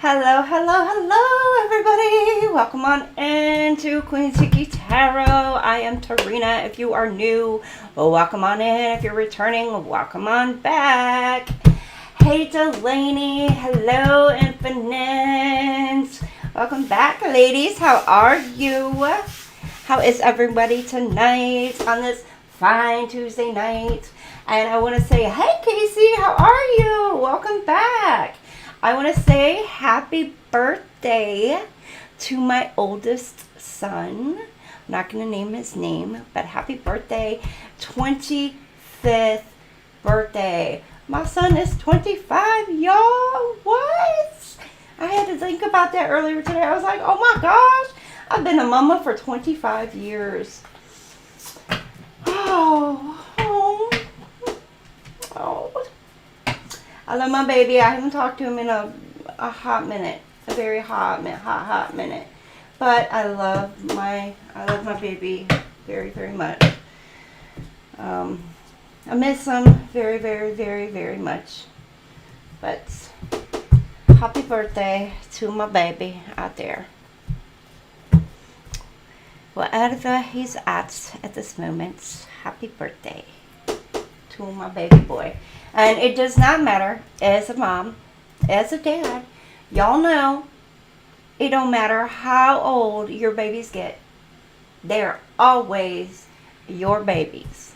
Hello, hello, hello, everybody. Welcome on into QueenTiki Tarot. I am Tarina. If you are new, well, welcome on in. If you're returning, welcome on back. Hey, Delaney. Hello, Infinite. Welcome back, ladies. How are you? How is everybody tonight on this fine Tuesday night? And I want to say, hey, Casey, how are you? Welcome back. I want to say happy birthday to my oldest son. I'm not going to name his name, but happy birthday. 25th birthday. My son is 25, y'all. What? I had to think about that earlier today. I was like, oh my gosh. I've been a mama for 25 years. Oh. I love my baby. I haven't talked to him in a hot minute. A very hot minute. But I love my baby very, very much. I miss him very, very, very, very much. But happy birthday to my baby out there. Wherever he's at this moment, happy birthday to my baby boy. And it does not matter, as a mom, as a dad, y'all know, it don't matter how old your babies get. They're always your babies.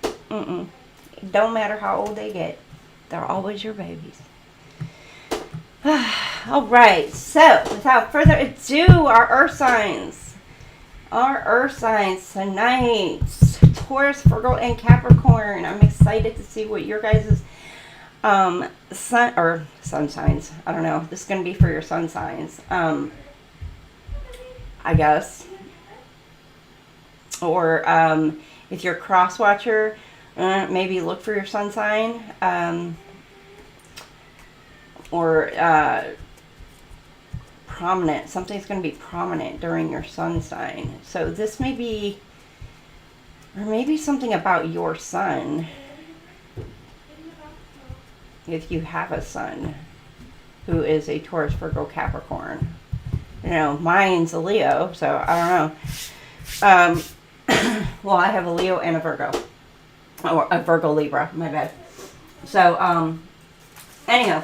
It don't matter how old they get. They're always your babies. Alright, so without further ado, our earth signs. Our earth signs tonight. Taurus, Virgo, and Capricorn. I'm excited to see what your guys' sun signs. I don't know. This is going to be for your sun signs. I guess. Or if you're a cross watcher, maybe look for your sun sign. Or prominent. Something's going to be prominent during your sun sign. So this may be, or maybe something about your sun. If you have a son who is a Taurus, Virgo, Capricorn. You know, mine's a Leo, so I don't know. Well, I have a Leo and a Virgo. Or a Virgo Libra, my bad. So, anyhow.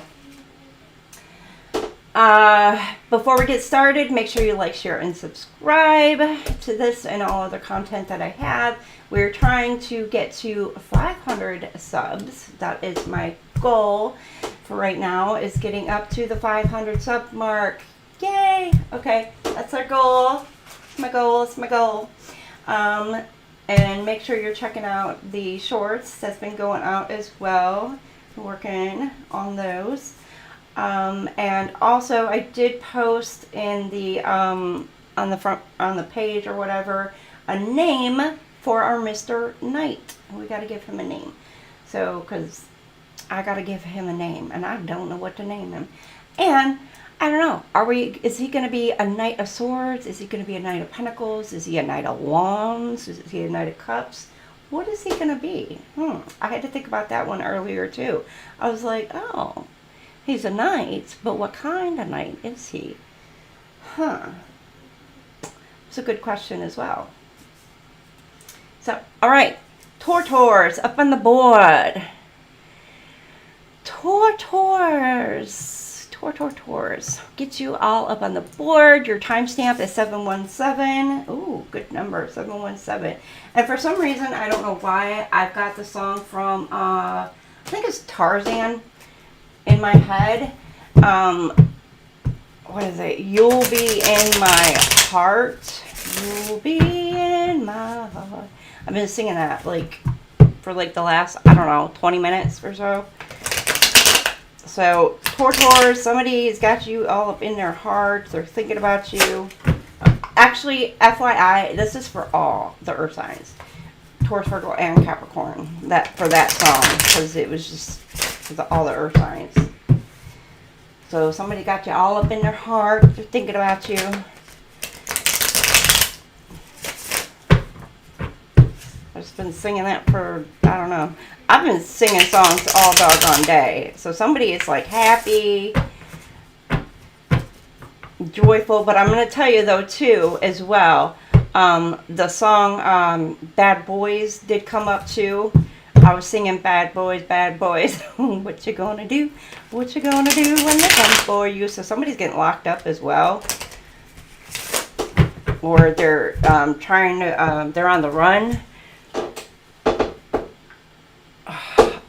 Before we get started, make sure you like, share, and subscribe to this and all other content that I have. We're trying to get to 500 subs. That is my goal for right now, is getting up to the 500 sub mark. Yay! Okay, that's our goal. It's my goal. It's my goal. And make sure you're checking out the shorts that's been going out as well. I'm working on those. And also I did post in the on the page or whatever, a name for our Mr. Knight. We got to give him a name. So, because I got to give him a name, and I don't know what to name him. And I don't know. Is he going to be a Knight of Swords? Is he going to be a Knight of Pentacles? Is he a Knight of Wands? Is he a Knight of Cups? What is he going to be? I had to think about that one earlier too. I was like, oh, he's a knight, but what kind of knight is he? It's a good question as well. So, all right. Taurus up on the board. Taurus. Get you all up on the board. Your timestamp is 717. Ooh, good number, 717. And for some reason, I don't know why, I've got the song from, I think it's Tarzan in my head. What is it? You'll be in my heart. You'll be in my heart. I've been singing that for the last, I don't know, 20 minutes or so. So, Taurus, somebody's got you all up in their heart. They're thinking about you. Actually, FYI, this is for all the earth signs. Taurus, Virgo, and Capricorn. For that song, because it was just for all the earth signs. So, somebody got you all up in their heart. They're thinking about you. I've just been singing that for, I don't know. I've been singing songs all doggone day. So somebody is like happy. joyful. But I'm going to tell you, though, too, as well, the song Bad Boys did come up, too. I was singing Bad Boys, Bad Boys. What you gonna do? What you gonna do when they come for you? So somebody's getting locked up as well. Or they're trying to, they're on the run.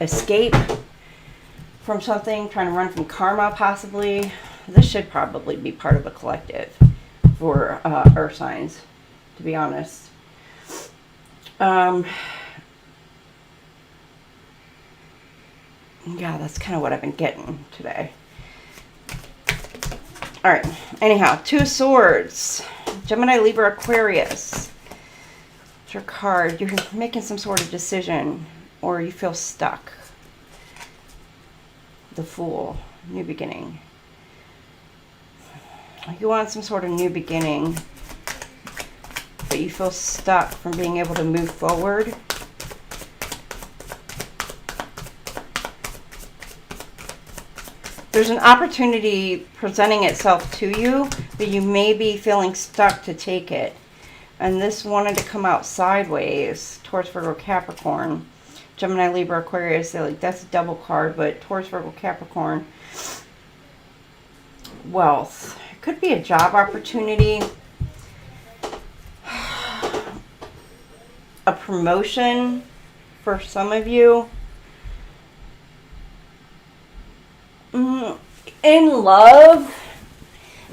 Escape from something, trying to run from karma, possibly. This should probably be part of a collective for earth signs, to be honest. Yeah, that's kind of what I've been getting today. All right. Anyhow, Two of Swords. Gemini, Libra, Aquarius. It's your card. You're making some sort of decision or you feel stuck. The Fool. New beginning. You want some sort of new beginning, but you feel stuck from being able to move forward. There's an opportunity presenting itself to you, but you may be feeling stuck to take it. And this wanted to come out sideways. Taurus, Virgo, Capricorn. Gemini, Libra, Aquarius. That's a double card, but Taurus, Virgo, Capricorn. Wealth. It could be a job opportunity. A promotion for some of you. In love,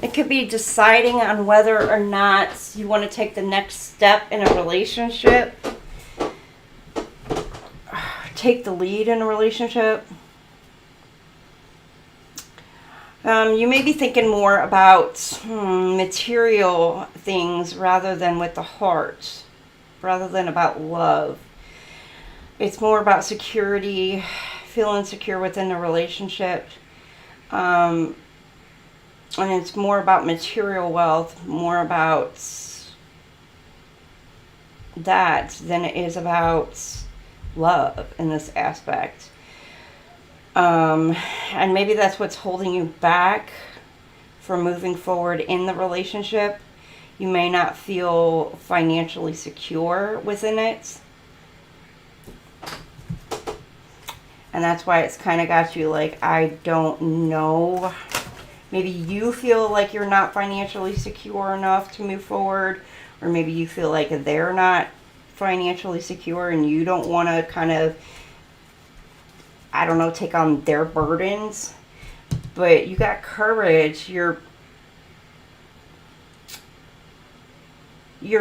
it could be deciding on whether or not you want to take the next step in a relationship. Take the lead in a relationship. You may be thinking more about material things rather than with the heart, rather than about love. It's more about security, feeling secure within the relationship. And it's more about material wealth, more about that than it is about love in this aspect. And maybe that's what's holding you back from moving forward in the relationship. You may not feel financially secure within it. And that's why it's kind of got you like, I don't know. Maybe you feel like you're not financially secure enough to move forward. Or maybe you feel like they're not financially secure and you don't want to kind of, I don't know, take on their burdens. But you got courage. You're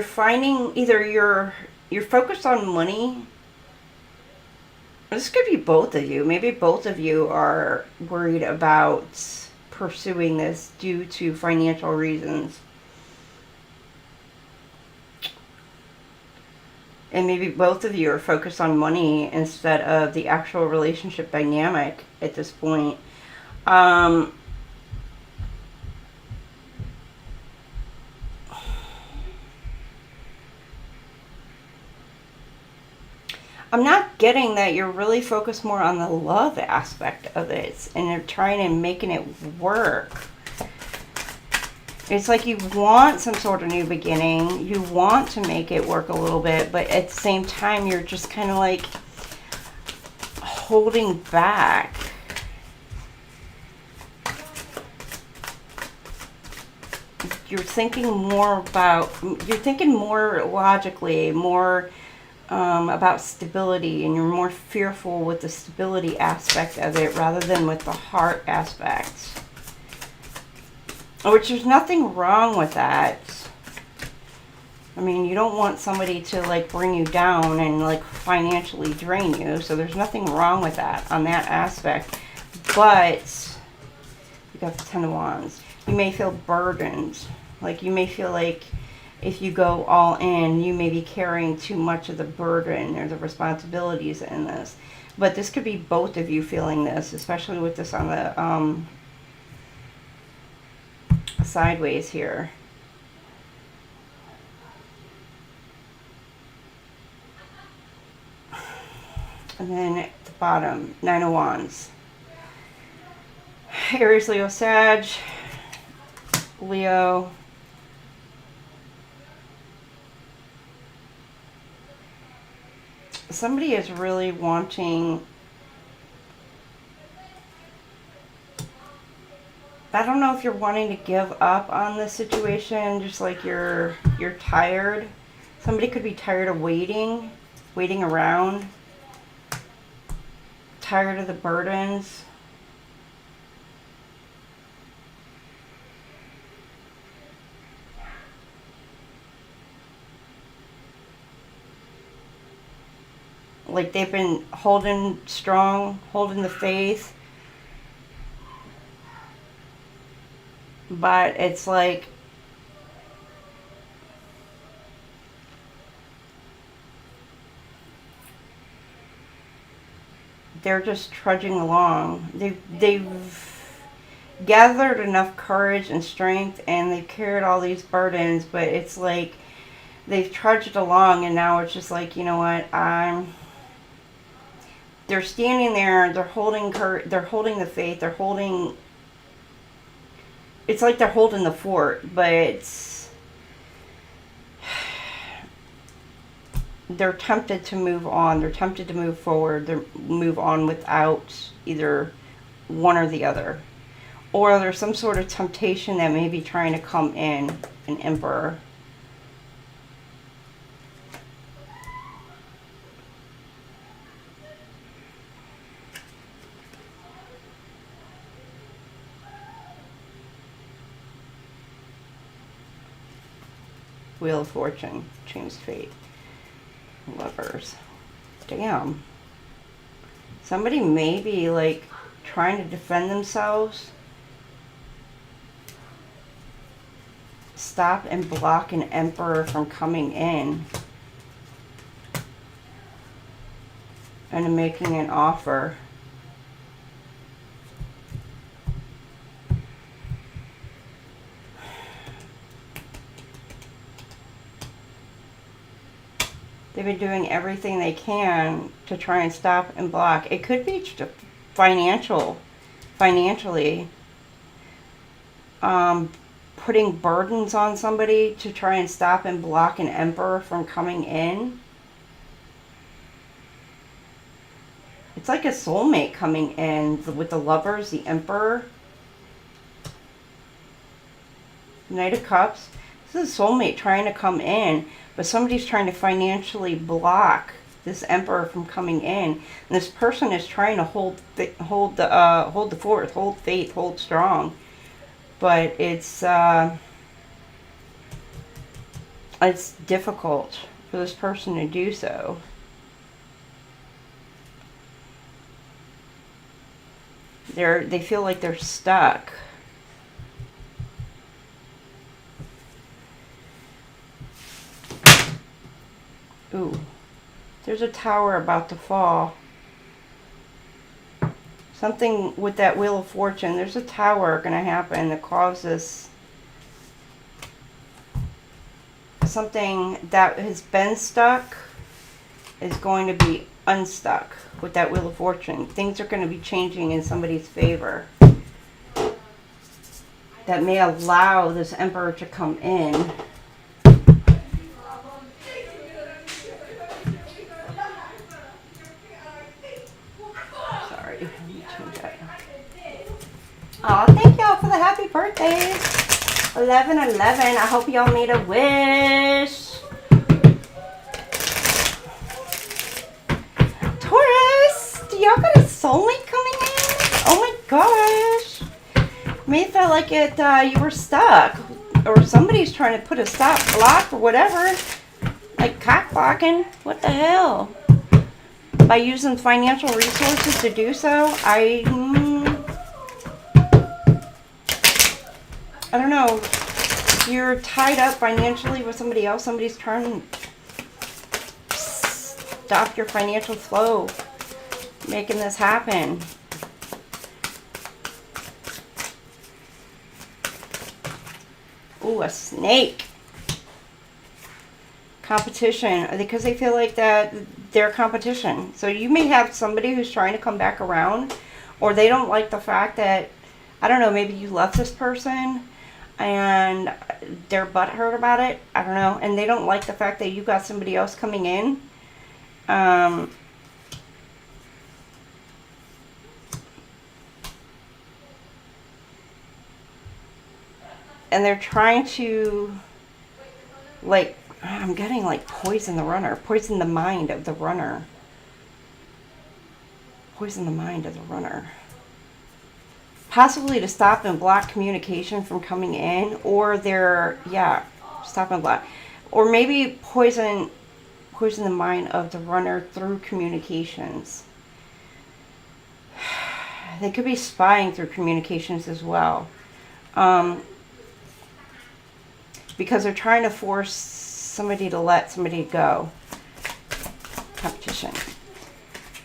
finding, either you're focused on money. This could be both of you. Maybe both of you are worried about pursuing this due to financial reasons. And maybe both of you are focused on money instead of the actual relationship dynamic at this point. I'm not getting that you're really focused more on the love aspect of it and you're trying and making it work. It's like you want some sort of new beginning. You want to make it work a little bit, but at the same time, you're just kind of like holding back. You're thinking more logically, more about stability, and you're more fearful with the stability aspect of it rather than with the heart aspect. Which there's nothing wrong with that. I mean, you don't want somebody to like bring you down and like financially drain you. So there's nothing wrong with that on that aspect. But you got the Ten of Wands. You may feel burdened. Like you may feel like if you go all in, you may be carrying too much of the burden or the responsibilities in this. But this could be both of you feeling this, especially with this on the sideways here. And then at the bottom, Nine of Wands. Aries, Leo, Sag. Leo. Somebody is really wanting, I don't know if you're wanting to give up on the situation, just like you're tired. Somebody could be tired of waiting around, tired of the burdens. Like they've been holding strong, holding the faith. But it's like they're just trudging along. They've gathered enough courage and strength, and they've carried all these burdens, but it's like they've trudged along, and now it's just like, you know what, they're standing there, they're holding the faith, it's like they're holding the fort, but they're tempted to move on, they're tempted to move forward, they move on without either one or the other. Or there's some sort of temptation that may be trying to come in, an Emperor. Wheel of Fortune, change fate, Lovers. Damn. Somebody may be like trying to defend themselves. Stop and block an Emperor from coming in and making an offer. They've been doing everything they can to try and stop and block. It could be financially, putting burdens on somebody to try and stop and block an Emperor from coming in. It's like a soulmate coming in with the Lovers, the Emperor. Knight of Cups. This is a soulmate trying to come in, but somebody's trying to financially block this Emperor from coming in. And this person is trying to hold the fort, hold faith, hold strong. But it's difficult for this person to do so. They feel like they're stuck. Ooh, there's a tower about to fall. Something with that Wheel of Fortune. There's a tower going to happen that causes something that has been stuck is going to be unstuck with that Wheel of Fortune. Things are going to be changing in somebody's favor. That may allow this Emperor to come in. Oh, thank y'all for the happy birthdays. 11/11. I hope y'all made a wish. Taurus, do y'all got a soulmate coming in? Oh my gosh. May felt like you were stuck, or somebody's trying to put a stop block or whatever, like cock blocking. What the hell? By using financial resources to do so, I don't know, if you're tied up financially with somebody else, somebody's trying to stop your financial flow, making this happen. Ooh, a snake. Competition, because they feel like that they're competition. So you may have somebody who's trying to come back around, or they don't like the fact that, I don't know, maybe you left this person, and they're butthurt about it. I don't know. And they don't like the fact that you got somebody else coming in. And they're trying to, like, I'm getting like poison the runner. Poison the mind of the runner. Poison the mind of the runner. Possibly to stop and block communication from coming in, or they're, yeah, stop and block. Or maybe poison the mind of the runner through communications. They could be spying through communications as well. Because they're trying to force somebody to let somebody go. Competition.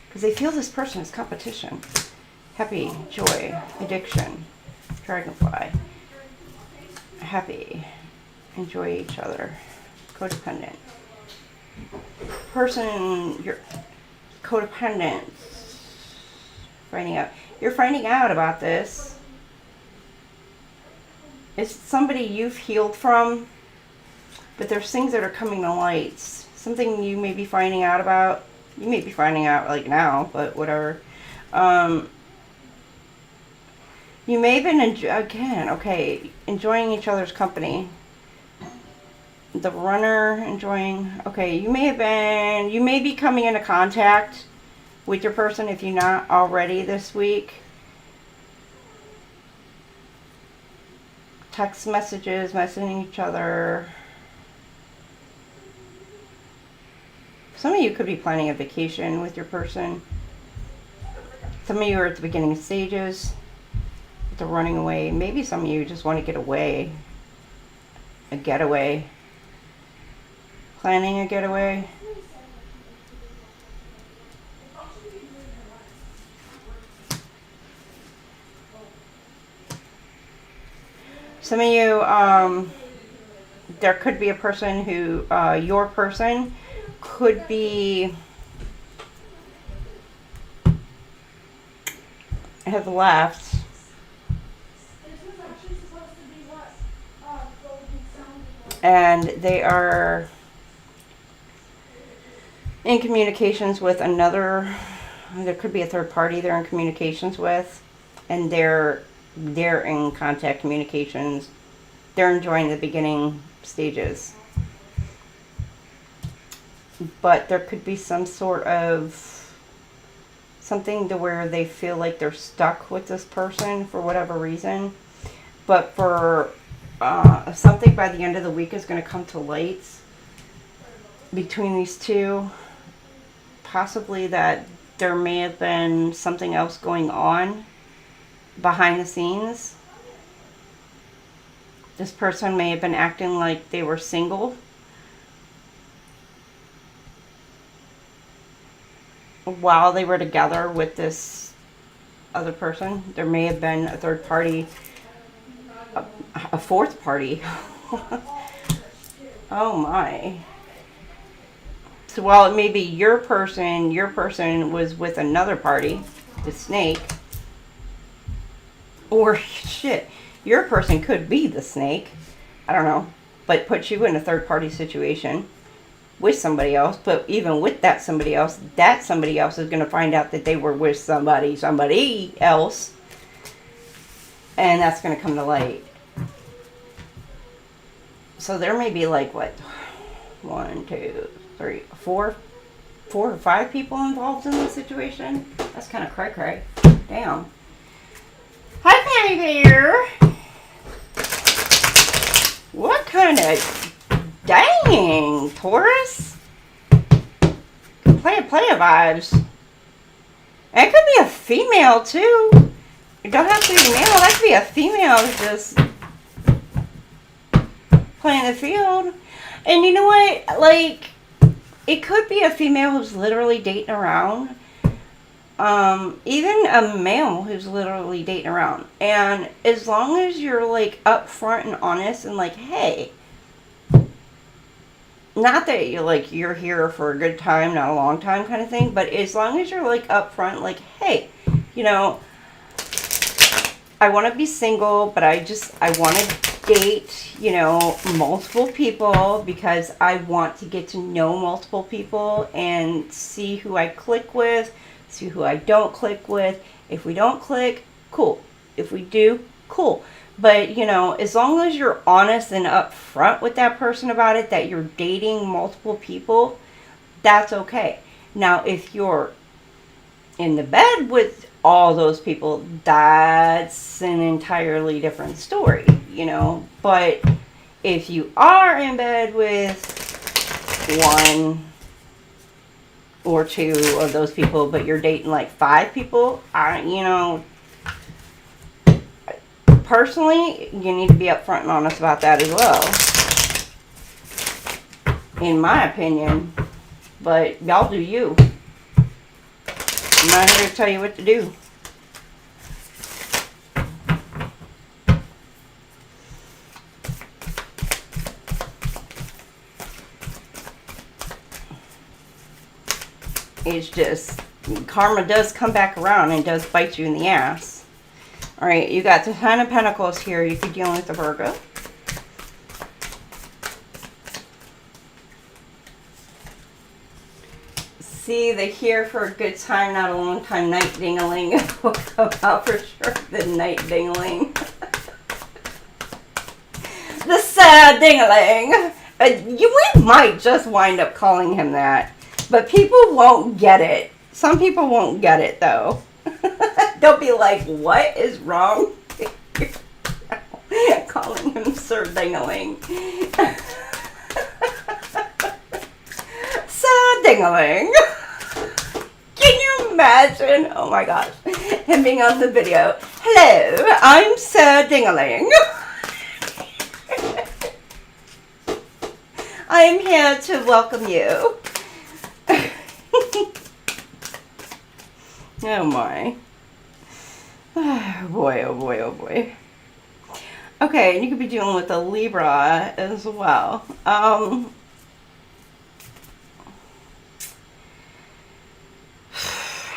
Because they feel this person is competition. Happy, joy, addiction, dragonfly. Happy, enjoy each other, codependent. Person, you're codependent. Finding out. You're finding out about this. It's somebody you've healed from, but there's things that are coming to light. Something you may be finding out about. You may be finding out like now, but whatever. You may have been, enjoying each other's company. The runner enjoying, you may be coming into contact with your person if you're not already this week. Text messages, messaging each other. Some of you could be planning a vacation with your person. Some of you are at the beginning stages. They're running away. Maybe some of you just want to get away. A getaway. Planning a getaway. Some of you, there could be a person who, your person could be, have left. And they are in communications with another, there could be a third party they're in communications with, and they're in contact communications. They're enjoying the beginning stages. But there could be some sort of something to where they feel like they're stuck with this person for whatever reason. But for something by the end of the week is going to come to light between these two. Possibly that there may have been something else going on behind the scenes. This person may have been acting like they were single while they were together with this other person. There may have been a third party, a fourth party. Oh my. So while it may be your person was with another party, the snake. Or shit, your person could be the snake. I don't know. But put you in a third party situation with somebody else. But even with that somebody else is going to find out that they were with somebody else. And that's going to come to light. So there may be like, what? 1, 2, 3, 4 or 5 people involved in this situation. That's kind of cray-cray. Damn. Hi, Patty Bear. What kind of dang, Taurus? Playa vibes. And it could be a female too. It don't have to be male. That could be a female just playing the field. And you know what? Like, it could be a female who's literally dating around. Even a male who's literally dating around. And as long as you're like upfront and honest and like, hey, not that you're here for a good time, not a long time kind of thing, but as long as you're like upfront, like, hey, you know, I want to be single, but I want to date, you know, multiple people because I want to get to know multiple people and see who I click with, see who I don't click with. If we don't click, cool. If we do, cool. But, you know, as long as you're honest and upfront with that person about it, that you're dating multiple people, that's okay. Now, if you're in the bed with all those people, that's an entirely different story, you know. But if you are in bed with one or two of those people, but you're dating like 5 people, you know, personally, you need to be upfront and honest about that as well, in my opinion. But y'all do you. I'm not here to tell you what to do. It's just, karma does come back around and does bite you in the ass. Alright, you got the Ten of Pentacles here. You could deal with the Virgo. See, they're here for a good time, not a long time. Night ding-a-ling will come out for sure. The night ding-a-ling. The sad ding-a-ling. We might just wind up calling him that. But people won't get it. Some people won't get it, though. They'll be like, what is wrong? Calling him Sir Ding-a-ling. Sir Ding-a-ling. Can you imagine? Oh my gosh. Him being on the video. Hello, I'm Sir Ding-a-ling. I'm here to welcome you. Oh my. Oh boy, oh boy, oh boy. Okay, and you could be dealing with a Libra as well.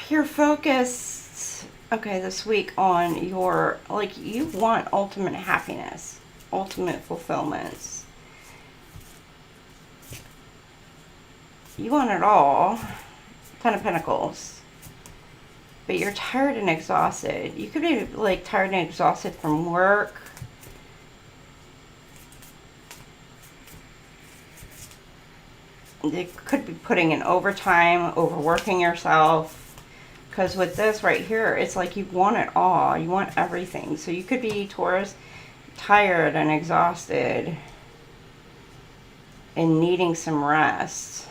You're focused, okay, this week on your, like, you want ultimate happiness, ultimate fulfillment. You want it all. Ten of Pentacles. But you're tired and exhausted. You could be like tired and exhausted from work. They could be putting in overtime, overworking yourself. Because with this right here, it's like you want it all. You want everything. So you could be, Taurus, tired and exhausted and needing some rest.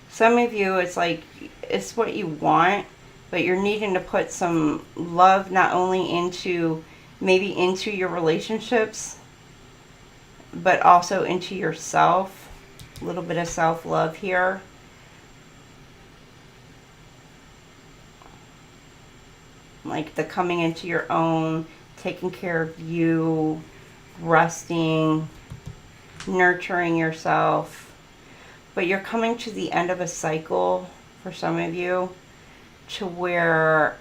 Some of you, it's like, it's what you want, but you're needing to put some love not only into, maybe into your relationships, but also into yourself. A little bit of self-love here. Like the coming into your own, taking care of you, resting, nurturing yourself. But you're coming to the end of a cycle for some of you to where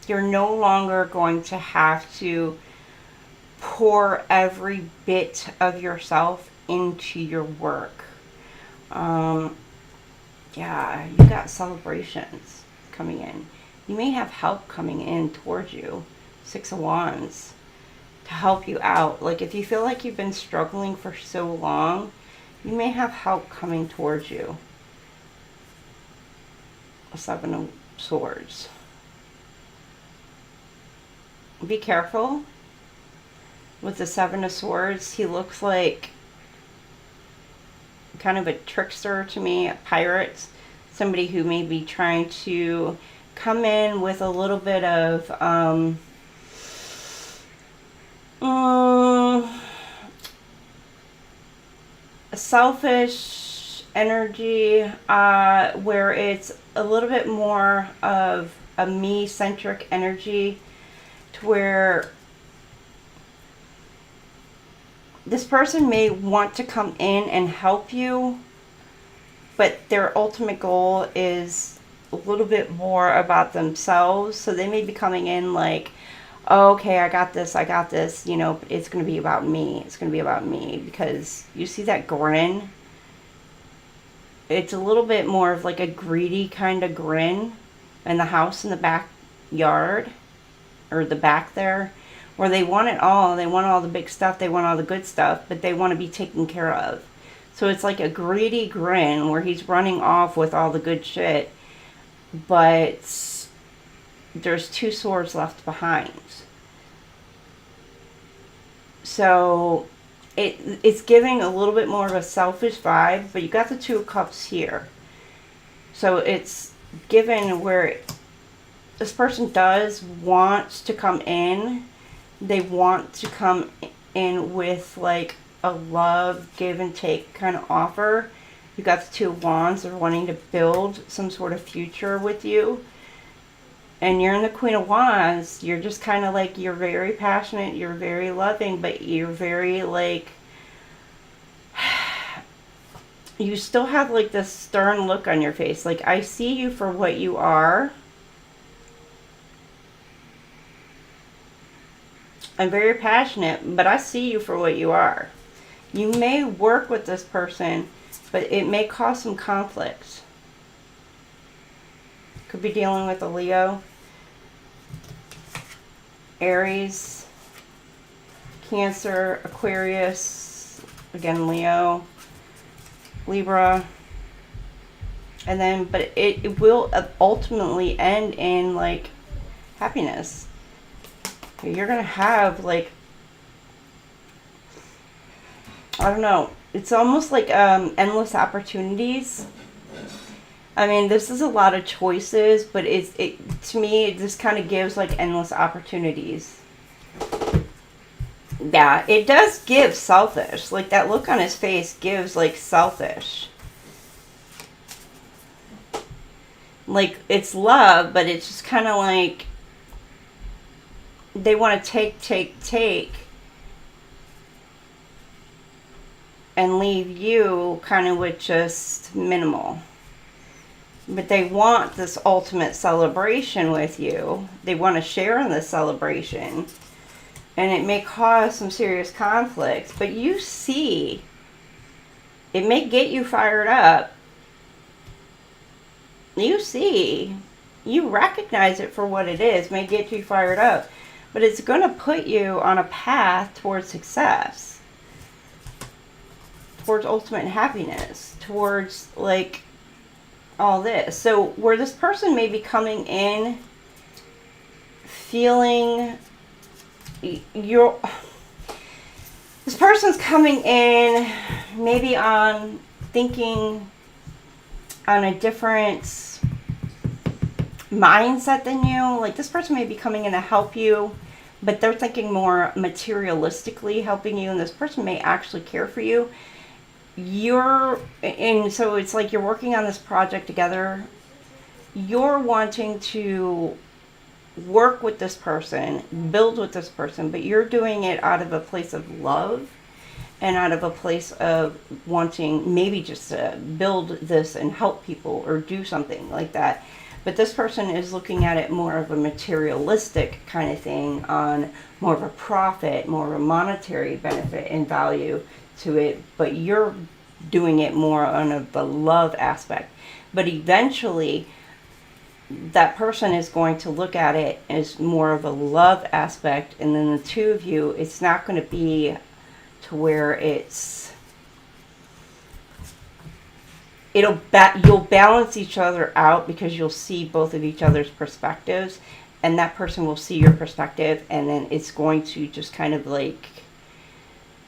you're no longer going to have to pour every bit of yourself into your work. Yeah, you got celebrations coming in. You may have help coming in towards you. 6 of Wands to help you out. Like if you feel like you've been struggling for so long, you may have help coming towards you. 7 of Swords. Be careful with the 7 of Swords. He looks like kind of a trickster to me, a pirate. Somebody who may be trying to come in with a little bit of selfish energy, where it's a little bit more of a me-centric energy, to where this person may want to come in and help you, but their ultimate goal is a little bit more about themselves. So they may be coming in like, oh, okay, I got this, you know, it's going to be about me. It's going to be about me. Because you see that grin? It's a little bit more of like a greedy kind of grin. And the house in the backyard, or the back there, where they want it all. They want all the big stuff. They want all the good stuff, but they want to be taken care of. So it's like a greedy grin where he's running off with all the good shit, but there's 2 swords left behind. So it's giving a little bit more of a selfish vibe, but you got the 2 of Cups here. So it's given where this person does want to come in. They want to come in with like a love, give and take kind of offer. You got the 2 of Wands. They're wanting to build some sort of future with you. And you're in the Queen of Wands. You're just kind of like, you're very passionate, you're very loving, but you're very like, you still have like this stern look on your face. Like, I see you for what you are. I'm very passionate, but I see you for what you are. You may work with this person, but it may cause some conflicts. Could be dealing with a Leo, Aries, Cancer, Aquarius, again Leo, Libra, and then, but it will ultimately end in like happiness. You're gonna have like, I don't know, it's almost like endless opportunities. I mean, this is a lot of choices, but to me, it just kind of gives like endless opportunities. Yeah, it does give selfish. Like, that look on his face gives like selfish. Like, it's love, but it's just kind of like they want to take and leave you kind of with just minimal. But they want this ultimate celebration with you. They want to share in this celebration. And it may cause some serious conflicts. But you see, it may get you fired up. You see, you recognize it for what it is. May get you fired up. But it's going to put you on a path towards success. Towards ultimate happiness. Towards, like, all this. So where this person may be coming in feeling this person's coming in maybe on thinking on a different mindset than you. Like, this person may be coming in to help you, but they're thinking more materialistically helping you, and this person may actually care for you. So it's like you're working on this project together. You're wanting to work with this person, build with this person, but you're doing it out of a place of love and out of a place of wanting maybe just to build this and help people or do something like that. But this person is looking at it more of a materialistic kind of thing, on more of a profit, more of a monetary benefit and value to it, but you're doing it more on the love aspect. But eventually that person is going to look at it as more of a love aspect, and then the two of you, it's not going to be to where you'll balance each other out, because you'll see both of each other's perspectives, and that person will see your perspective, and then it's going to just kind of like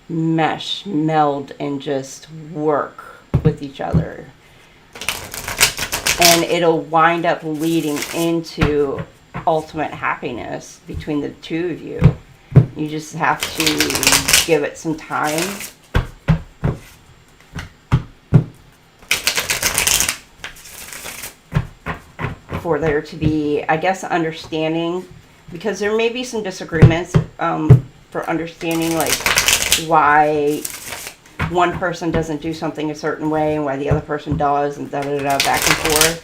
meld and just work with each other, and it'll wind up leading into ultimate happiness between the two of you. You just have to give it some time. For there to be, I guess, understanding, because there may be some disagreements for understanding, like why one person doesn't do something a certain way and why the other person does, and back and forth.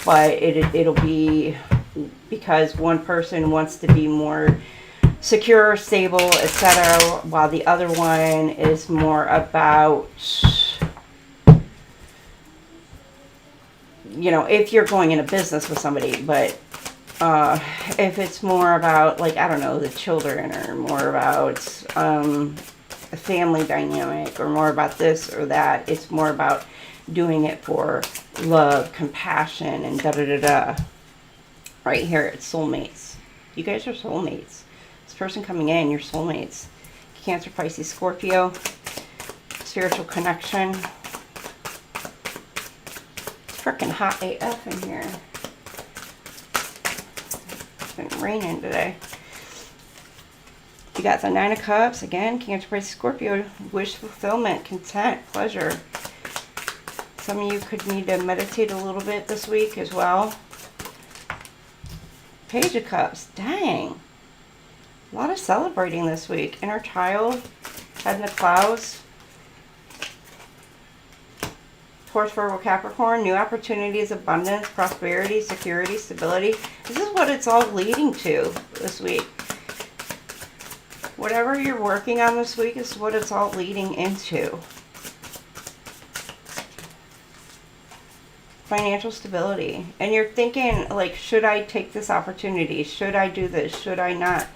but it'll be because one person wants to be more secure, stable, etc., while the other one is more about, you know, if you're going into business with somebody, but if it's more about, like, I don't know, the children, or more about a family dynamic, or more about this or that, it's more about doing it for love, compassion, and da-da-da-da. Right here, it's soulmates. You guys are soulmates. This person coming in, you're soulmates. Cancer, Pisces, Scorpio. Spiritual connection. It's freaking hot AF in here. It's been raining today. You got the Nine of Cups. Again, Cancer, Pisces, Scorpio. Wish fulfillment, content, pleasure. Some of you could need to meditate a little bit this week as well. Page of Cups. Dang. A lot of celebrating this week. Inner child. Head in the clouds. Taurus, Virgo, Capricorn. New opportunities, abundance, prosperity, security, stability. This is what it's all leading to this week. Whatever you're working on this week is what it's all leading into. Financial stability. And you're thinking, like, should I take this opportunity? Should I do this? Should I not?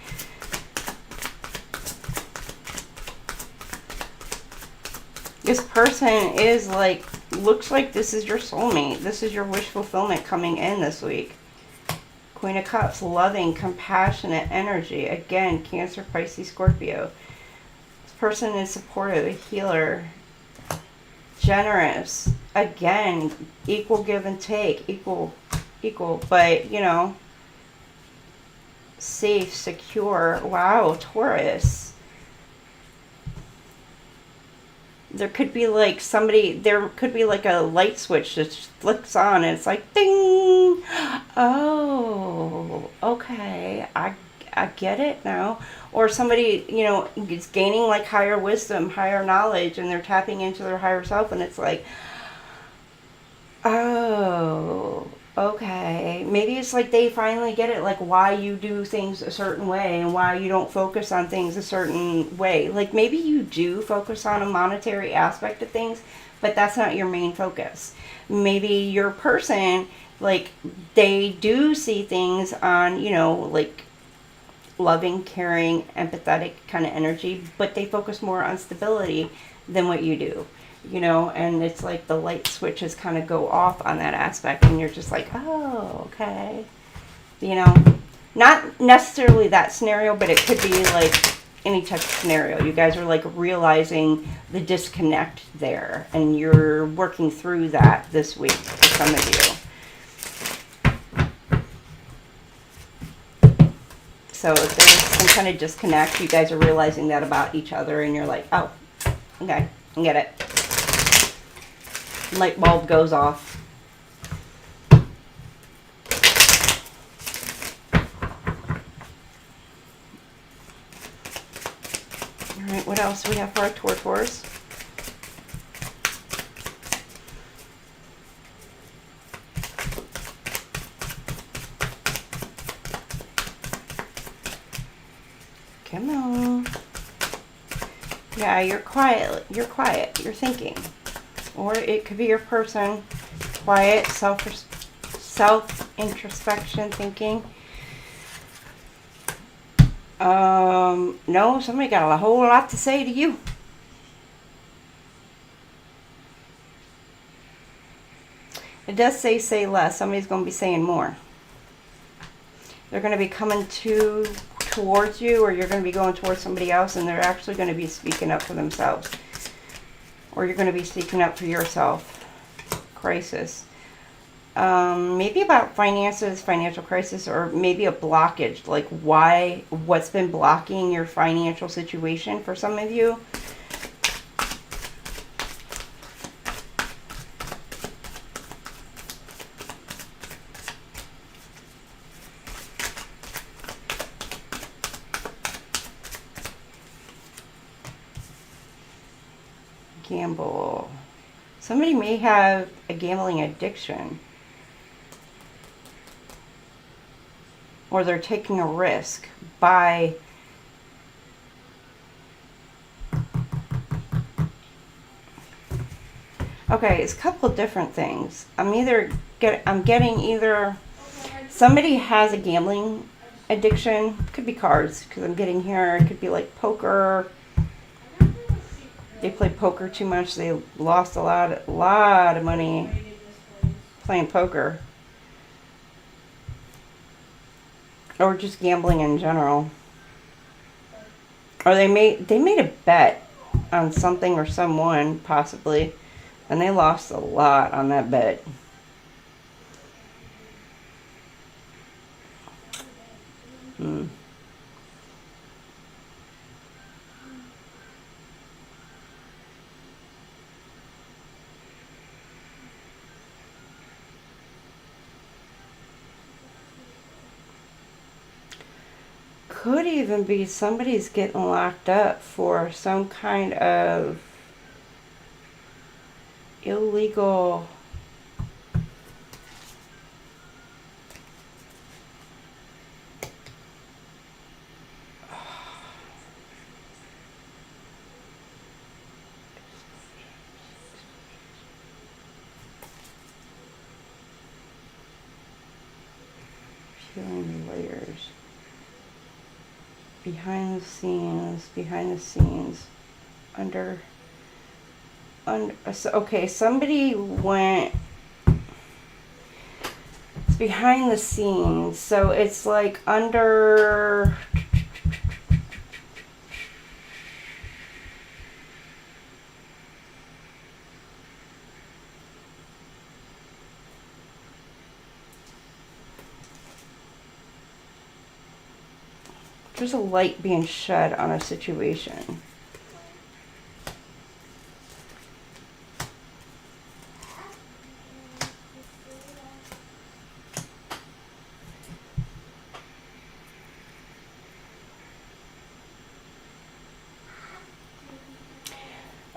This person is like, looks like this is your soulmate. This is your wish fulfillment coming in this week. Queen of Cups, loving, compassionate energy. Again, Cancer, Pisces, Scorpio. This person is supportive, a healer, generous. Again, equal give and take, equal, but, you know, safe, secure. Wow, Taurus. There could be like somebody, there could be like a light switch that flicks on and it's like, ding! Oh, okay, I get it now. Or somebody, you know, is gaining like higher wisdom, higher knowledge, and they're tapping into their higher self, and it's like, oh, okay. Maybe it's like they finally get it, like why you do things a certain way and why you don't focus on things a certain way. Like maybe you do focus on a monetary aspect of things, but that's not your main focus. Maybe your person, like, they do see things on, you know, like loving, caring, empathetic kind of energy, but they focus more on stability than what you do. You know, and it's like the light switches kind of go off on that aspect, and you're just like, oh, okay. You know, not necessarily that scenario, but it could be like any type of scenario. You guys are like realizing the disconnect there, and you're working through that this week for some of you. So if there's some kind of disconnect, you guys are realizing that about each other, and you're like, oh, okay, I get it. Light bulb goes off. Alright, what else do we have for our Taurus? Come on. Yeah, you're quiet. You're quiet. You're thinking. Or it could be your person, quiet, self-introspection thinking. No, somebody got a whole lot to say to you. It does say less. Somebody's going to be saying more. They're going to be coming towards you, or you're going to be going towards somebody else, and they're actually going to be speaking up for themselves. Or you're going to be speaking up for yourself. Crisis. Maybe about finances, financial crisis, or maybe a blockage. Like what's been blocking your financial situation for some of you. Gamble. Somebody may have a gambling addiction. or they're taking a risk by okay, it's a couple of different things. I'm getting either somebody has a gambling addiction. Could be cards, because I'm getting here. It could be like poker. They play poker too much. They lost a lot of money playing poker, or just gambling in general. Or they made a bet on something or someone possibly, and they lost a lot on that bet. Could even be somebody's getting locked up for some kind of illegal peeling layers. Behind the scenes, under, so, okay, somebody went, it's behind the scenes, so it's like under, there's a light being shed on a situation.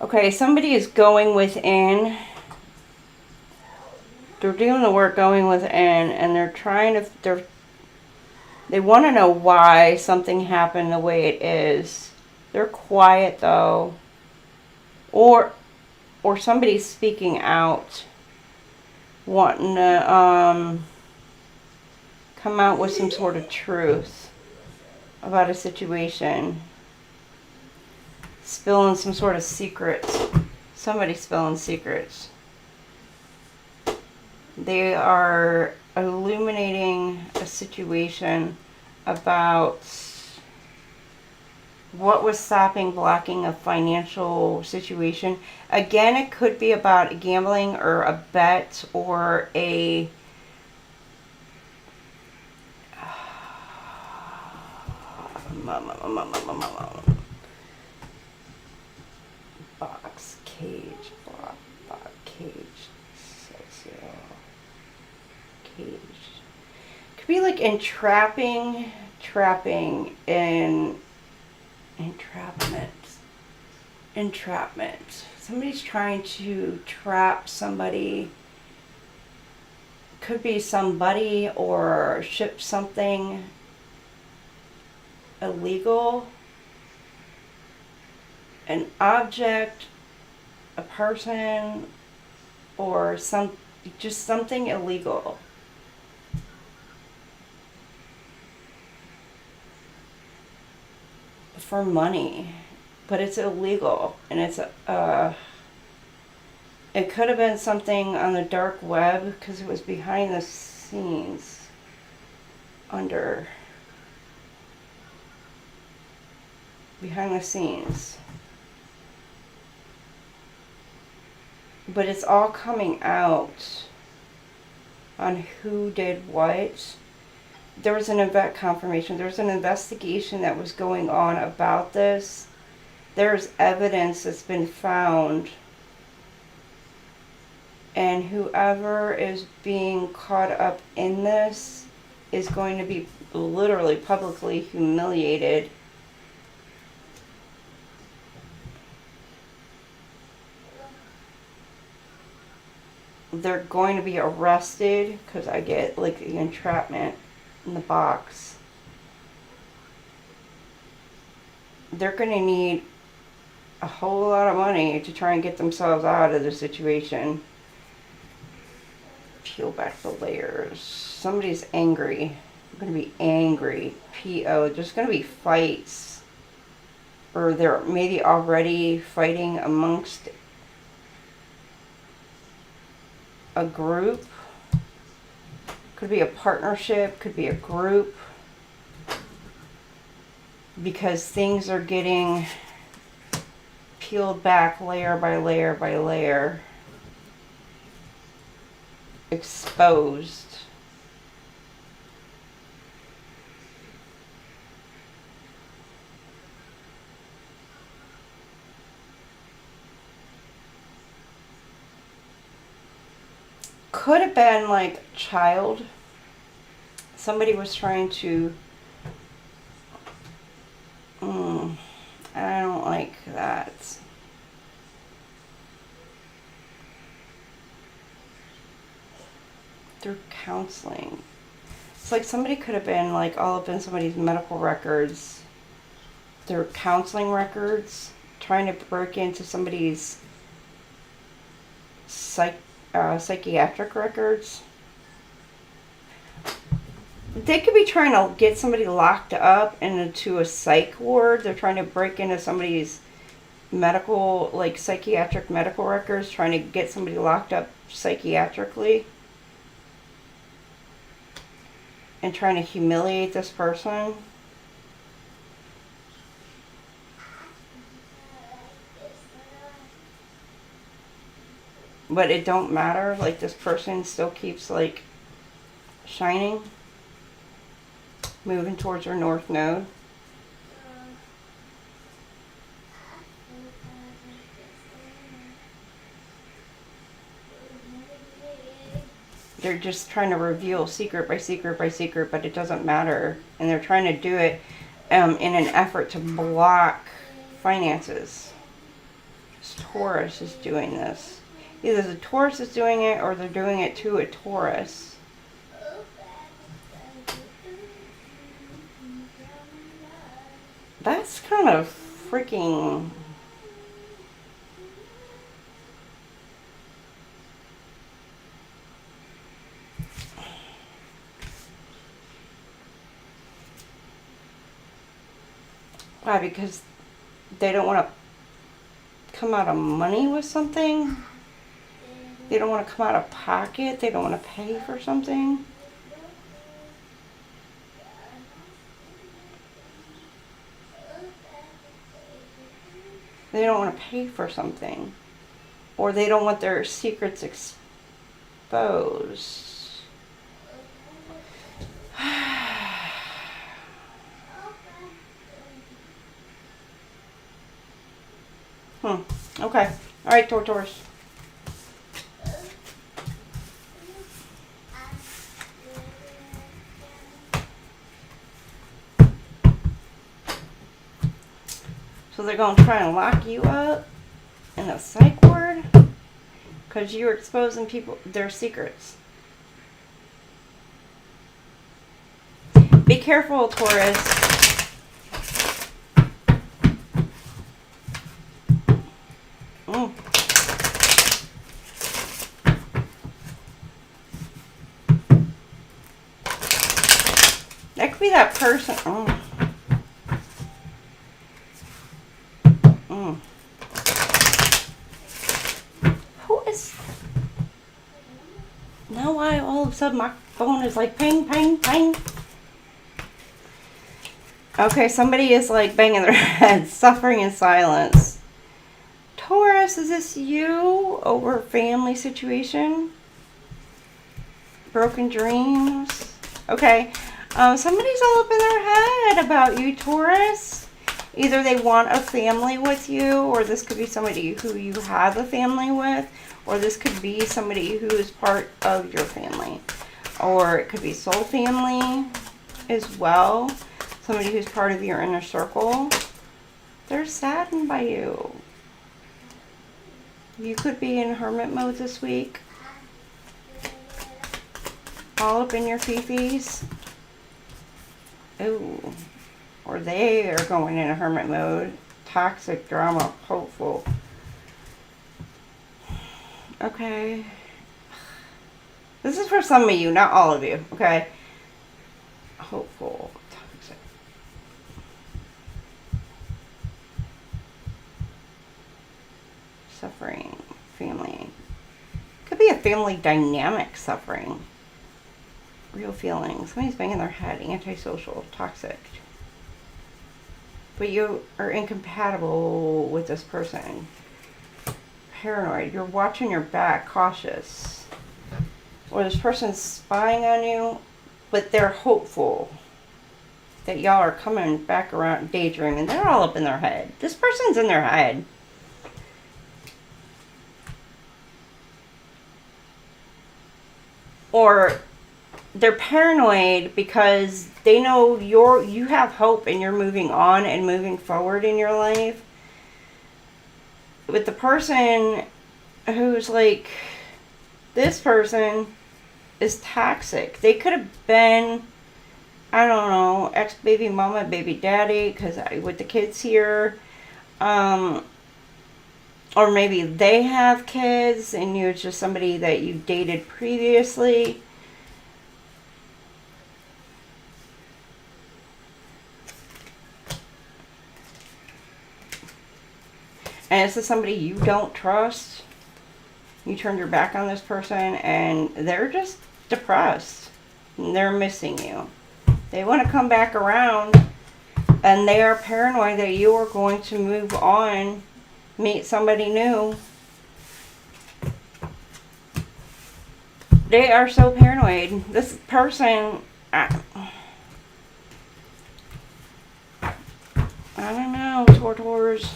Okay, somebody is going within. They're doing the work going within, and they're trying to, they want to know why something happened the way it is. They're quiet though. Or somebody's speaking out, wanting to come out with some sort of truth about a situation. Spilling some sort of secrets. Somebody's spilling secrets. They are illuminating a situation about what was blocking a financial situation. Again, it could be about gambling or a bet or a box cage, cage. Could be like trapping in entrapment. Somebody's trying to trap somebody. Could be somebody or ship something illegal. An object, a person, or just something illegal. For money, but it's illegal, and it could have been something on the dark web because it was behind the scenes, behind the scenes. But it's all coming out on who did what. There was an confirmation. There's an investigation that was going on about this. There's evidence that's been found. And whoever is being caught up in this is going to be literally publicly humiliated. They're going to be arrested because I get like the entrapment. in the box. They're going to need a whole lot of money to try and get themselves out of the situation. Peel back the layers. Somebody's angry. I'm going to be angry. P.O. There's going to be fights. Or they're maybe already fighting amongst a group. Could be a partnership. Could be a group. Because things are getting peeled back layer by layer by layer. Exposed. Could have been like a child. Somebody was trying to I don't like that. Through counseling. It's like somebody could have been like all up in somebody's medical records, their counseling records, trying to break into somebody's psychiatric records. They could be trying to get somebody locked up into a psych ward. They're trying to break into somebody's medical, like psychiatric medical records, trying to get somebody locked up psychiatrically. And trying to humiliate this person. But it don't matter. Like this person still keeps like shining. Moving towards her north node. They're just trying to reveal secret by secret by secret, but it doesn't matter. And they're trying to do it in an effort to block finances. This Taurus is doing this. Either the Taurus is doing it or they're doing it to a Taurus. That's kind of freaking... Why? Because they don't want to come out of money with something? They don't want to come out of pocket? They don't want to pay for something? They don't want to pay for something. Or they don't want their secrets exposed. Okay. Alright, Taurus. So they're going to try and lock you up in a psych ward because you're exposing people, their secrets. Be careful, Taurus. That could be that person. Who is... Now why all of a sudden my phone is like ping, ping, ping. Okay, somebody is like banging their head, suffering in silence. Taurus, is this you over family situation? Broken dreams? Okay. Somebody's all up in their head about you, Taurus. Either they want a family with you, or this could be somebody who you have a family with, or this could be somebody who is part of your family. Or it could be soul family as well. Somebody who's part of your inner circle. They're saddened by you. You could be in hermit mode this week. All up in your fifis. Ooh. Or they are going in a hermit mode. Toxic drama, hopeful. Okay. This is for some of you, not all of you, okay? Hopeful. Toxic. Suffering. Family. Could be a family dynamic suffering. Real feelings. Somebody's banging their head. Antisocial. Toxic. But you are incompatible with this person. Paranoid. You're watching your back. Cautious. Or this person's spying on you, but they're hopeful that y'all are coming back around, daydreaming. They're all up in their head. This person's in their head. Or they're paranoid because they know you have hope and you're moving on and moving forward in your life. With the person who's like, this person is toxic. They could have been, I don't know, ex-baby mama, baby daddy, because with the kids here. Or maybe they have kids and you're just somebody that you dated previously. And this is somebody you don't trust. You turned your back on this person and they're just depressed. And they're missing you. They want to come back around and they are paranoid that you are going to move on, meet somebody new. They are so paranoid. This person, I don't know, Taurus.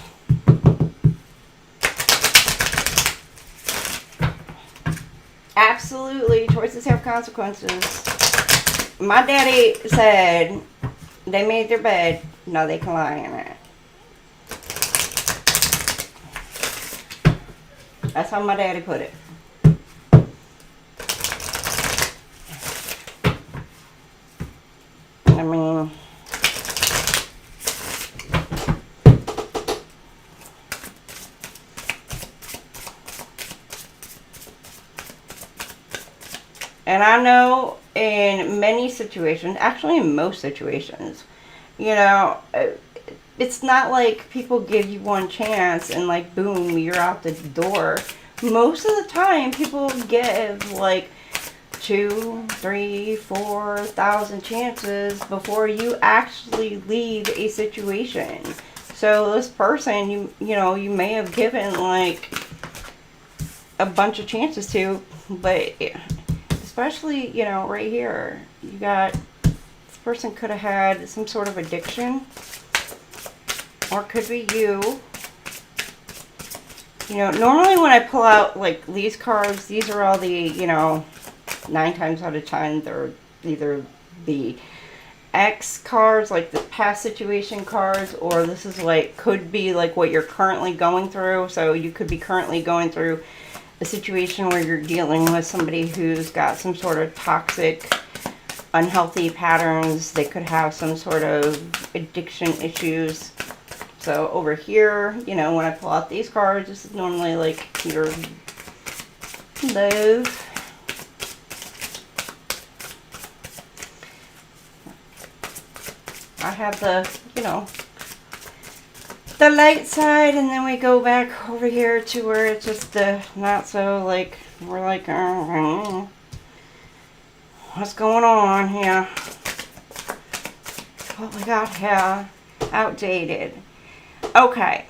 Absolutely, choices have consequences. My daddy said they made their bed, now they can lie in it. That's how my daddy put it. I mean, and I know in many situations, actually in most situations, you know, it's not like people give you one chance and like, boom, you're out the door. Most of the time, people give like 2, 3, 4,000 chances before you actually leave a situation. So this person, you know, you may have given like a bunch of chances to, but especially, you know, right here, you got, this person could have had some sort of addiction, or it could be you. You know, normally when I pull out like these cards, these are all the, you know, 9 times out of 10, they're either the X cards, like the past situation cards, or this is like, could be like what you're currently going through. So you could be currently going through a situation where you're dealing with somebody who's got some sort of toxic, unhealthy patterns. They could have some sort of addiction issues. So over here, you know, when I pull out these cards, this is normally like your love. I have the, you know, the light side, and then we go back over here to where it's just the not so like, we're like, what's going on here? What we got here? Outdated. Okay.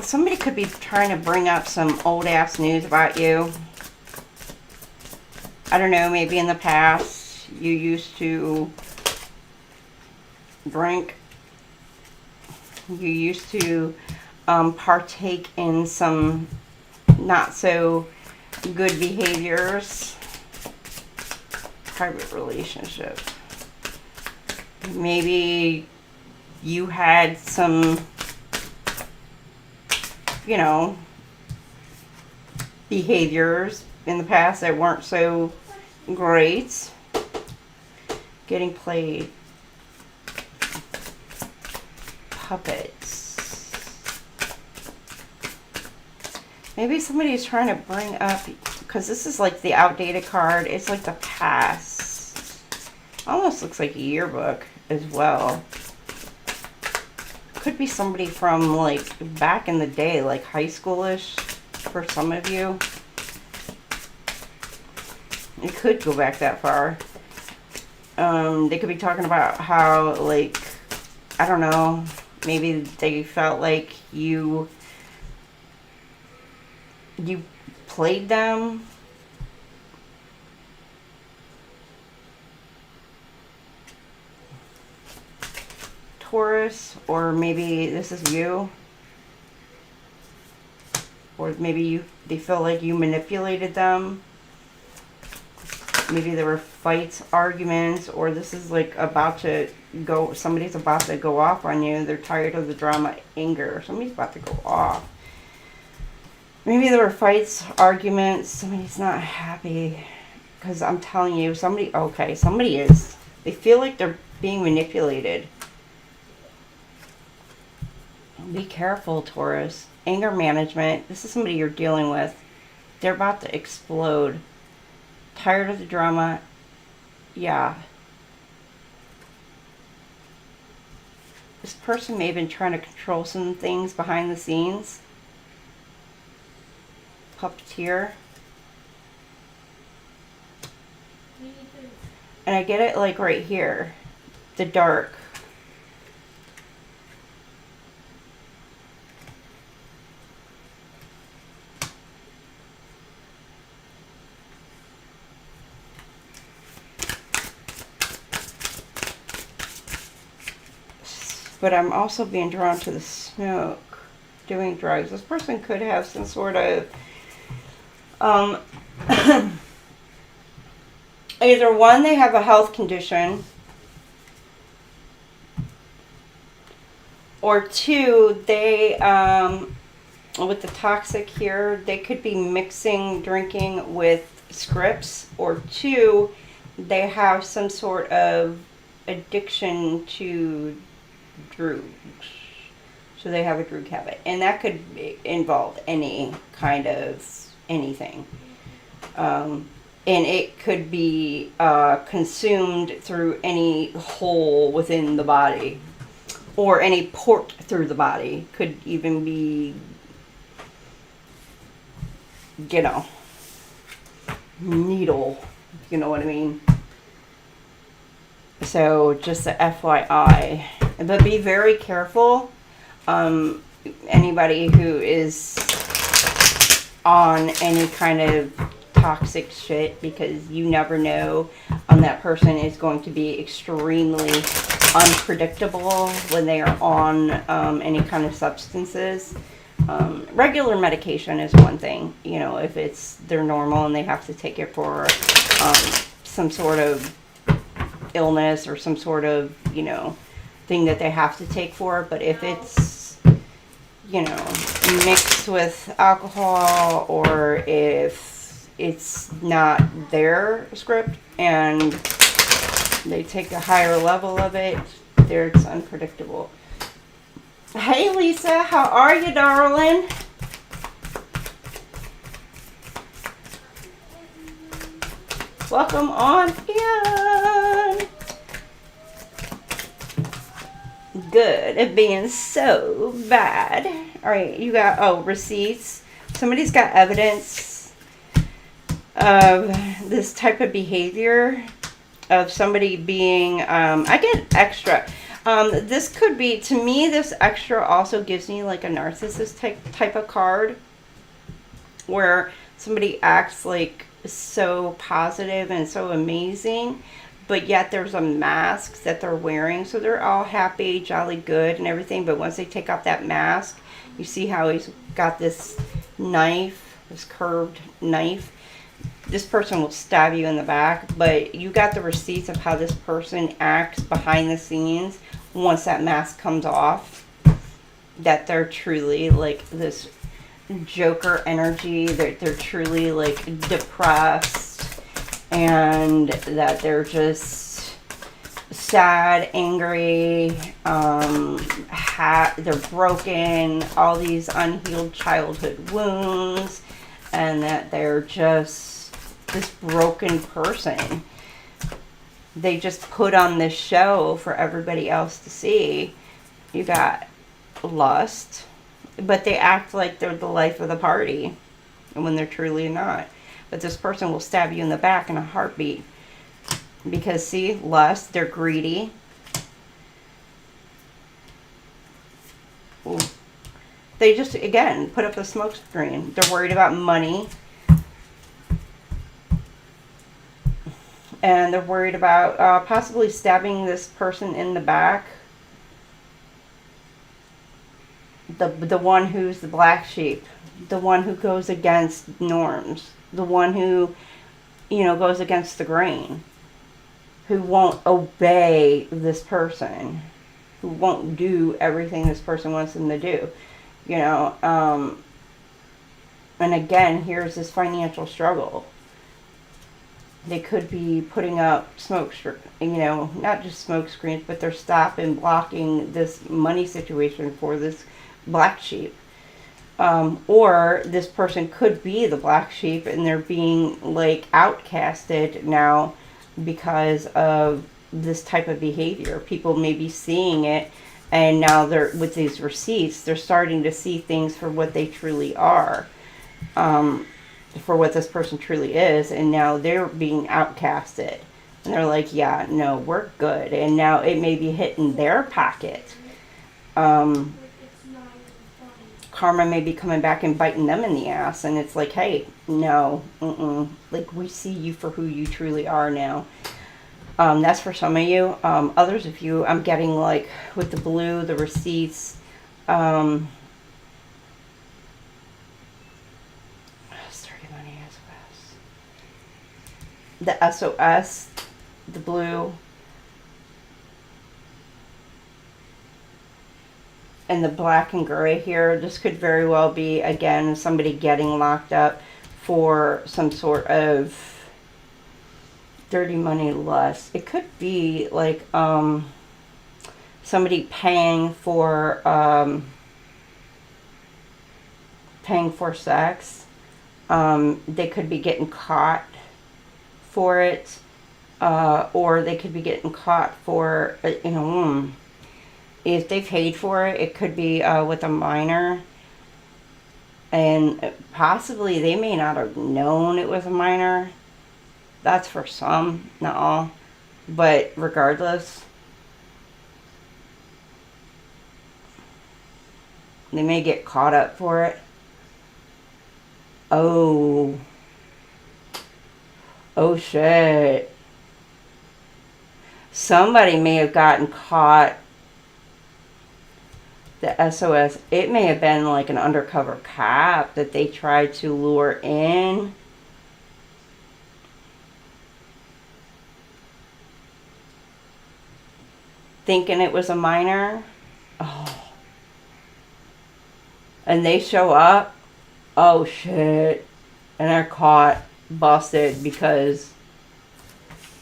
Somebody could be trying to bring up some old ass news about you. I don't know, maybe in the past you used to drink. You used to partake in some not so good behaviors. Private relationship. Maybe you had some, you know, behaviors in the past that weren't so great. Getting played. Cups. Maybe somebody's trying to bring up, because this is like the outdated card. It's like the past. Almost looks like a yearbook as well. Could be somebody from like back in the day, like high schoolish for some of you. It could go back that far. They could be talking about how, like, I don't know, maybe they felt like you played them. Taurus, or maybe this is you. Or maybe they feel like you manipulated them. Maybe there were fights, arguments, or this is like about to go, somebody's about to go off on you. They're tired of the drama, anger. Somebody's about to go off. Maybe there were fights, arguments. Somebody's not happy. Because I'm telling you, somebody is. They feel like they're being manipulated. Be careful, Taurus. Anger management. This is somebody you're dealing with. They're about to explode. Tired of the drama. Yeah. This person may have been trying to control some things behind the scenes. Puppeteer. And I get it like right here. The dark. But I'm also being drawn to the smoke, doing drugs. This person could have some sort of, either one, they have a health condition, or two, they, with the toxic here, they could be mixing drinking with scripts, or two, they have some sort of addiction to drugs. So they have a drug habit, and that could involve any kind of anything, and it could be consumed through any hole within the body, or any port through the body. Could even be, you know, needle, you know what I mean. So just a FYI. But be very careful. Anybody who is on any kind of toxic shit, because you never know. That person is going to be extremely unpredictable when they are on any kind of substances. Regular medication is one thing. You know, if they're normal and they have to take it for some sort of illness or some sort of, you know, thing that they have to take for. But if it's, you know, mixed with alcohol, or if it's not their script and they take a higher level of it, it's unpredictable. Hey Lisa, how are you, darling? Welcome on in. Good at being so bad. All right, you got, receipts. Somebody's got evidence of this type of behavior, of somebody being, I get extra. This could be, to me, this extra also gives me like a narcissist type of card, where somebody acts like so positive and so amazing, but yet there's a mask that they're wearing. So they're all happy, jolly good and everything, but once they take off that mask, you see how he's got this knife, this curved knife. This person will stab you in the back, but you got the receipts of how this person acts behind the scenes once that mask comes off, that they're truly like this Joker energy, that they're truly like depressed, and that they're just sad, angry, they're broken, all these unhealed childhood wounds, and that they're just this broken person. They just put on this show for everybody else to see. You got lust, but they act like they're the life of the party, and when they're truly not. But this person will stab you in the back in a heartbeat. Because, see, lust, they're greedy. Ooh. They just, again, put up a smoke screen. They're worried about money. And they're worried about possibly stabbing this person in the back. The one who's the black sheep. The one who goes against norms. The one who, you know, goes against the grain. Who won't obey this person. Who won't do everything this person wants them to do. You know, and again, here's this financial struggle. They could be putting up smoke, you know, not just smoke screens, but they're stopping, blocking this money situation for this black sheep. Or this person could be the black sheep and they're being like outcasted now because of this type of behavior. People may be seeing it, and now they're with these receipts, they're starting to see things for what they truly are. For what this person truly is, and now they're being outcasted. And they're like, yeah, no, we're good. And now it may be hitting their pocket. Karma may be coming back and biting them in the ass. And it's like, hey, no, like, we see you for who you truly are now. That's for some of you. Others of you, I'm getting like, with the blue, the receipts, the SOS, the blue, and the black and gray here. This could very well be, again, somebody getting locked up for some sort of dirty money lust. It could be like somebody paying for sex. They could be getting caught for it, or they could be getting caught for, you know, if they paid for it, it could be with a minor, and possibly they may not have known it was a minor. That's for some, not all, but regardless, they may get caught up for it. Oh shit. Somebody may have gotten caught. The SOS, it may have been like an undercover cop that they tried to lure in. Thinking it was a minor. Oh. And they show up. Oh shit. And they're caught. Busted because,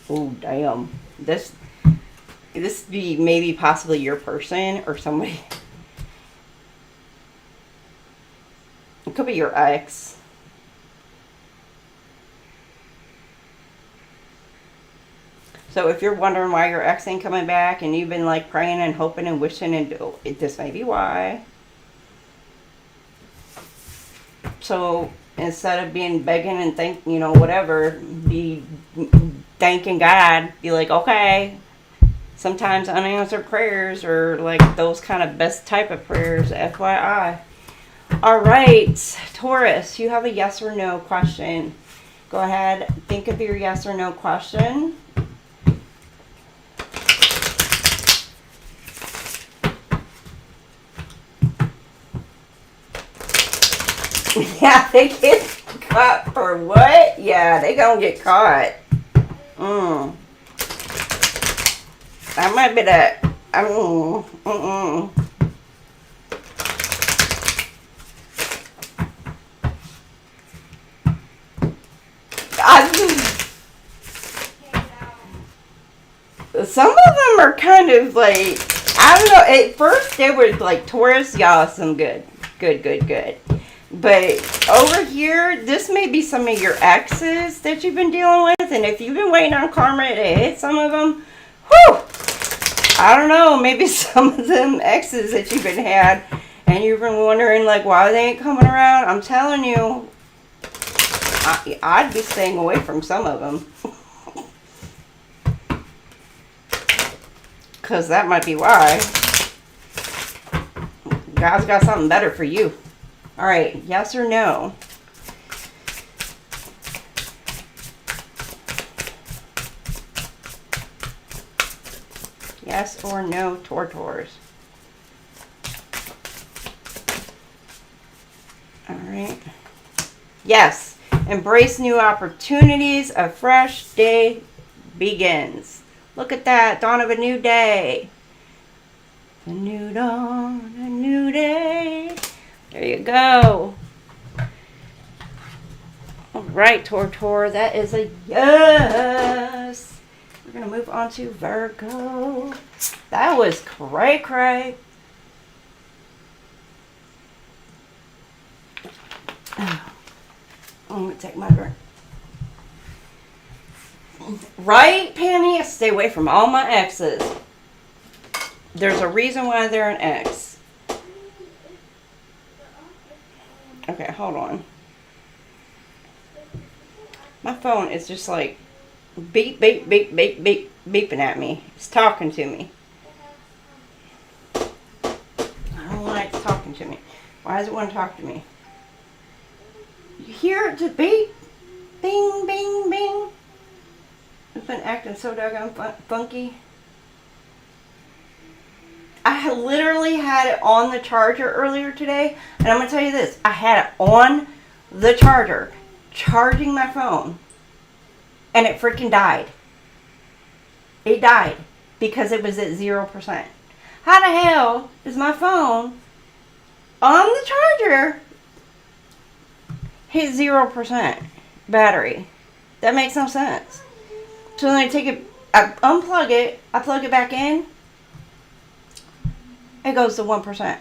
oh damn, this be maybe possibly your person or somebody. It could be your ex. So if you're wondering why your ex ain't coming back and you've been like praying and hoping and wishing, and this may be why. So instead of being begging and whatever, be thanking God. Be like, okay, sometimes unanswered prayers are like those kind of best type of prayers, FYI. All right, Taurus, you have a yes or no question. Go ahead, think of your yes or no question. Yeah, they get caught for what? Yeah, they gonna get caught. I might be that. some of them are kind of like, I don't know. At first, they were like, Taurus, y'all, some good. Good. But over here, this may be some of your exes that you've been dealing with. And if you've been waiting on karma to hit some of them, whew, I don't know. Maybe some of them exes that you've been had. And you've been wondering, like, why they ain't coming around. I'm telling you, I'd be staying away from some of them. Because that might be why. God's got something better for you. All right, yes or no? Yes or no, Taurus? All right. Yes. Embrace new opportunities. A fresh day begins. Look at that. Dawn of a new day. A new dawn, a new day. There you go. All right, Tor. That is a yes. We're going to move on to Virgo. That was cray. I'm going to take my drink. Right, Penny? Stay away from all my exes. There's a reason why they're an ex. Okay, hold on. My phone is just like beep, beeping at me. It's talking to me. I don't know why it's talking to me. Why does it want to talk to me? You hear it just beep? Bing, bing, bing. It's been acting so doggone funky. I literally had it on the charger earlier today. And I'm going to tell you this. I had it on the charger, charging my phone. And it freaking died. It died because it was at 0%. How the hell is my phone on the charger hit 0% battery? That makes no sense. So then I take it, I unplug it, I plug it back in, it goes to 1%.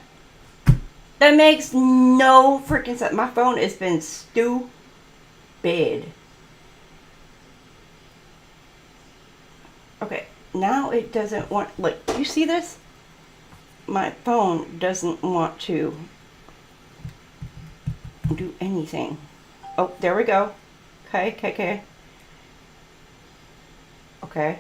That makes no freaking sense. My phone has been stupid. Okay, now it doesn't want, look, you see this? My phone doesn't want to do anything. Oh, there we go. Okay. Okay.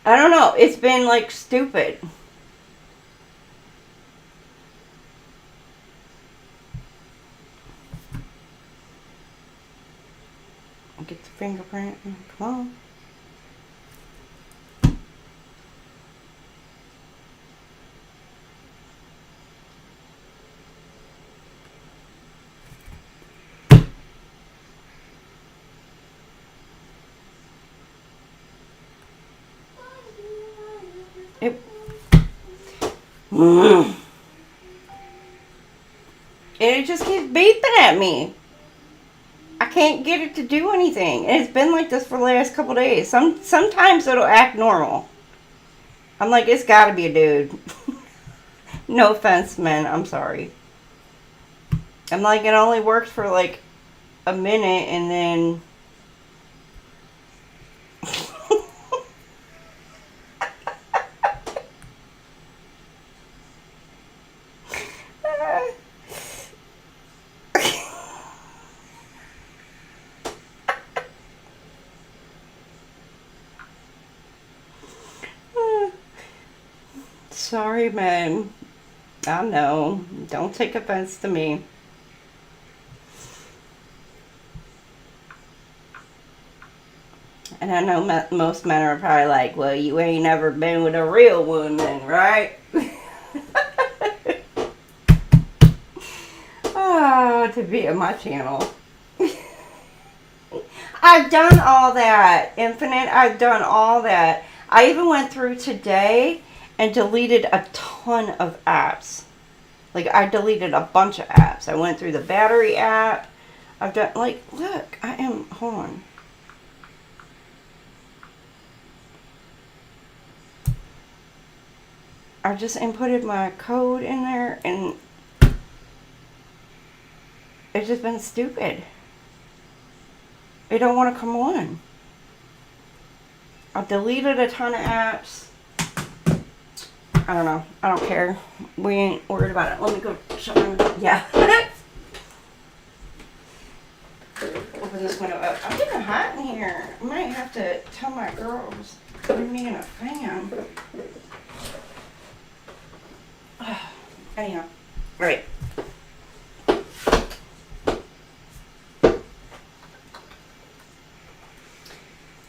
I don't know. It's been like stupid. Get the fingerprint. Come on. And it just keeps beeping at me. I can't get it to do anything. And it's been like this for the last couple days. Sometimes it'll act normal. I'm like, it's gotta be a dude. No offense, man. I'm sorry. I'm like, it only works for like a minute and then... Sorry, man. I know. Don't take offense to me. And I know most men are probably like, well, you ain't never been with a real woman, right? Oh, to be on my channel. I've done all that, Infinite. I've done all that. I even went through today and deleted a ton ton of apps. Like, I deleted a bunch of apps. I went through the battery app. I've done, like, look, hold on. I just inputted my code in there, and it's just been stupid. It don't want to come on. I deleted a ton of apps. I don't know. I don't care. We ain't worried about it. Let me go show them. Yeah. Open this window up. I'm getting hot in here. I might have to tell my girls. Put me in a fan. Anyhow. Right.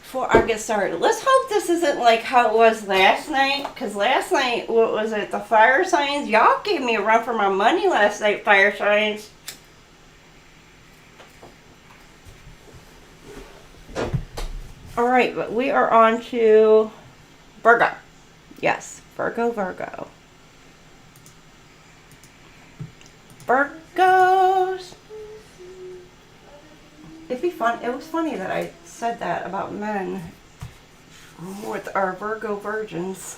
Before I get started, let's hope this isn't like how it was last night. Because last night, what was it? The fire signs? Y'all gave me a run for my money last night, fire signs. Alright, but we are on to Virgo. Yes, Virgo. Virgos. It'd be fun. It was funny that I said that about men with our Virgo virgins.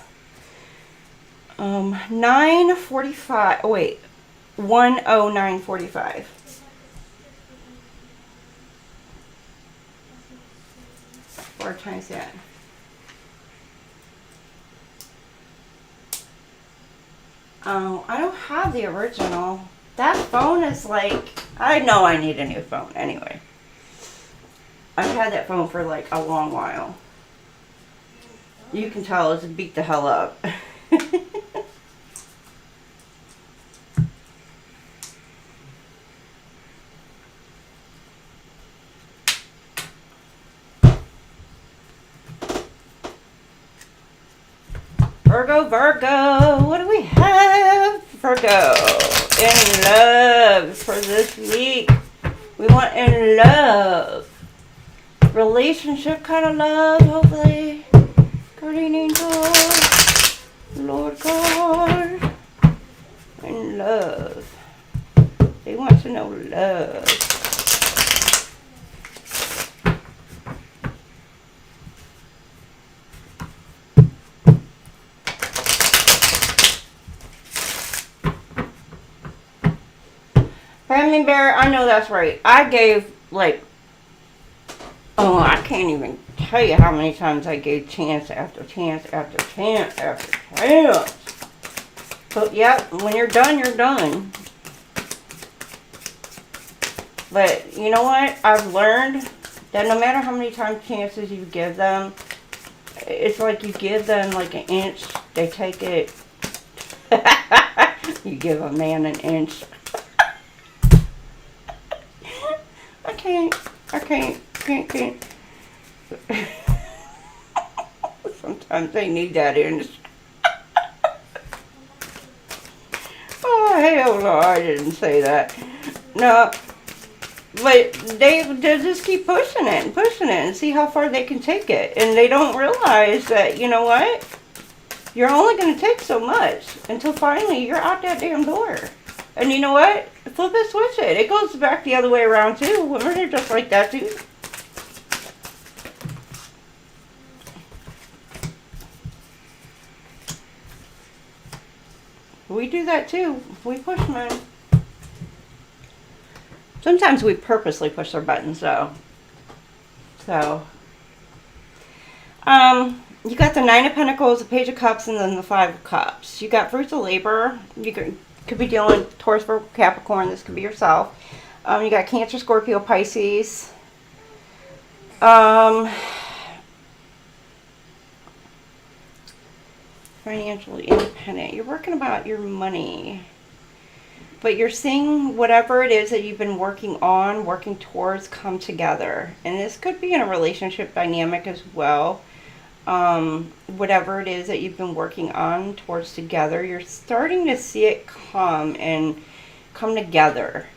9:45. Oh wait, 1:09:45. What time's that? Oh, I don't have the original. That phone is like, I know I need a new phone anyway. I've had that phone for like a long while. You can tell it's beat the hell up. Virgo, what do we have? Virgo, in love for this week. We want in love. Relationship kind of love, hopefully. Guardian angel, Lord God, in love. They want to know love. Family Bear, I know that's right. I gave, like, oh, I can't even tell you how many times I gave chance after chance after chance after chance. But, yeah, when you're done, you're done. But, you know what? I've learned that no matter how many times chances you give them, it's like you give them, like, an inch, they take it. You give a man an inch. I can't. Sometimes they need that inch. Oh, hell no, I didn't say that. No, but they just keep pushing it and see how far they can take it. And they don't realize that, you know what? You're only going to take so much until finally you're out that damn door. And you know what? Flip it, switch it. It goes back the other way around too. Women are just like that too. We do that too. We push men. Sometimes we purposely push their buttons though. So, you got the Nine of Pentacles, the Page of Cups, and then the Five of Cups. You got fruits of labor. You could be dealing with Taurus, Virgo, Capricorn. This could be yourself. You got Cancer, Scorpio, Pisces. Financially independent. You're working about your money. But you're seeing whatever it is that you've been working towards come together. And this could be in a relationship dynamic as well. Whatever it is that you've been working on towards together, you're starting to see it come together.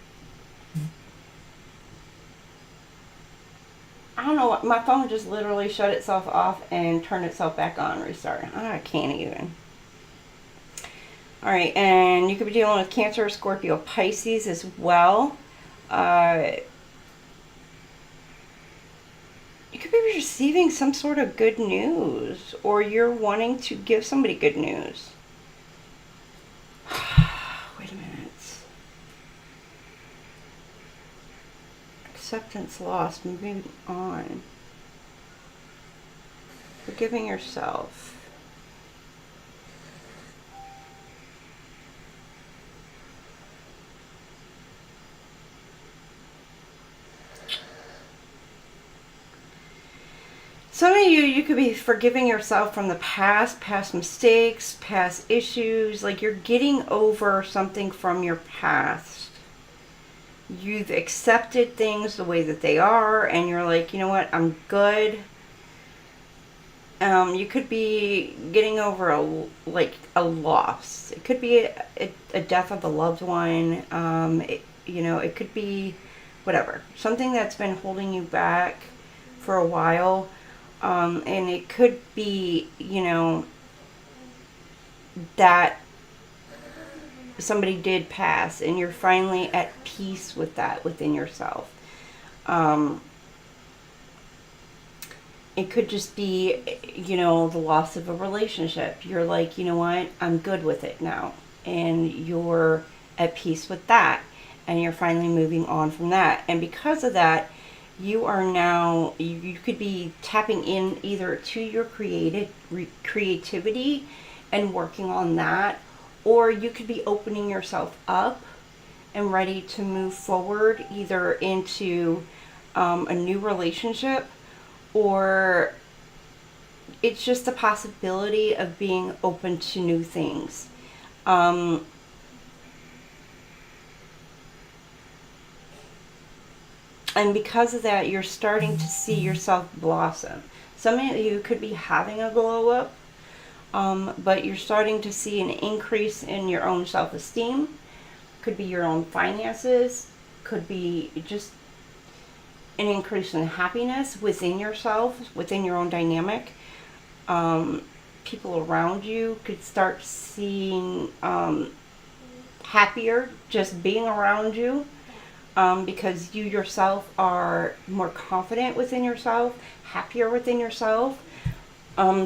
I don't know, my phone just literally shut itself off and turned itself back on, restart. I can't even. All right, and you could be dealing with Cancer, Scorpio, Pisces as well. You could be receiving some sort of good news, or you're wanting to give somebody good news. Wait a minute. Acceptance lost, moving on. Forgiving yourself. Some of you could be forgiving yourself from the past mistakes, past issues, like you're getting over something from your past. You've accepted things the way that they are, and you're like, you know what, I'm good. You could be getting over a loss. It could be a death of a loved one. It could be whatever. Something that's been holding you back for a while. And it could be, that somebody did pass and you're finally at peace with that within yourself. It could just be, the loss of a relationship. You're like, you know what, I'm good with it now. And you're at peace with that. And you're finally moving on from that. And because of that, you are now, you could be tapping in either to your creativity and working on that, or you could be opening yourself up and ready to move forward either into a new relationship, or it's just the possibility of being open to new things. And because of that, you're starting to see yourself blossom. Some of you could be having a glow up, but you're starting to see an increase in your own self-esteem. Could be your own finances. Could be just an increase in happiness within yourself, within your own dynamic. People around you could start seeing happier just being around you. Because you yourself are more confident within yourself, happier within yourself,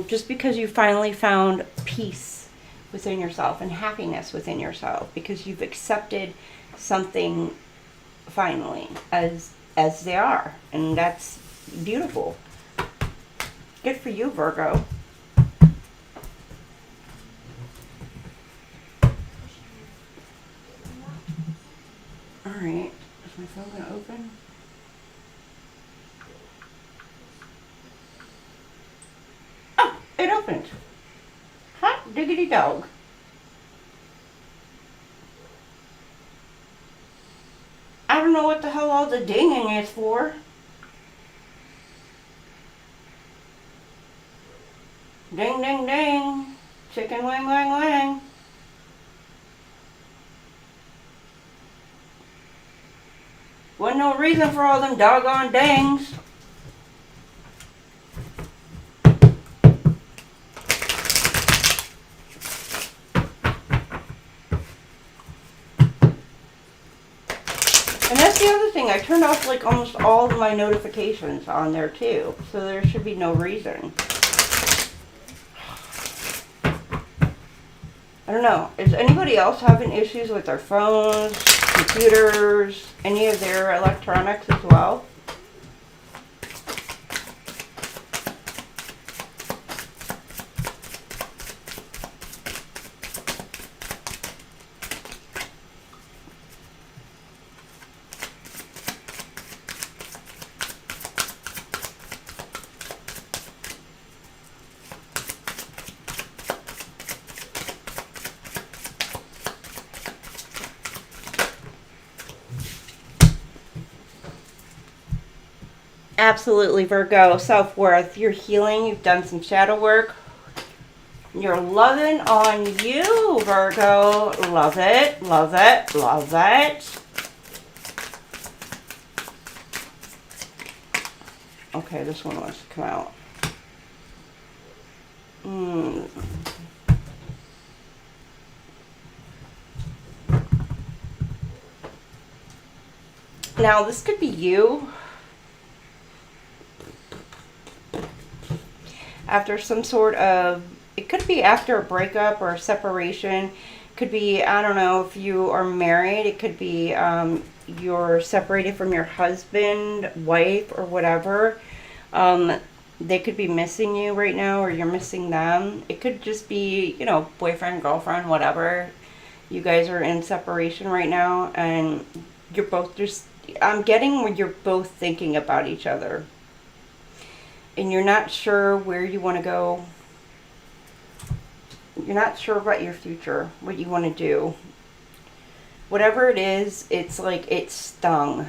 just because you finally found peace within yourself and happiness within yourself, because you've accepted something finally as they are, and that's beautiful. Good for you, Virgo. All right. My phone gonna open? Oh, it opened. Hot diggity dog. I don't know what the hell all the dinging is for. Ding, ding, ding. Chicken wing, wing, wing. Wasn't no reason for all them doggone dings. And that's the other thing. I turned off like almost all of my notifications on there too. So there should be no reason. I don't know. Is anybody else having issues with their phones, computers, any of their electronics as well? Absolutely, Virgo. Self-worth. You're healing. You've done some shadow work. You're loving on you, Virgo. Love it. Love it. Love it. Okay, this one wants to come out. Now, this could be you after some sort of, it could be after a breakup or a separation. Could be, I don't know, if you are married, it could be you're separated from your husband, wife, or whatever. They could be missing you right now, or you're missing them. It could just be, you know, boyfriend, girlfriend, whatever. You guys are in separation right now, and you're both just, I'm getting when you're both thinking about each other. And you're not sure where you want to go. You're not sure about your future, what you want to do. Whatever it is, it's like it stung.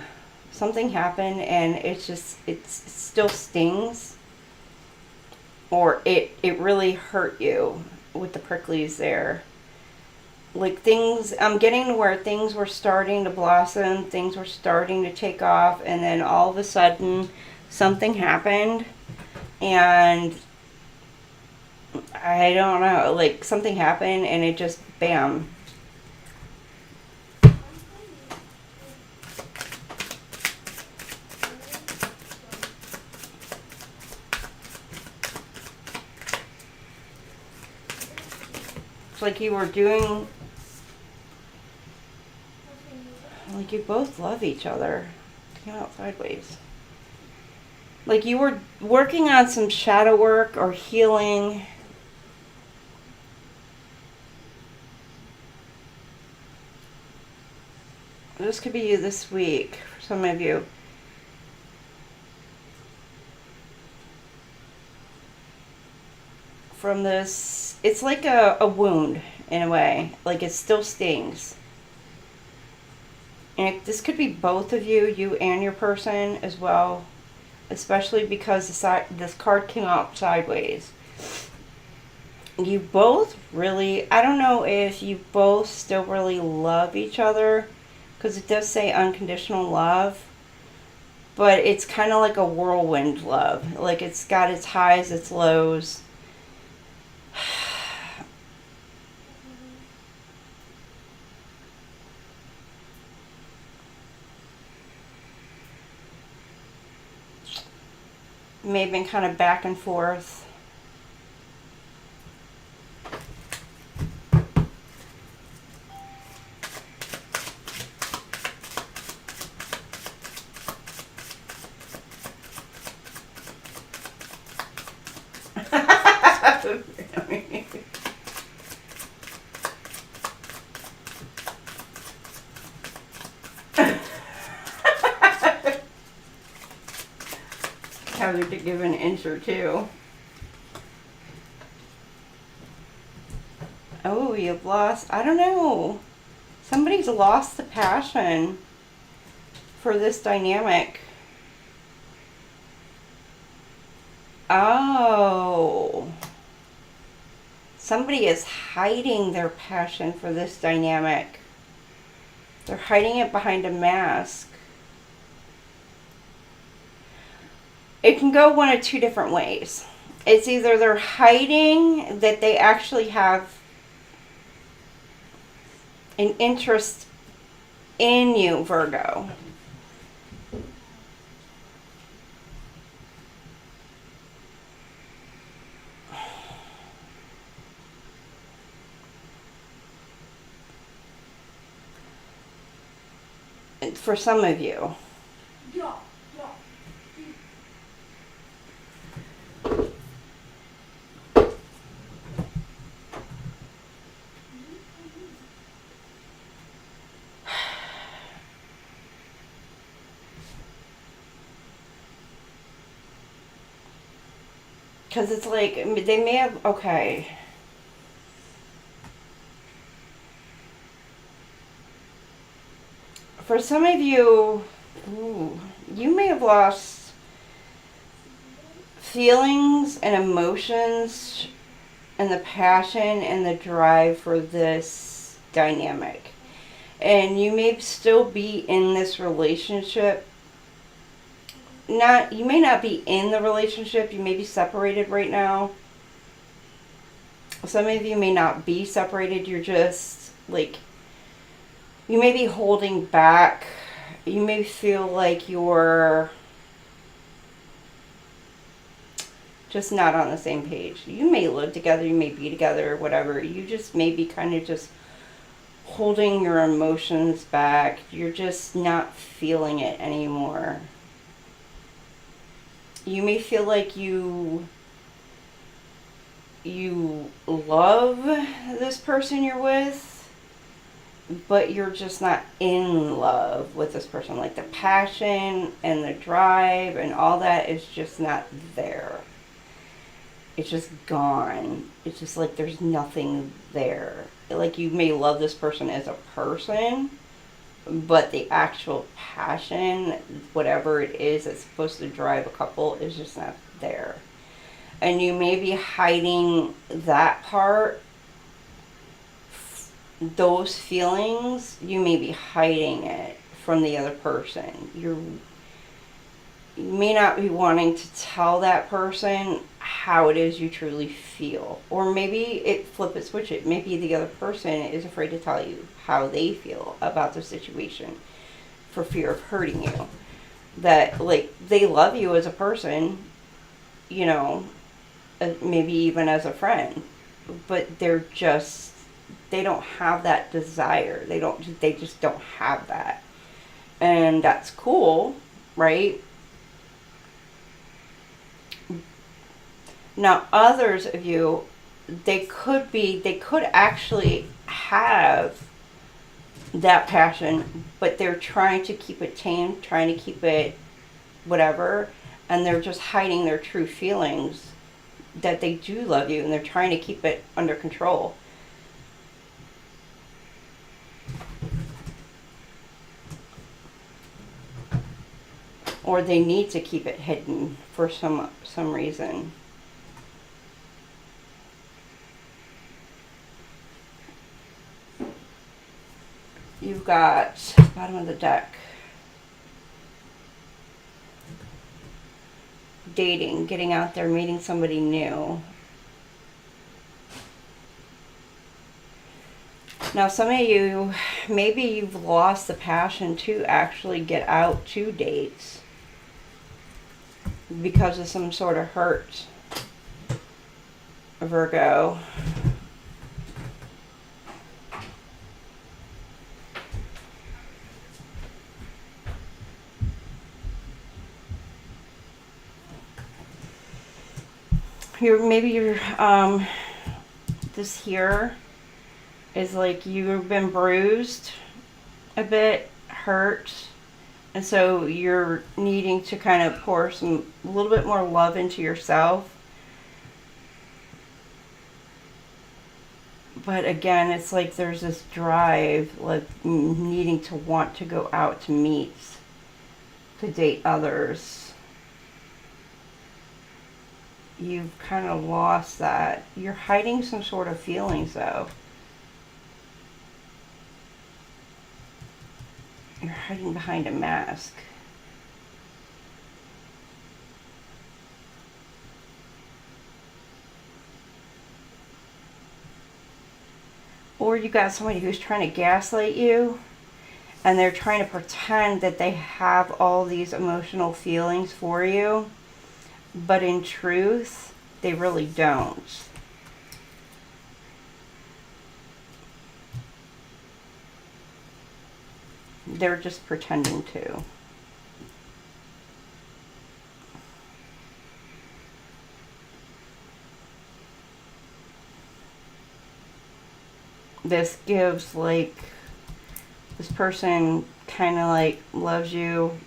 Something happened and it's just, it still stings. Or it really hurt you with the pricklies there. Like things, I'm getting to where things were starting to blossom, things were starting to take off, and then all of a sudden something happened, and I don't know, like something happened and it just, bam. It's like you were doing, like you both love each other. It came out sideways. Like you were working on some shadow work or healing. This could be you this week, for some of you. From this, it's like a wound in a way. Like it still stings. And this could be both of you, you and your person as well. Especially because this card came out sideways. You both really, I don't know if you both still really love each other. Because it does say unconditional love. But it's kind of like a whirlwind love. Like it's got its highs, its lows. May have been kind of back and forth. Having to give an inch or two. Oh, you've lost, I don't know. Somebody's lost the passion for this dynamic. Oh. Somebody is hiding their passion for this dynamic. They're hiding it behind a mask. It can go one of two different ways. It's either they're hiding that they actually have an interest in you, Virgo. For some of you. Because it's like, they may have, okay. For some of you, you may have lost feelings and emotions and the passion and the drive for this dynamic. And you may still be in this relationship. You may not be in the relationship. You may be separated right now. Some of you may not be separated. You're just like, you may be holding back You may feel like you're just not on the same page. You may live together, you may be together, whatever. You just may be kind of just holding your emotions back. You're just not feeling it anymore. You may feel like you love this person you're with, but you're just not in love with this person. Like the passion and the drive and all that is just not there. It's just gone. It's just like there's nothing there. Like you may love this person as a person, but the actual passion, whatever it is that's supposed to drive a couple, is just not there. And you may be hiding that part, those feelings, you may be hiding it from the other person. You may not be wanting to tell that person how it is you truly feel. Or maybe it flip it, switch it. Maybe the other person is afraid to tell you how they feel about the situation for fear of hurting you. That, like, they love you as a person, you know, maybe even as a friend, but they don't have that desire. They just don't have that. And that's cool, right? Now, others of you, they could actually have that passion, but they're trying to keep it tame, trying to keep it whatever, and they're just hiding their true feelings that they do love you, and they're trying to keep it under control. Or they need to keep it hidden for some reason. You've got bottom of the deck. Dating, getting out there, meeting somebody new. Now, some of you, maybe you've lost the passion to actually get out to dates because of some sort of hurt, Virgo. This here is like you've been bruised a bit, hurt, and so you're needing to kind of pour a little bit more love into yourself. But again, it's like there's this drive, like needing to want to go out to meet, to date others. You've kind of lost that. You're hiding some sort of feelings, though. You're hiding behind a mask. Or you got somebody who's trying to gaslight you, and they're trying to pretend that they have all these emotional feelings for you. But in truth, they really don't. They're just pretending to. This gives, like, this person kind of like loves you,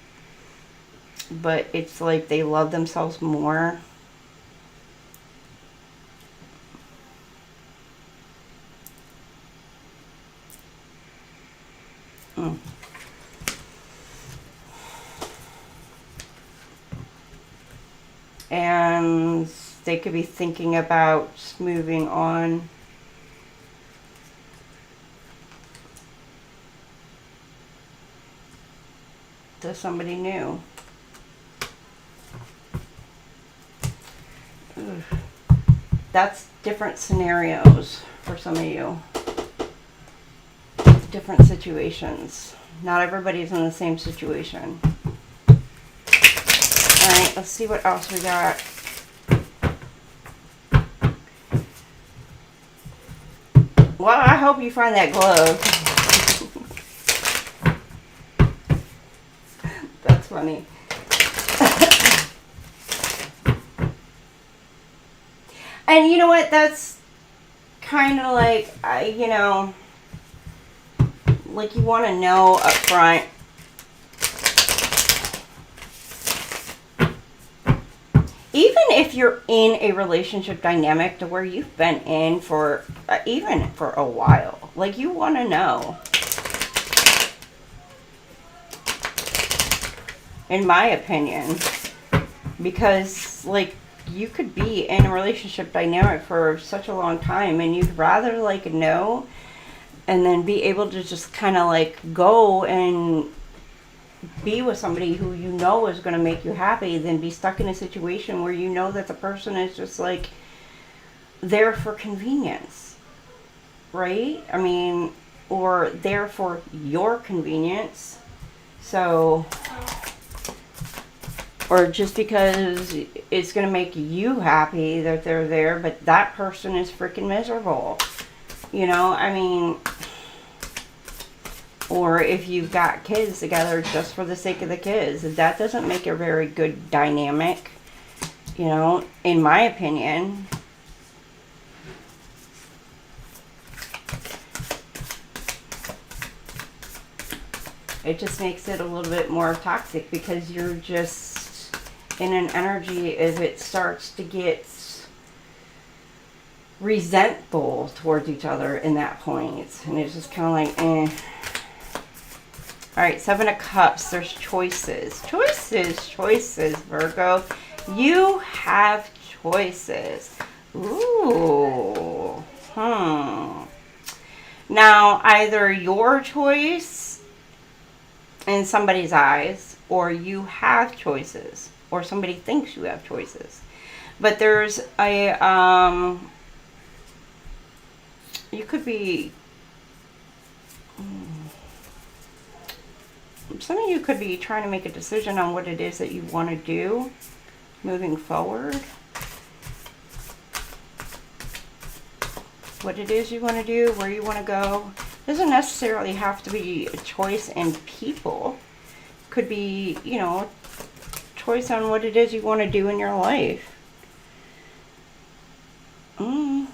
but it's like they love themselves more. And they could be thinking about moving on. To somebody new. That's different scenarios for some of you. different situations. Not everybody's in the same situation. Alright, let's see what else we got. Well, I hope you find that glove. That's funny. And you know what? That's kind of like, you know, like you want to know up front. Even if you're in a relationship dynamic to where you've been in for, even for a while, like you want to know. In my opinion. Because, like, you could be in a relationship dynamic for such a long time and you'd rather, like, know and then be able to just kind of, like, go and be with somebody who you know is going to make you happy than be stuck in a situation where you know that the person is just like there for convenience, right? I mean, or there for your convenience. So, or just because it's going to make you happy that they're there, but that person is freaking miserable. You know, I mean, or if you've got kids together just for the sake of the kids, that doesn't make a very good dynamic, you know, in my opinion. It just makes it a little bit more toxic because you're just in an energy if it starts to get resentful towards each other in that point. And it's just kind of like, eh. Alright, Seven of Cups. There's choices. Choices, Virgo. You have choices. Ooh. Now, either your choice in somebody's eyes, or you have choices, or somebody thinks you have choices. But there's a, you could be, some of you could be trying to make a decision on what it is that you want to do moving forward. What it is you want to do, where you want to go. Doesn't necessarily have to be a choice in people. Could be, you know, choice on what it is you want to do in your life. Some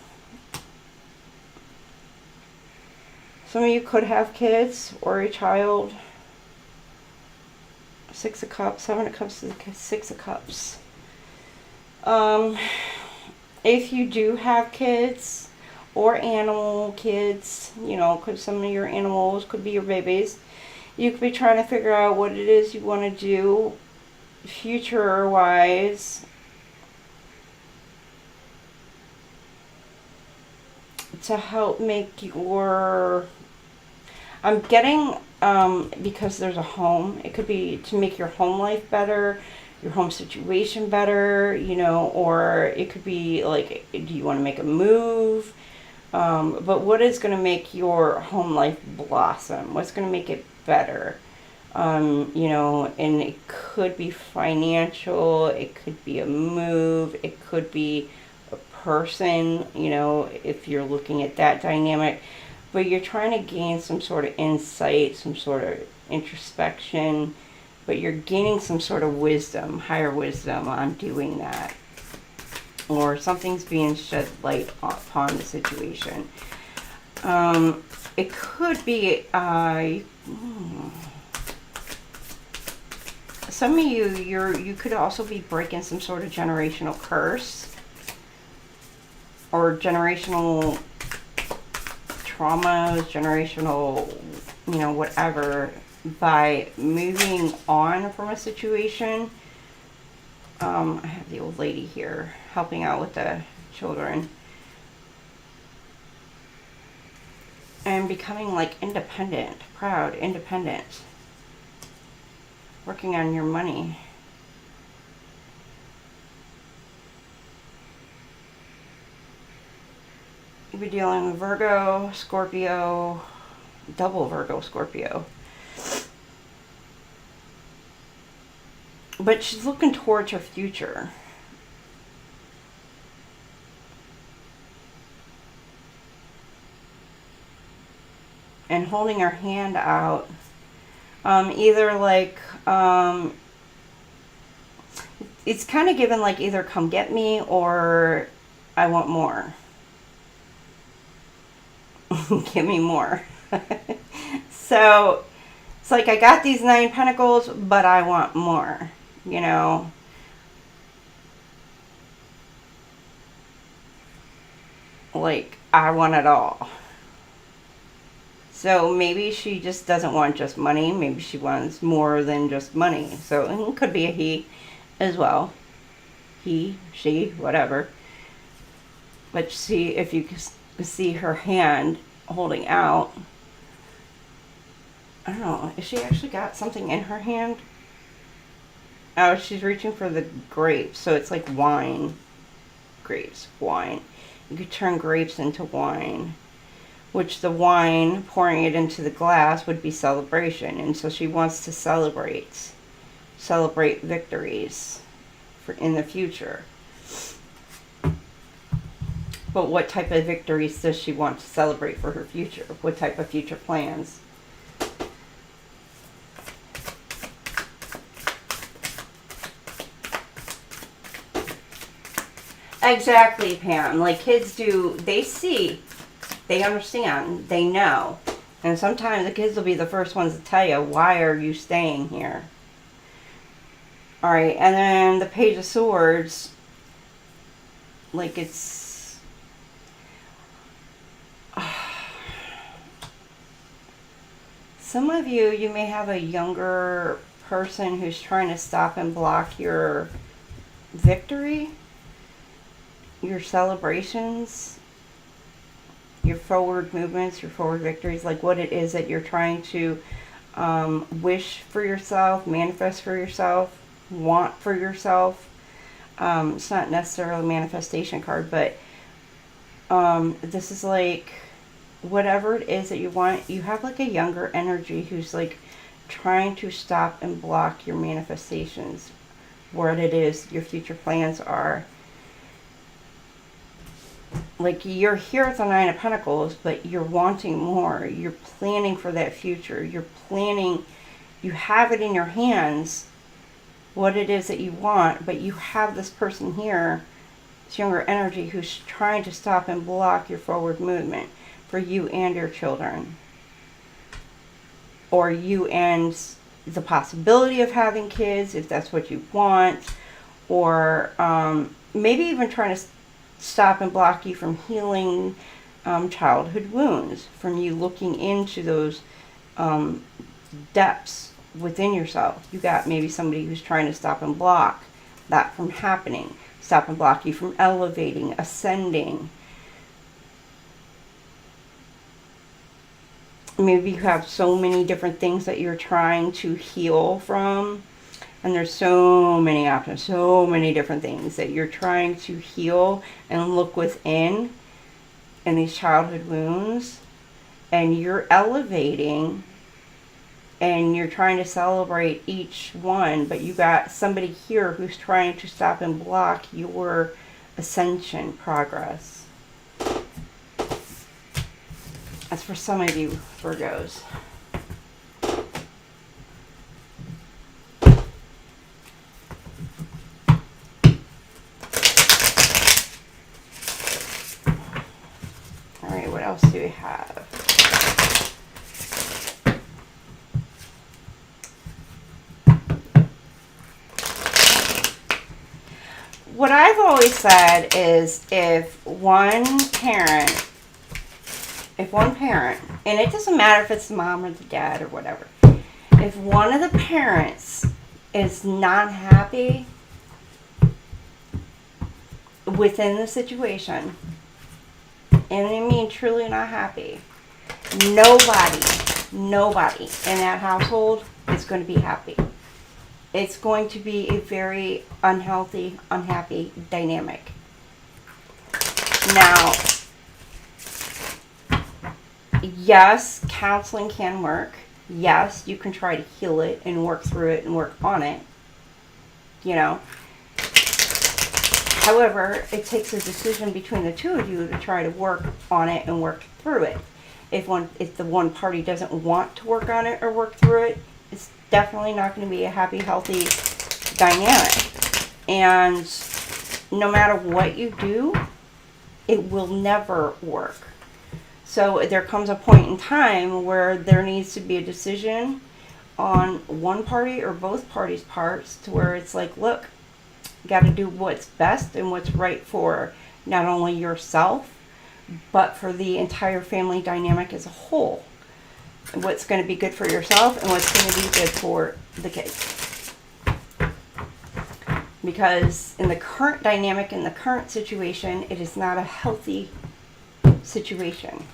of you could have kids or a child. Six of Cups, Seven of Cups, Six of Cups. If you do have kids or animal kids, you know, because some of your animals could be your babies, you could be trying to figure out what it is you want to do future-wise to help make your, I'm getting, because there's a home, it could be to make your home life better, your home situation better, you know, or it could be like, do you want to make a move? But what is going to make your home life blossom? What's going to make it better? You know, and it could be financial, it could be a move, it could be a person, you know, if you're looking at that dynamic. But you're trying to gain some sort of insight, some sort of introspection, but you're gaining some sort of wisdom, higher wisdom on doing that. Or something's being shed light upon the situation. It could be, some of you could also be breaking some sort of generational curse or generational traumas, generational, you know, whatever, by moving on from a situation. I have the old lady here helping out with the children. And becoming like independent, proud, independent. Working on your money. You'll be dealing with Virgo, Scorpio, double Virgo, Scorpio. But she's looking towards her future. And holding her hand out. Either like, it's kind of given like either come get me or I want more. Give me more. So it's like I got these 9 pentacles, but I want more, you know. Like I want it all. So maybe she just doesn't want just money. Maybe she wants more than just money. So it could be a he as well. He, she, whatever. But see, if you see her hand holding out, I don't know, has she actually got something in her hand? Oh, she's reaching for the grapes. So it's like wine. Grapes, wine. You could turn grapes into wine. Which the wine, pouring it into the glass, would be celebration. And so she wants to celebrate victories in the future. But what type of victories does she want to celebrate for her future? What type of future plans? Exactly, Pam. Like kids do, they see. They understand. They know. And sometimes the kids will be the first ones to tell you, why are you staying here? Alright, and then the Page of Swords, like it's... Some of you may have a younger person who's trying to stop and block your victory, your celebrations, your forward movements, your forward victories, like what it is that you're trying to wish for yourself, manifest for yourself, want for yourself. It's not necessarily a manifestation card, but this is like whatever it is that you want. You have like a younger energy who's like trying to stop and block your manifestations, what it is your future plans are. Like you're here at the 9 of Pentacles, but you're wanting more. You're planning for that future. You're planning, you have it in your hands, what it is that you want, but you have this person here, this younger energy, who's trying to stop and block your forward movement for you and your children. Or you and the possibility of having kids, if that's what you want. Or maybe even trying to stop and block you from healing childhood wounds, from you looking into those depths within yourself. You got maybe somebody who's trying to stop and block that from happening, stop and block you from elevating, ascending. Maybe you have so many different things that you're trying to heal from. And there's so many options, so many different things that you're trying to heal and look within in these childhood wounds. And you're elevating and you're trying to celebrate each one. But you got somebody here who's trying to stop and block your ascension progress. That's for some of you Virgos. Alright, what else do we have? What I've always said is if one parent, and it doesn't matter if it's the mom or the dad or whatever, if one of the parents is not happy within the situation, and I mean truly not happy, nobody in that household is going to be happy. It's going to be a very unhealthy, unhappy dynamic. Now, Yes, counseling can work. Yes, you can try to heal it and work through it and work on it. You know. However, it takes a decision between the two of you to try to work on it and work through it. If the one party doesn't want to work on it or work through it, it's definitely not going to be a happy, healthy dynamic. And no matter what you do, it will never work. So there comes a point in time where there needs to be a decision on one party or both parties' parts to where it's like, look, you got to do what's best and what's right for not only yourself, but for the entire family dynamic as a whole. What's going to be good for yourself and what's going to be good for the kids. Because in the current dynamic, in the current situation, it is not a healthy situation.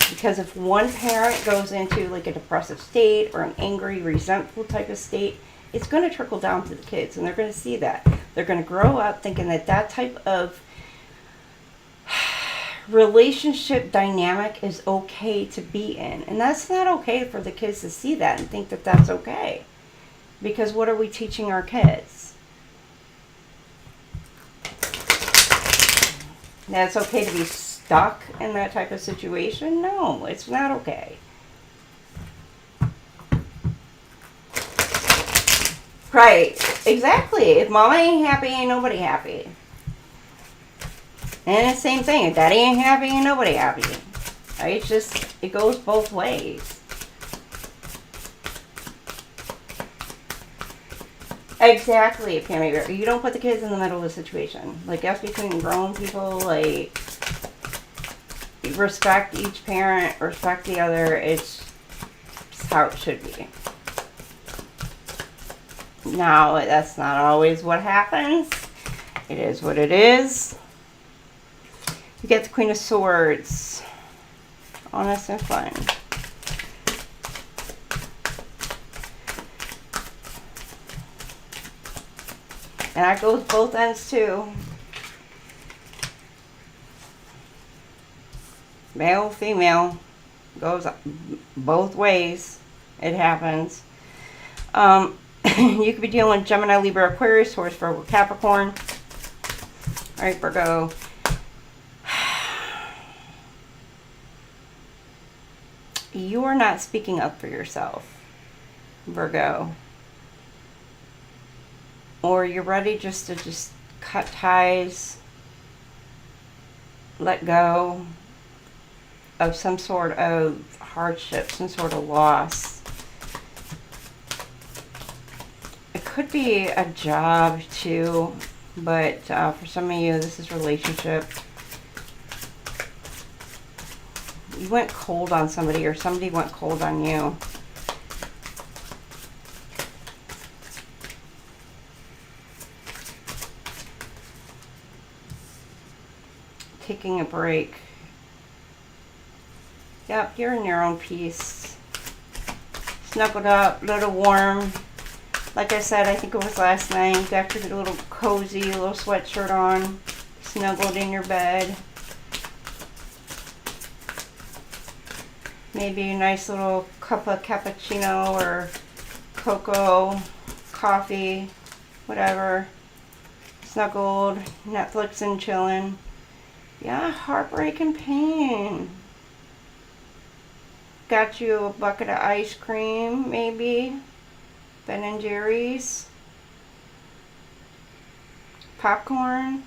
Because if one parent goes into like a depressive state or an angry, resentful type of state, it's going to trickle down to the kids, and they're going to see that. They're going to grow up thinking that that type of relationship dynamic is okay to be in. And that's not okay for the kids to see that and think that that's okay. Because what are we teaching our kids? That it's okay to be stuck in that type of situation? No, it's not okay. Right, exactly. If mama ain't happy, ain't nobody happy. And it's the same thing. If daddy ain't happy, ain't nobody happy. Right? It's just, it goes both ways. Exactly, Pammy. You don't put the kids in the middle of the situation. Like, that's between grown people. Like, respect each parent, respect the other. It's how it should be. Now, that's not always what happens. It is what it is. You get the Queen of Swords. Honest and fun. And that goes both ends too. Male, female. Goes both ways. It happens. You could be dealing with Gemini, Libra, Aquarius, Taurus, Virgo, Capricorn. Alright, Virgo. You are not speaking up for yourself, Virgo. Or you're ready just to cut ties, let go of some sort of hardship, some sort of loss. It could be a job too, but for some of you, this is relationship. You went cold on somebody, or somebody went cold on you. Taking a break. Yep, you're in your own peace. Snuggled up, a little warm. Like I said, I think it was last night. Got your little cozy, little sweatshirt on. Snuggled in your bed. Maybe a nice little cup of cappuccino or cocoa, coffee, whatever. Snuggled, Netflix and chilling. Yeah, heartbreak and pain. Got you a bucket of ice cream, maybe. Ben and Jerry's. Popcorn.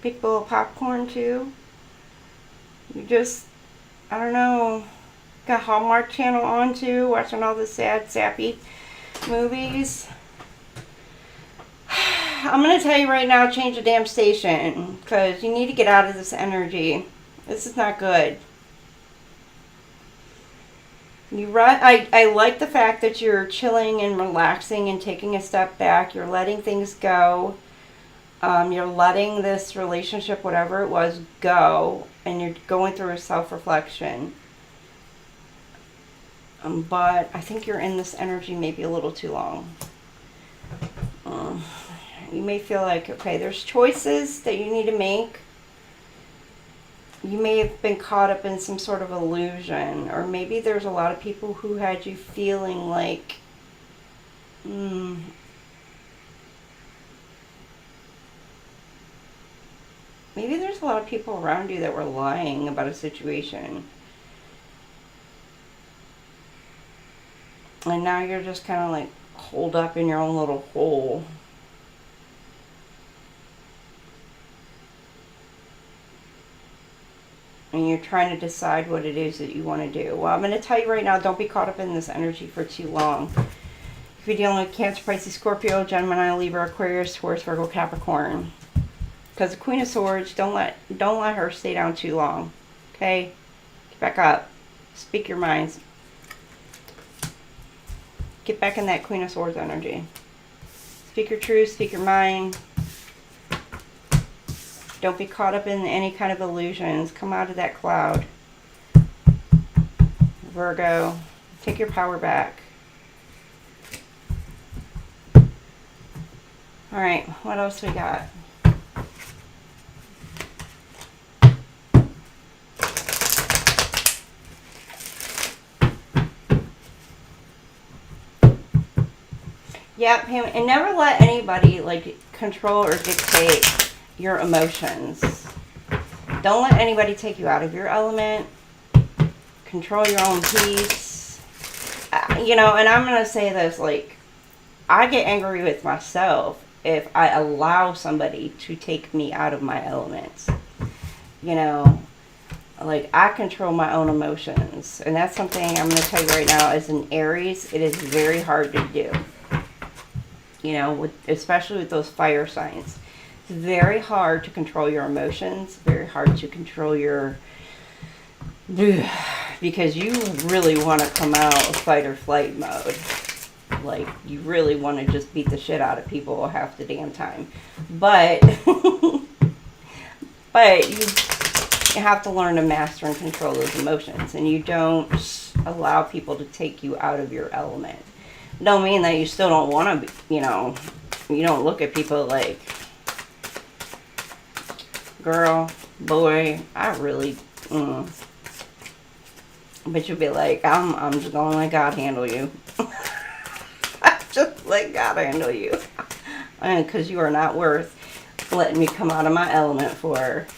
Big bowl of popcorn, too. You just, I don't know. Got Hallmark Channel on, too. Watching all the sad, sappy movies. I'm going to tell you right now, change the damn station. Because you need to get out of this energy. This is not good. I like the fact that you're chilling and relaxing and taking a step back. You're letting things go. You're letting this relationship, whatever it was, go. And you're going through a self-reflection. But I think you're in this energy maybe a little too long. You may feel like, okay, there's choices that you need to make. you may have been caught up in some sort of illusion, or maybe there's a lot of people who had you feeling like, maybe there's a lot of people around you that were lying about a situation. And now you're just kind of like holed up in your own little hole. And you're trying to decide what it is that you want to do. Well, I'm going to tell you right now, don't be caught up in this energy for too long. If you're dealing with Cancer, Pisces, Scorpio, Gemini, Libra, Aquarius, Taurus, Virgo, Capricorn. Because the Queen of Swords, don't let her stay down too long. Okay? Get back up. Speak your minds. Get back in that Queen of Swords energy. Speak your truth, speak your mind. Don't be caught up in any kind of illusions. Come out of that cloud. Virgo, take your power back. Alright, what else we got? Yep, and never let anybody like control or dictate your emotions. Don't let anybody take you out of your element. Control your own peace. You know, and I'm going to say this, like, I get angry with myself if I allow somebody to take me out of my elements. You know, like, I control my own emotions. And that's something I'm going to tell you right now, as an Aries, it is very hard to do. You know, especially with those fire signs. It's very hard to control your emotions. Very hard to control your... Because you really want to come out of fight or flight mode. Like, you really want to just beat the shit out of people half the damn time. But... but you have to learn to master and control those emotions. And you don't allow people to take you out of your element. Don't mean that you still don't want to be, you know, you don't look at people like, girl, boy, I really, but you'll be like, I'm just gonna let God handle you. Just let God handle you. And because you are not worth letting me come out of my element for.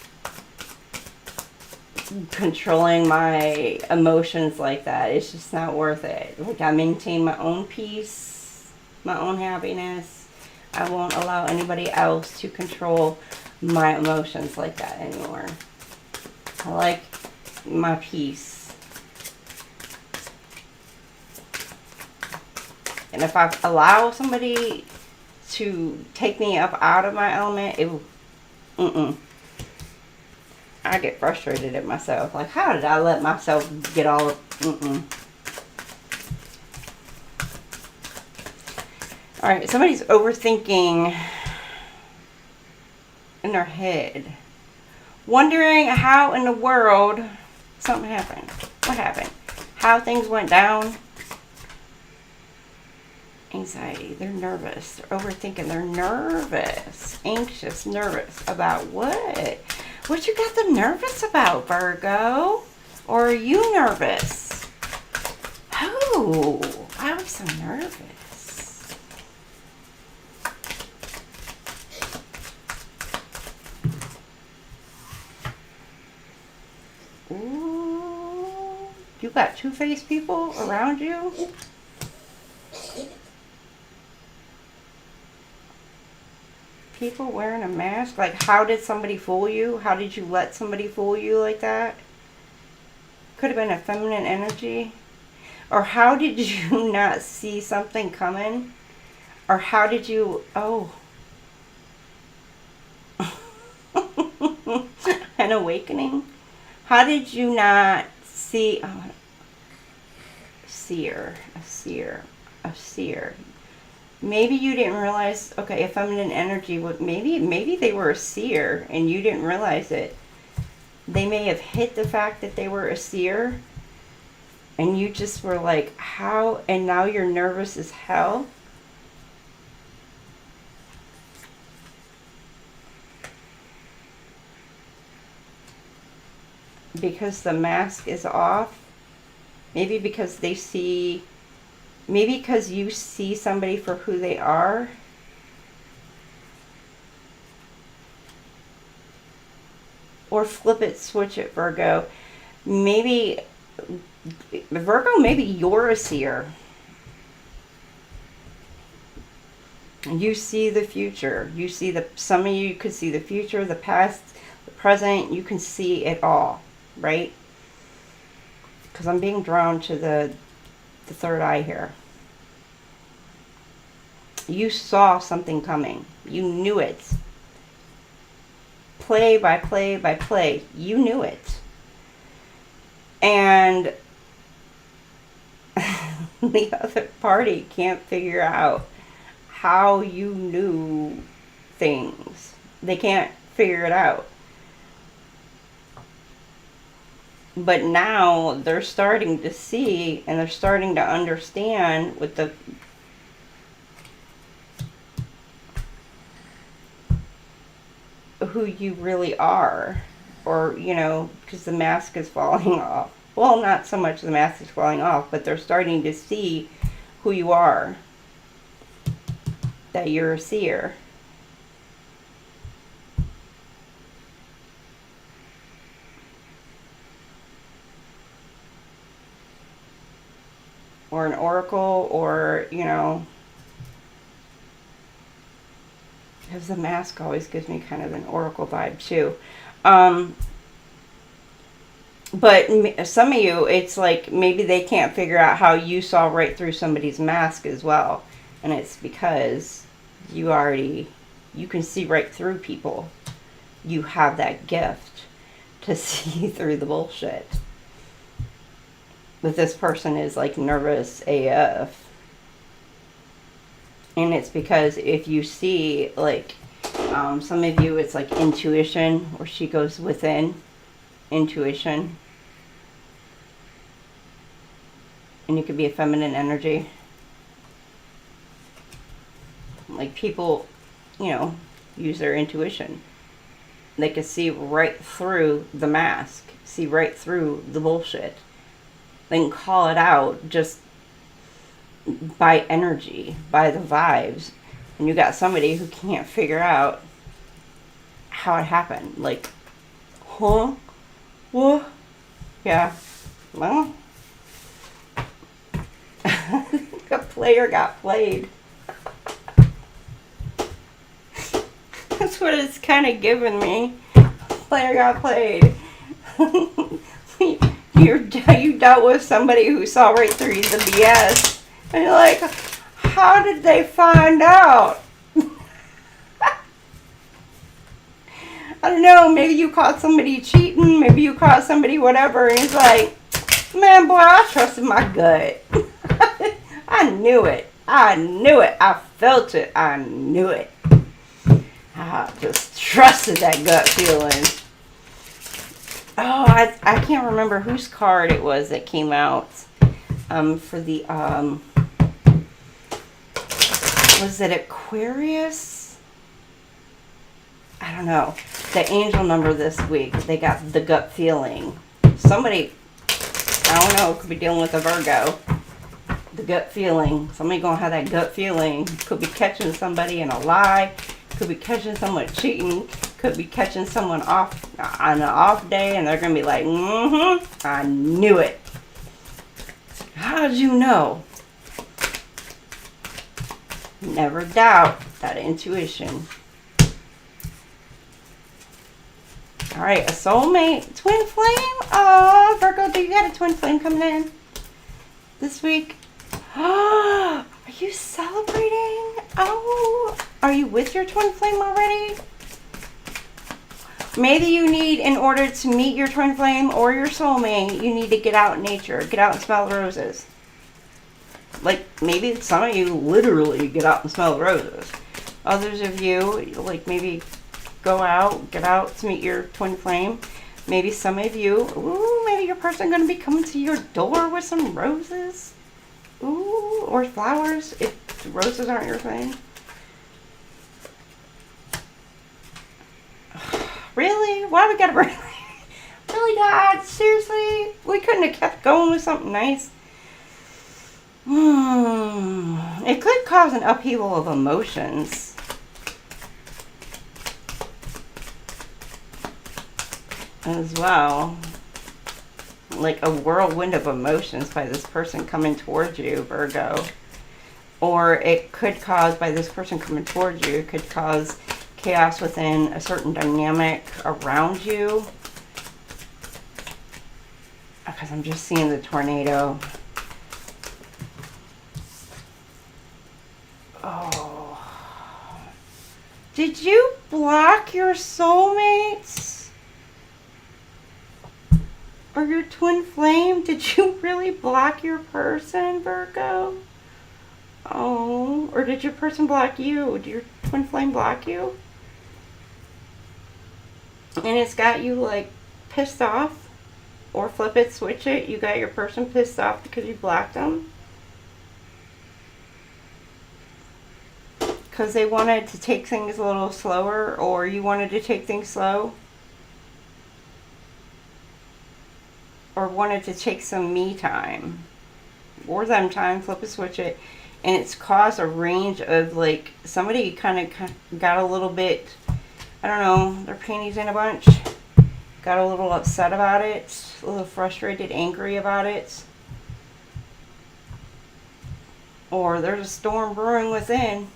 Controlling my emotions like that, it's just not worth it. Like, I maintain my own peace, my own happiness. I won't allow anybody else to control my emotions like that anymore. I like my peace. And if I allow somebody to take me up out of my element, I get frustrated at myself. Like, how did I let myself get all of... Alright, somebody's overthinking in their head. Wondering how in the world something happened. What happened? How things went down. Anxiety. They're nervous. They're overthinking. They're nervous. Anxious. Nervous. About what? What you got the nervous about, Virgo? Or are you nervous? Oh, I was so nervous. Ooh, you got two-faced people around you? People wearing a mask? Like, how did somebody fool you? How did you let somebody fool you like that? Could have been a feminine energy. Or how did you not see something coming? Or how did you... Oh. An awakening? How did you not see... Oh, seer. A seer. A seer. Maybe you didn't realize, okay, a feminine energy, maybe they were a seer and you didn't realize it. They may have hit the fact that they were a seer and you just were like, how, and now you're nervous as hell. because the mask is off. Maybe because they see, maybe because you see somebody for who they are. Or flip it, switch it, Virgo. Maybe, Virgo, maybe you're a seer. You see the future. You see some of you could see the future, the past, the present. You can see it all, right? Because I'm being drawn to the third eye here. You saw something coming. You knew it. Play by play by play. You knew it. And the other party can't figure out how you knew things. They can't figure it out. But now they're starting to see and they're starting to understand with the who you really are. Or, you know, because the mask is falling off. Well, not so much the mask is falling off, but they're starting to see who you are. That you're a seer. Or an oracle, or, you know, because the mask always gives me kind of an oracle vibe too. But some of you, it's like maybe they can't figure out how you saw right through somebody's mask as well. And it's because you can see right through people. You have that gift to see through the bullshit. But this person is like nervous AF. And it's because if you see, like, some of you, it's like intuition, where she goes within. Intuition. And you could be a feminine energy. Like, people, you know, use their intuition. They can see right through the mask. See right through the bullshit. They can call it out just by energy, by the vibes. And you got somebody who can't figure out how it happened. Like, huh? What? Yeah. Well, the player got played. That's what it's kind of giving me. Player got played. You dealt with somebody who saw right through the BS. And you're like, how did they find out? I don't know, maybe you caught somebody cheating, maybe you caught somebody whatever, and he's like, man, boy, I trusted my gut. I knew it. I knew it. I felt it. I knew it. I just trusted that gut feeling. Oh, I can't remember whose card it was that came out for the, was it Aquarius? I don't know. The angel number this week, they got the gut feeling. Somebody, I don't know, could be dealing with a Virgo. The gut feeling. Somebody gonna have that gut feeling. Could be catching somebody in a lie. Could be catching someone cheating. Could be catching someone off on an off day, and they're gonna be like, I knew it. How did you know? Never doubt that intuition. All right, a soulmate, twin flame. Oh, Virgo, do you got a twin flame coming in this week? Are you celebrating? Oh, are you with your twin flame already? Maybe you need, in order to meet your twin flame or your soulmate, you need to get out in nature. Get out and smell the roses. Like, maybe some of you literally get out and smell the roses. Others of you, like, maybe go out, get out to meet your twin flame. Maybe some of you, ooh, maybe your person going to be coming to your door with some roses. Ooh, or flowers, if roses aren't your thing. Really? Why we gotta really Really, Dad? Seriously? We couldn't have kept going with something nice? It could cause an upheaval of emotions. As well. Like a whirlwind of emotions by this person coming towards you, Virgo. Or it could cause, by this person coming towards you, it could cause chaos within a certain dynamic around you. Because I'm just seeing the tornado. Oh. Did you block your soulmates? Or your twin flame? Did you really block your person, Virgo? Oh, or did your person block you? Did your twin flame block you? And it's got you like pissed off? Or flip it, switch it, you got your person pissed off because you blocked them? Because they wanted to take things a little slower, or you wanted to take things slow? Or wanted to take some me time? Or them time, flip it, switch it. And it's caused a range of, like, somebody kind of got a little bit, I don't know, their panties in a bunch. Got a little upset about it, a little frustrated, angry about it. Or there's a storm brewing within.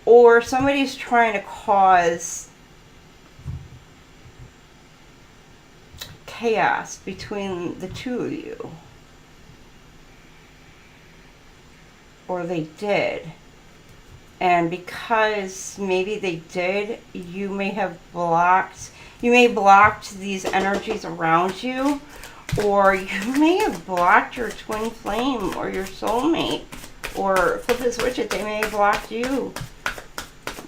Or somebody's trying to cause chaos between the two of you. Or they did. And because maybe they did, you may have blocked these energies around you, or you may have blocked your twin flame or your soulmate, or flip it, switch it, they may have blocked you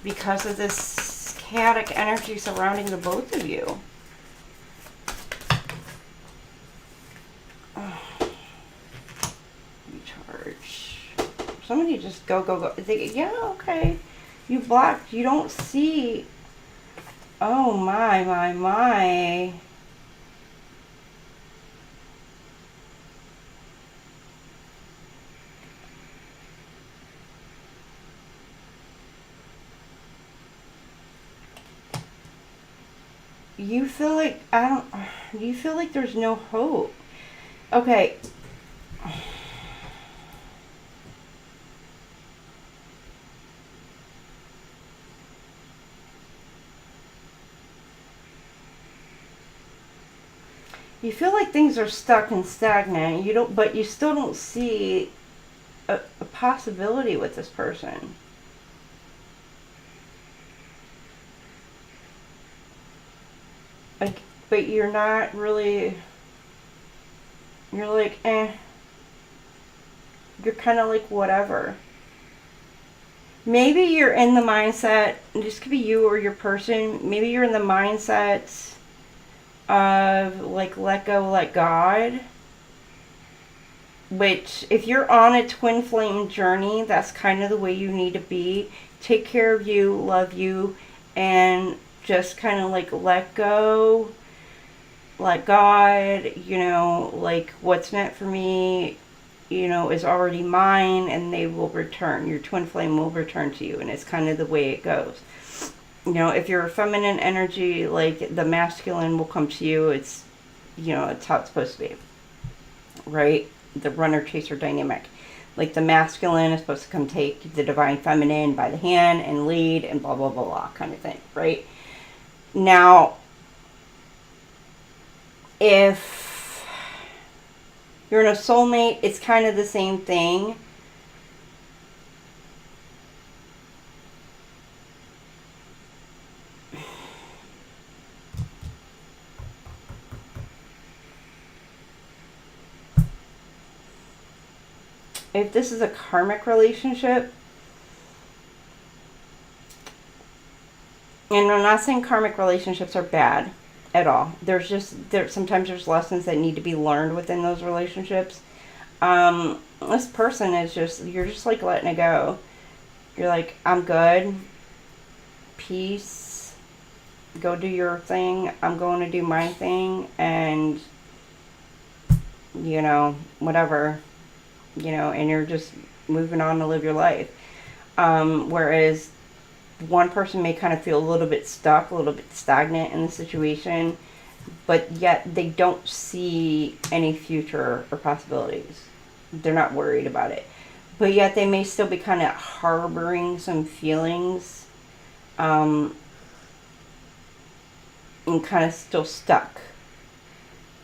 because of this chaotic energy surrounding the both of you. Somebody just go. Yeah, okay. You blocked. You don't see. Oh, my. You feel like, you feel like there's no hope. Okay. You feel like things are stuck and stagnant. But you still don't see a possibility with this person. Like, but you're not really. You're like, eh. You're kind of like whatever. Maybe you're in the mindset. This could be you or your person. Maybe you're in the mindset of like let go, let God, which if you're on a twin flame journey, that's kind of the way you need to be. Take care of you, love you, and just kind of like let go, let God, you know, like what's meant for me, you know, is already mine, and they will return. Your twin flame will return to you, and it's kind of the way it goes. You know, if you're a feminine energy, like the masculine will come to you. It's, you know, it's how it's supposed to be. Right? The runner-chaser dynamic. Like the masculine is supposed to come take the divine feminine by the hand and lead and blah, blah, blah, blah kind of thing. Right? Now, if you're in a soulmate, it's kind of the same thing. If this is a karmic relationship, and I'm not saying karmic relationships are bad at all. Sometimes there's lessons that need to be learned within those relationships. This person is you're just like letting it go. You're like, I'm good. Peace. go do your thing. I'm going to do my thing. And, you know, whatever, you know, and you're just moving on to live your life. Whereas one person may kind of feel a little bit stuck, a little bit stagnant in the situation, but yet they don't see any future or possibilities. They're not worried about it. But yet they may still be kind of harboring some feelings, and kind of still stuck.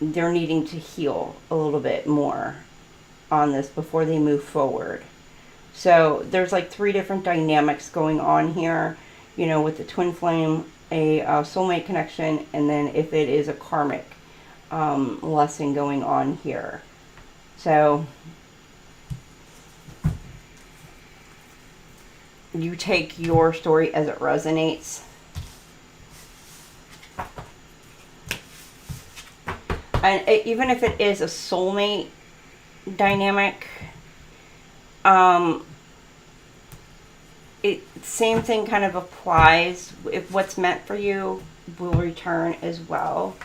They're needing to heal a little bit more on this before they move forward. So there's like 3 different dynamics going on here, you know, with the twin flame, a soulmate connection, and then if it is a karmic lesson going on here. So you take your story as it resonates. And even if it is a soulmate dynamic, same thing kind of applies. If what's meant for you will return as well.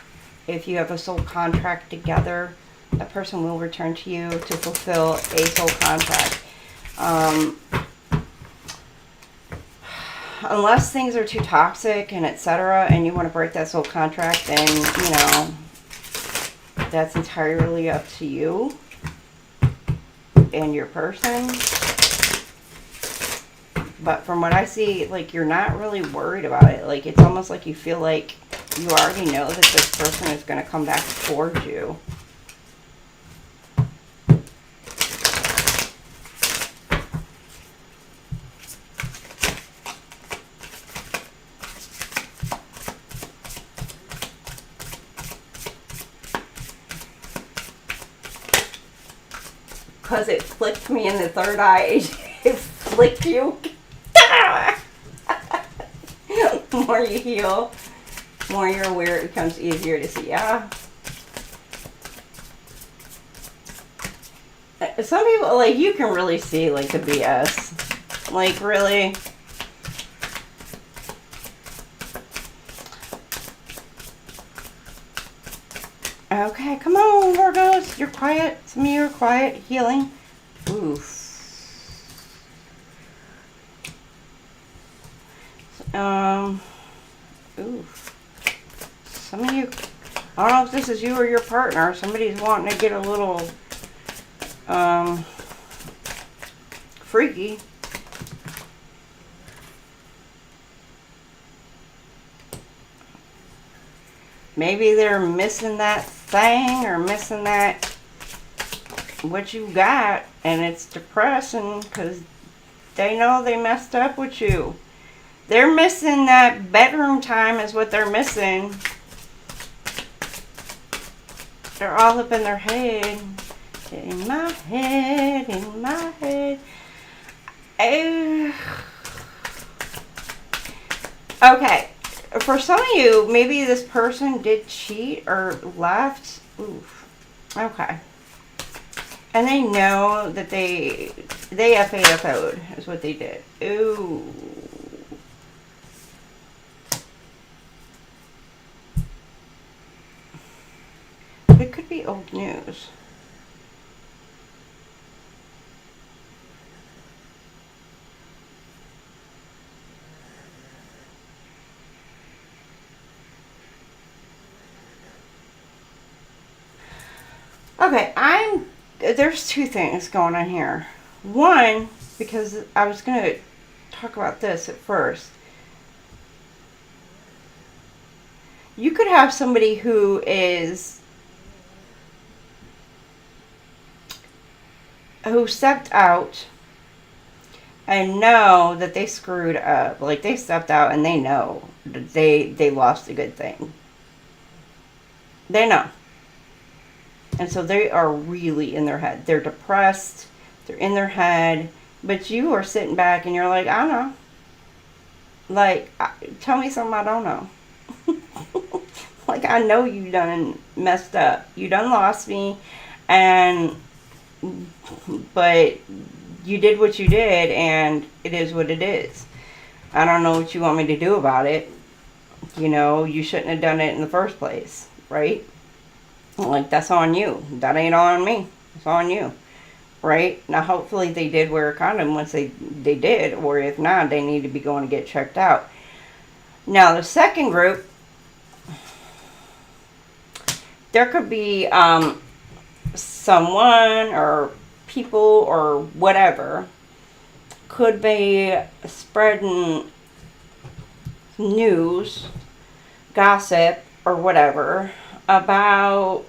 If you have a soul contract together, that person will return to you to fulfill a soul contract. Unless things are too toxic and etc., and you want to break that soul contract, then, you know, that's entirely up to you and your person. But from what I see, like, you're not really worried about it. Like, it's almost like you feel like you already know that this person is going to come back towards you. Because it flicked me in the third eye. It flicked you. The more you heal, the more you're aware, it becomes easier to see. Yeah. Some people, like, you can really see, like, the BS. Like, really. Okay, come on, Virgos. You're quiet. Some of you are quiet. Healing. Oof. Oof. Some of you, I don't know if this is you or your partner. Somebody's wanting to get a little, freaky. Maybe they're missing that thing or missing that, what you got, and it's depressing because they know they messed up with you. They're missing that bedroom time is what they're missing. They're all up in their head. In my head, in my head. Okay. For some of you, maybe this person did cheat or left. Oof. Okay. And they know that they FAFO'd is what they did. Ooh. It could be old news. Okay, there's 2 things going on here. One, because I was going to talk about this at first. You could have somebody who stepped out and know that they screwed up. Like, they stepped out and they know that they lost a good thing. They know. And so they are really in their head. They're depressed. They're in their head. But you are sitting back and you're like, I don't know. Like, tell me something I don't know. Like, I know you done messed up. You done lost me. But you did what you did, and it is what it is. I don't know what you want me to do about it. You know, you shouldn't have done it in the first place, right? Like, that's on you. That ain't on me. It's on you, right? Now, hopefully they did wear a condom once they did, or if not, they need to be going to get checked out. Now, the second group, there could be someone or people or whatever could be spreading news, gossip, or whatever about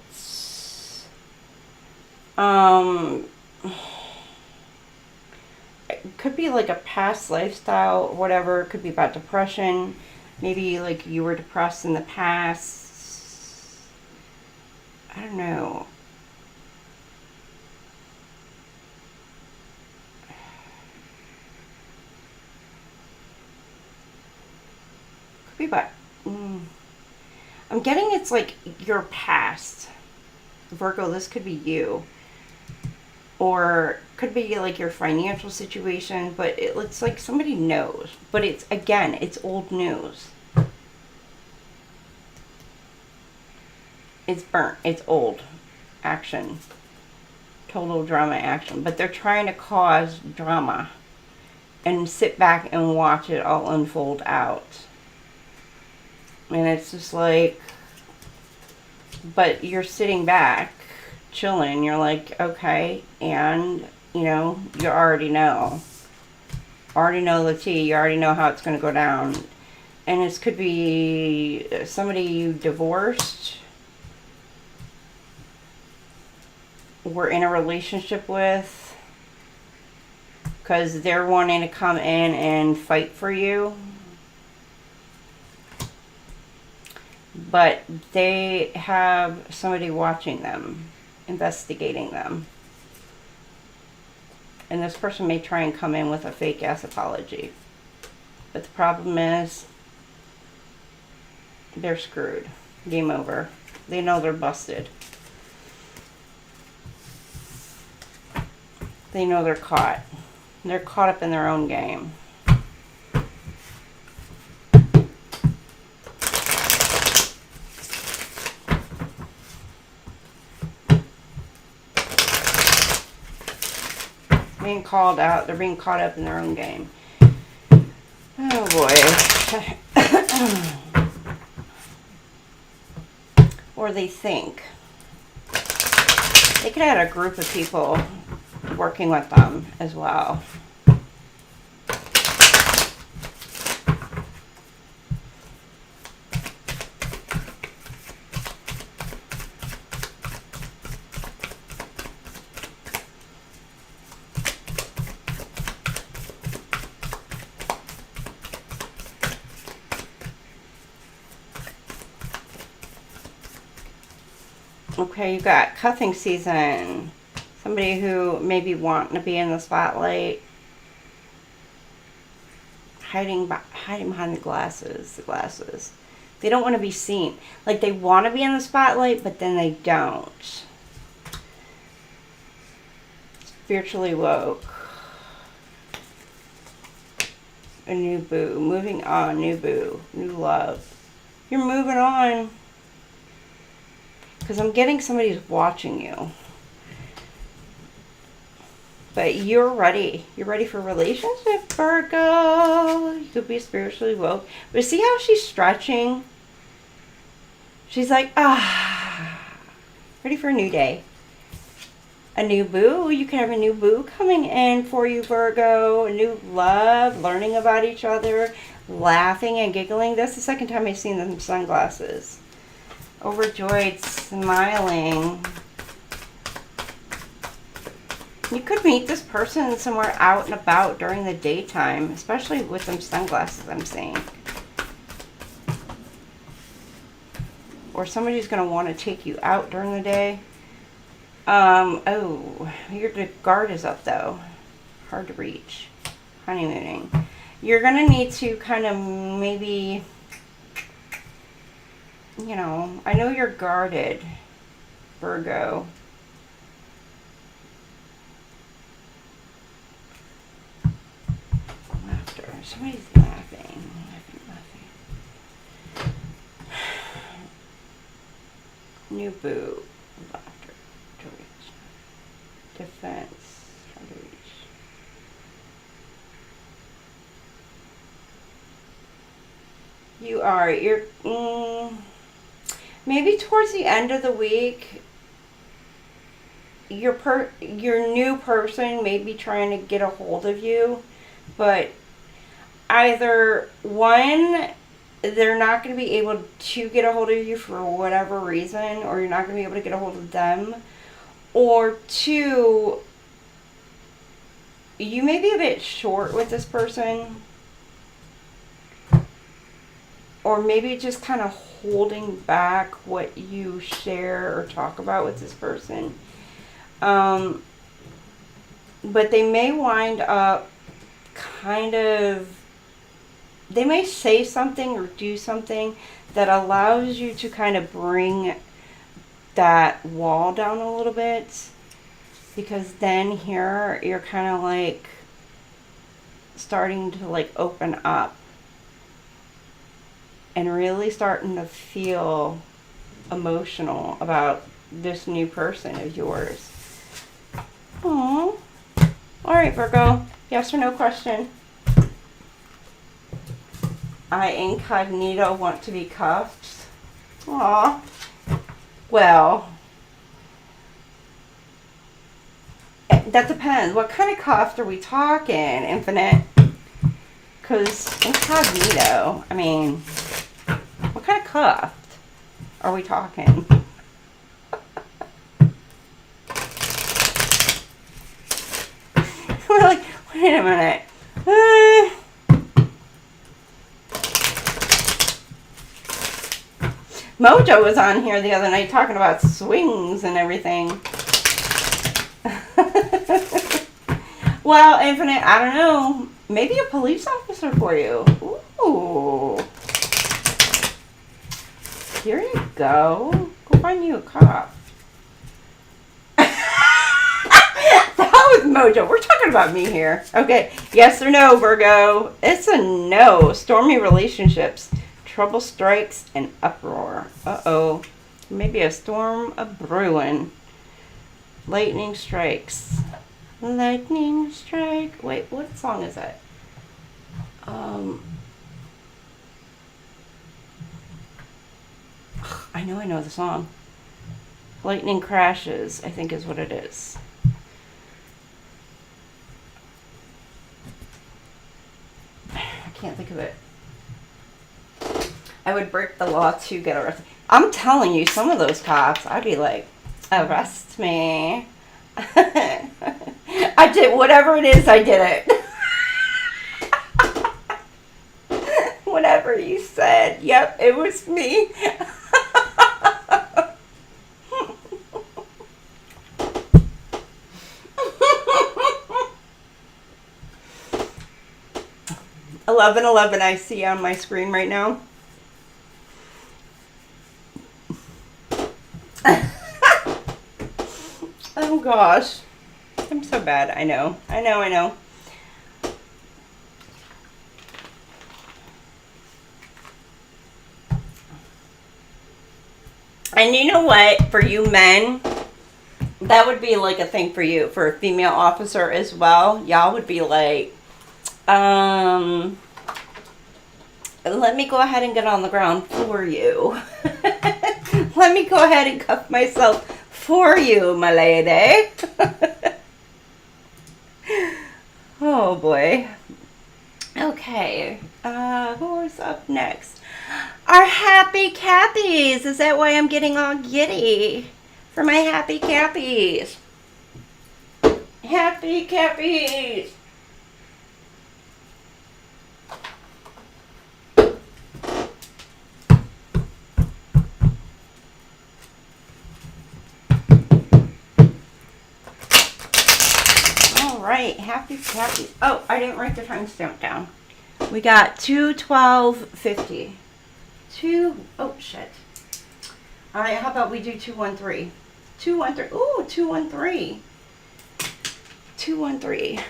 it could be like a past lifestyle or whatever. It could be about depression. Maybe like you were depressed in the past. I don't know. Could be about I'm getting it's like your past. Virgo, this could be you. Or could be like your financial situation, but it looks like somebody knows. But it's, again, it's old news. It's burnt. It's old. Action. Total drama action. But they're trying to cause drama. And sit back and watch it all unfold out. And it's just like, but you're sitting back, chilling. You're like, okay, and, you know, you already know. Already know the tea. You already know how it's going to go down. And this could be somebody you divorced, were in a relationship with, because they're wanting to come in and fight for you. But they have somebody watching them, investigating them. And this person may try and come in with a fake ass apology. But the problem is, they're screwed. Game over. They know they're busted. They know they're caught. They're caught up in their own game. Being called out. They're being caught up in their own game. Oh boy. Or they think. They could have a group of people working with them as well. Okay, you got cuffing season. Somebody who may be wanting to be in the spotlight. Hiding behind the glasses. They don't want to be seen. Like, they want to be in the spotlight, but then they don't. Spiritually woke. A new boo. Moving on. New boo. New love. You're moving on. Because I'm getting somebody who's watching you. But you're ready. You're ready for a relationship, Virgo. You could be spiritually woke. But see how she's stretching? She's like, ready for a new day. A new boo. You can have a new boo coming in for you, Virgo. A new love. Learning about each other. Laughing and giggling. That's the second time I've seen them sunglasses. Overjoyed, smiling. You could meet this person somewhere out and about during the daytime, especially with them sunglasses I'm seeing. Or somebody's going to want to take you out during the day. Oh, your guard is up though. Hard to reach. Honeymooning. You're going to need to kind of maybe, you know, I know you're guarded, Virgo. Laughter. Somebody's laughing. boo, laughter, to reach, defense, trying to reach. You're maybe towards the end of the week, your new person may be trying to get a hold of you, but either one, they're not going to be able to get a hold of you for whatever reason, or you're not going to be able to get a hold of them, or two, you may be a bit short with this person, or maybe just kind of holding back what you share or talk about with this person. But they may wind up they may say something or do something that allows you to kind of bring that wall down a little bit, because then here you're kind of like starting to like open up and really starting to feel emotional about this new person of yours. Aww. All right, Virgo. Yes or no question. I incognito want to be cuffed. Aw. Well, that depends. What kind of cuffed are we talking, Infinite? Because incognito, I mean, what kind of cuffed are we talking? We're like, wait a minute. Mojo was on here the other night talking about swings and everything. Well, Infinite, I don't know. Maybe a police officer for you. Ooh. Here you go. Go find you a cop. That was Mojo. We're talking about me here. Okay. Yes or no, Virgo? It's a no. Stormy relationships. Trouble strikes and uproar. Uh-oh. Maybe a storm a-brewing. Lightning strikes. Lightning strike. Wait, what song is that? I know the song. Lightning crashes, I think is what it is. I can't think of it. I would break the law to get arrested. I'm telling you, some of those cops, I'd be like, arrest me. I did whatever it is, I did it. Whatever you said. Yep, it was me. $11:11 I see on my screen right now. Oh gosh. I'm so bad. I know. And you know what? For you men, that would be like a thing for you. For a female officer as well. Y'all would be like, let me go ahead and get on the ground for you. Let me go ahead and cuff myself for you, my lady. Oh boy. Okay. Who's up next? Our happy Cappies. Is that why I'm getting all giddy? For my happy Cappies. Happy Cappies. Right, happy. Oh, I didn't write the timestamp down. We got 2/12/50. Oh shit. All right, how about we do 213? 213. Ooh, 213. 213.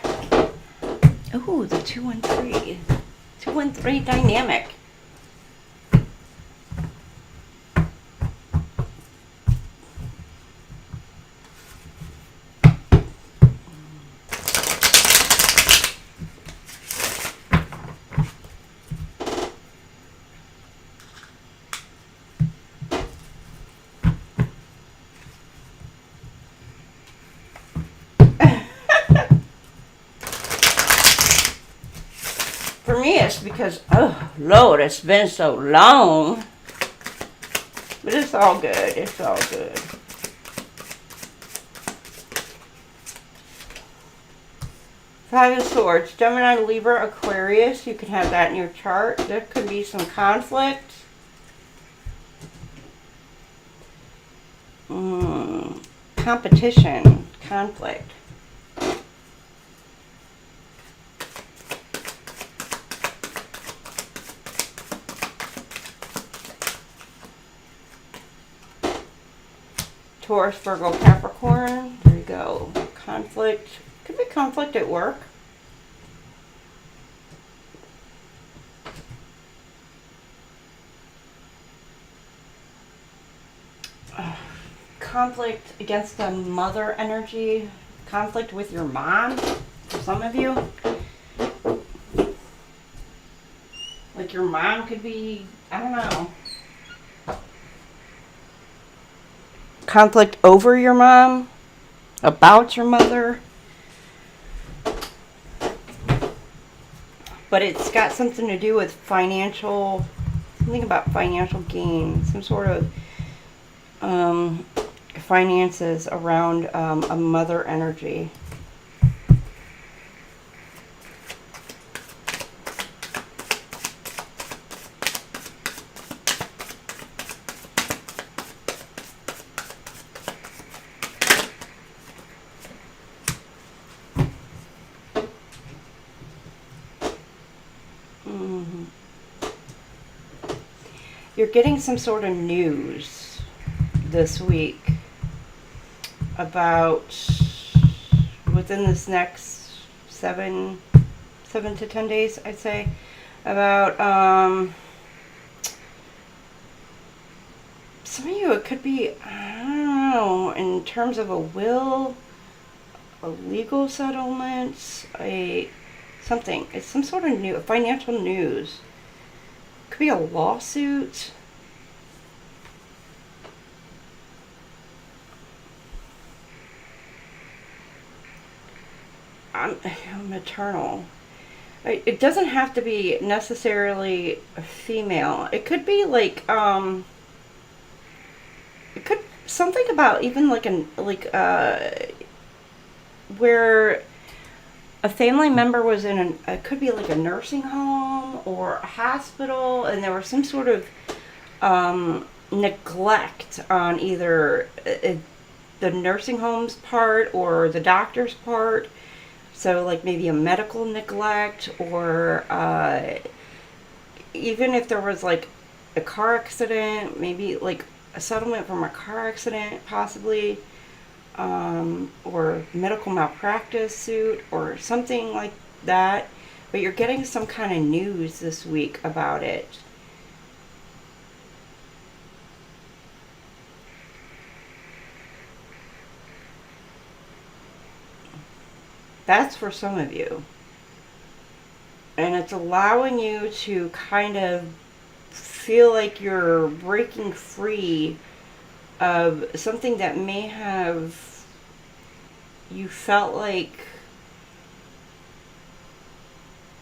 Ooh, the 213. 213 dynamic. For me, it's because, oh, Lord, it's been so long. But it's all good. It's all good. Five of Swords. Gemini, Libra, Aquarius. You can have that in your chart. There could be some conflict. Competition. Conflict. Taurus, Virgo, Capricorn. There you go. Conflict. Could be conflict at work. Conflict against the mother energy. Conflict with your mom, for some of you. Like your mom could be, I don't know. Conflict over your mom, about your mother. But it's got something to do with financial, something about financial gain, some sort of finances around a mother energy. You're getting some sort of news this week about, within this next 7 to 10 days, I'd say, about some of you, it could be, I don't know, in terms of a will, a legal settlement, something. It's some sort of new financial news. Could be a lawsuit. Maternal. It doesn't have to be necessarily a female. It could be like it could something about even like where a family member was in it could be like a nursing home or a hospital, and there was some sort of neglect on either the nursing home's part or the doctor's part. So like maybe a medical neglect, or even if there was like a car accident, maybe like a settlement from a car accident possibly, or medical malpractice suit or something like that. But you're getting some kind of news this week about it. That's for some of you. And it's allowing you to kind of feel like you're breaking free of something that may have, you felt like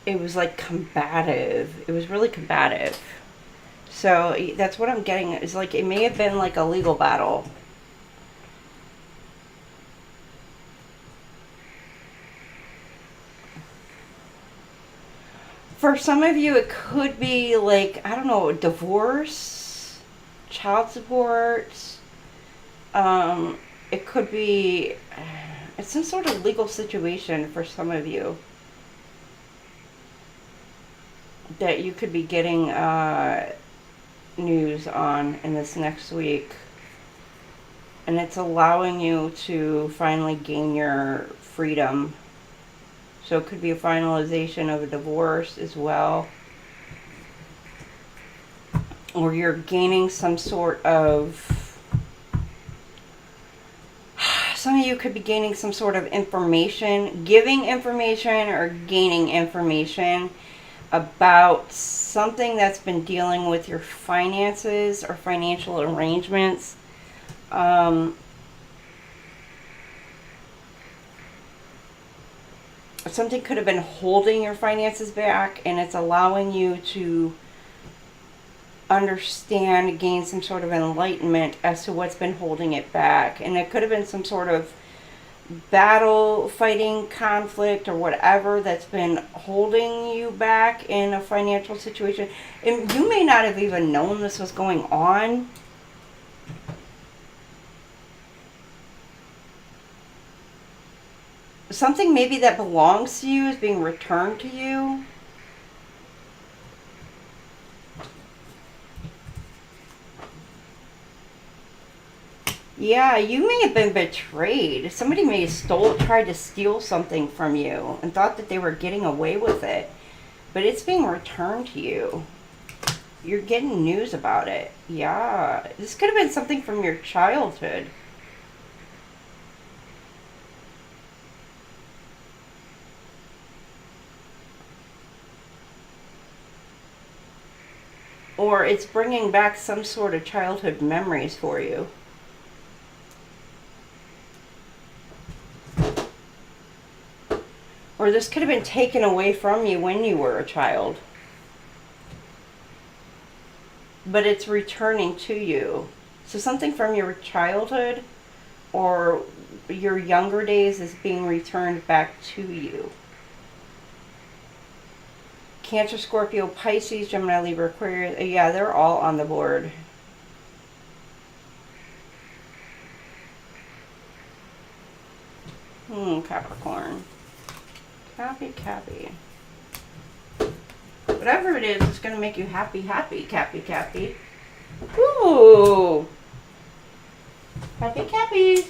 it was like combative. It was really combative. So that's what I'm getting. Is like it may have been like a legal battle. For some of you, it could be like, I don't know, divorce, child support. It could be, it's some sort of legal situation for some of you that you could be getting news on in this next week. And it's allowing you to finally gain your freedom. So it could be a finalization of a divorce as well. Or you're gaining some sort of, some of you could be gaining some sort of information, giving information or gaining information about something that's been dealing with your finances or financial arrangements. something could have been holding your finances back, and it's allowing you to understand, gain some sort of enlightenment as to what's been holding it back. And it could have been some sort of battle, fighting, conflict, or whatever that's been holding you back in a financial situation. And you may not have even known this was going on. Something maybe that belongs to you is being returned to you. Yeah, you may have been betrayed. Somebody may have tried to steal something from you and thought that they were getting away with it. But it's being returned to you. You're getting news about it. Yeah, this could have been something from your childhood. Or it's bringing back some sort of childhood memories for you. Or this could have been taken away from you when you were a child. But it's returning to you. So something from your childhood or your younger days is being returned back to you. Cancer, Scorpio, Pisces, Gemini, Libra, Aquarius. Yeah, they're all on the board. Capricorn. Cappy. Whatever it is, it's going to make you happy, Cappy. Ooh. Cappy.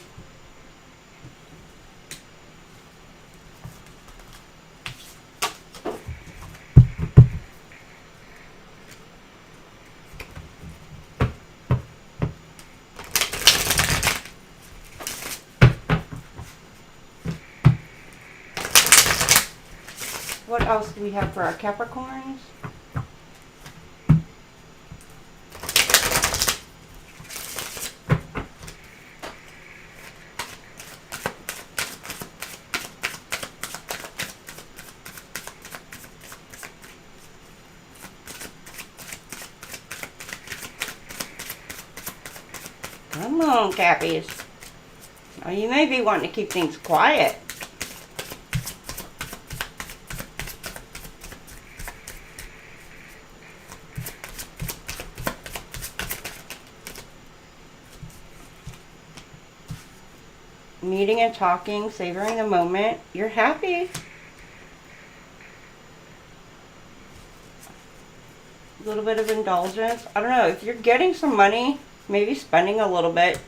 What else do we have for our Capricorns? Come on, Cappies. Now, you may be wanting to keep things quiet. Meeting and talking, savoring the moment. You're happy. A little bit of indulgence. I don't know, if you're getting some money, maybe spending a little bit.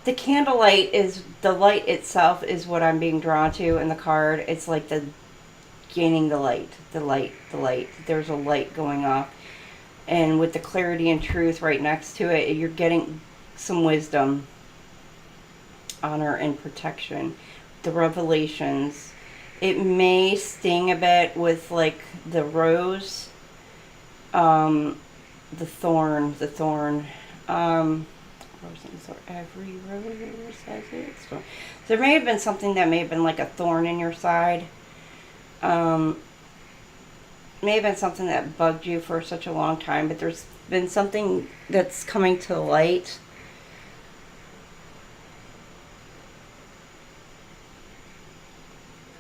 The candlelight is, the light itself is what I'm being drawn to in the card. It's like the gaining the light. There's a light going off. And with the clarity and truth right next to it, you're getting some wisdom, honor, and protection. The revelations. It may sting a bit with like the rose, the thorn. So every rose has its thorn. There may have been something that may have been like a thorn in your side. May have been something that bugged you for such a long time, but there's been something that's coming to light.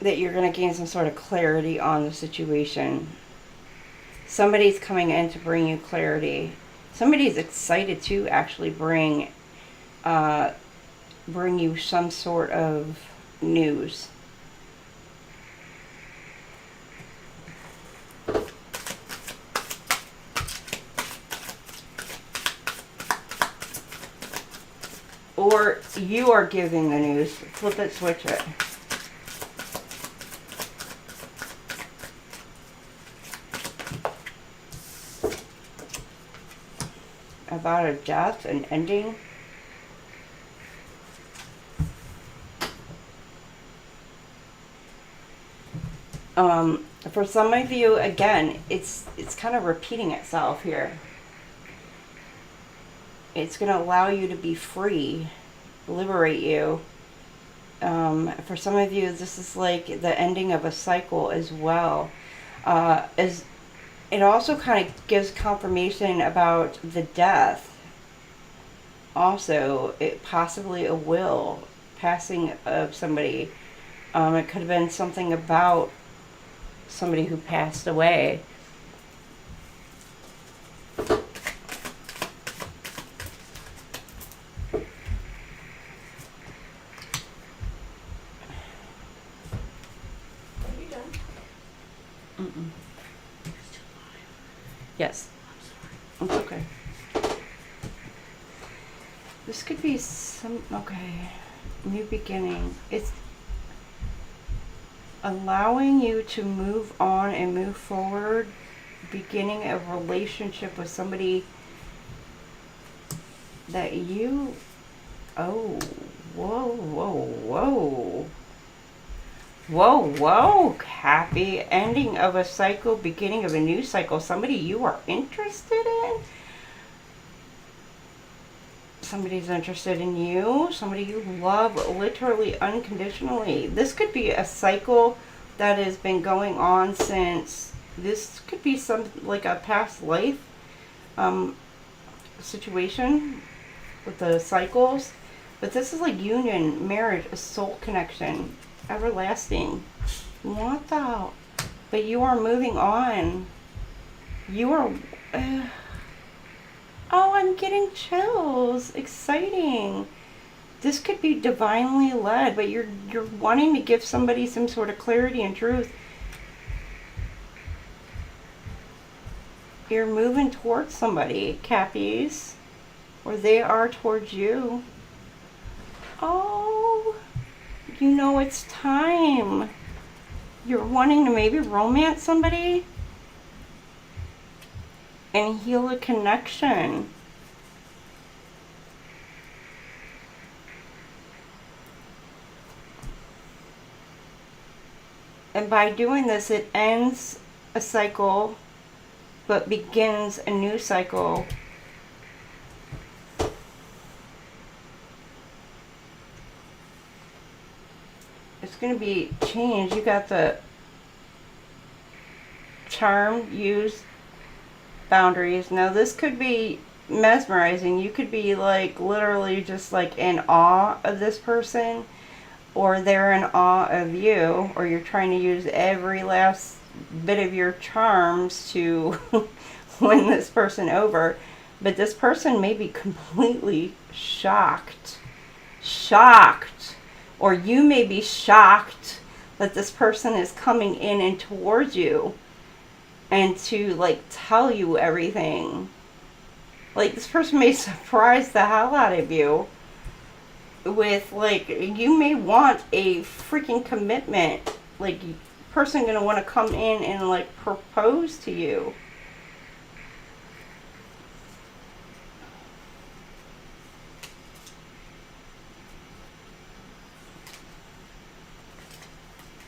That you're going to gain some sort of clarity on the situation. Somebody's coming in to bring you clarity. Somebody's excited to actually bring you some sort of news. Or you are giving the news. Flip it, switch it. About a death, an ending. For some of you, again, it's kind of repeating itself here. It's going to allow you to be free, liberate you. For some of you, this is like the ending of a cycle as well. As it also kind of gives confirmation about the death. Also, it possibly a will, passing of somebody. It could have been something about somebody who passed away. Yes. It's okay. This could be okay. New beginning. It's allowing you to move on and move forward. Beginning a relationship with somebody that you... Oh, whoa, whoa, whoa. Whoa, whoa, happy ending of a cycle, beginning of a new cycle. Somebody you are interested in. Somebody's interested in you. Somebody you love literally unconditionally. This could be a cycle that has been going on since, this could be some like a past life situation with the cycles. But this is like union, marriage, a soul connection. Everlasting. What the? But you are moving on. You are... oh, I'm getting chills. Exciting. This could be divinely led, but you're wanting to give somebody some sort of clarity and truth. You're moving towards somebody, Cappies. Or they are towards you. Oh... You know it's time. You're wanting to maybe romance somebody and heal a connection. And by doing this, it ends a cycle but begins a new cycle. It's going to be change. You got the charm, use, boundaries. Now this could be mesmerizing. You could be like literally just like in awe of this person, or they're in awe of you, or you're trying to use every last bit of your charms to win this person over. But this person may be completely shocked. Or you may be shocked that this person is coming in and towards you and to like tell you everything. Like this person may surprise the hell out of you with like, you may want a freaking commitment. Like person gonna want to come in and like propose to you.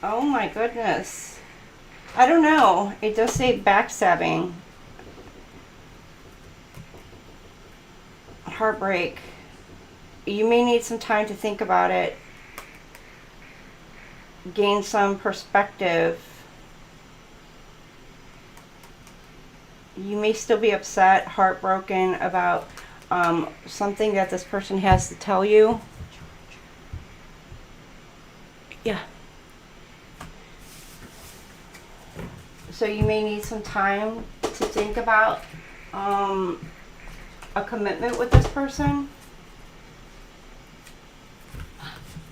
Oh my goodness. I don't know. It does say backstabbing. Heartbreak. You may need some time to think about it. Gain some perspective. You may still be upset, heartbroken about something that this person has to tell you. Yeah. So you may need some time to think about a commitment with this person.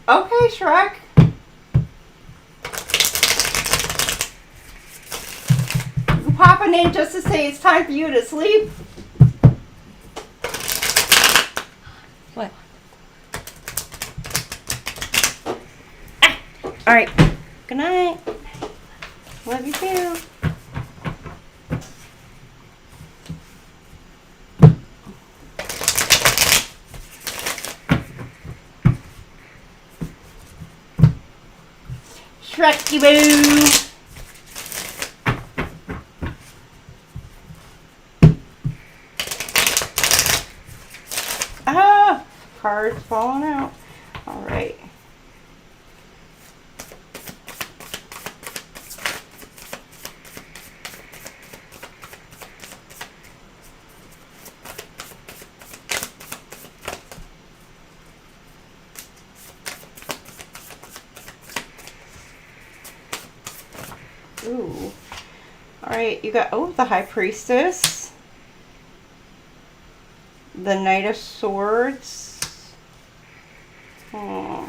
Okay, Shrek. You popping in just to say it's time for you to sleep? What? Ah. All right. Good night. Love you too. Shreky boo. falling out. All right. Ooh. All right, you got, oh, the High Priestess. The Knight of Swords. Oh.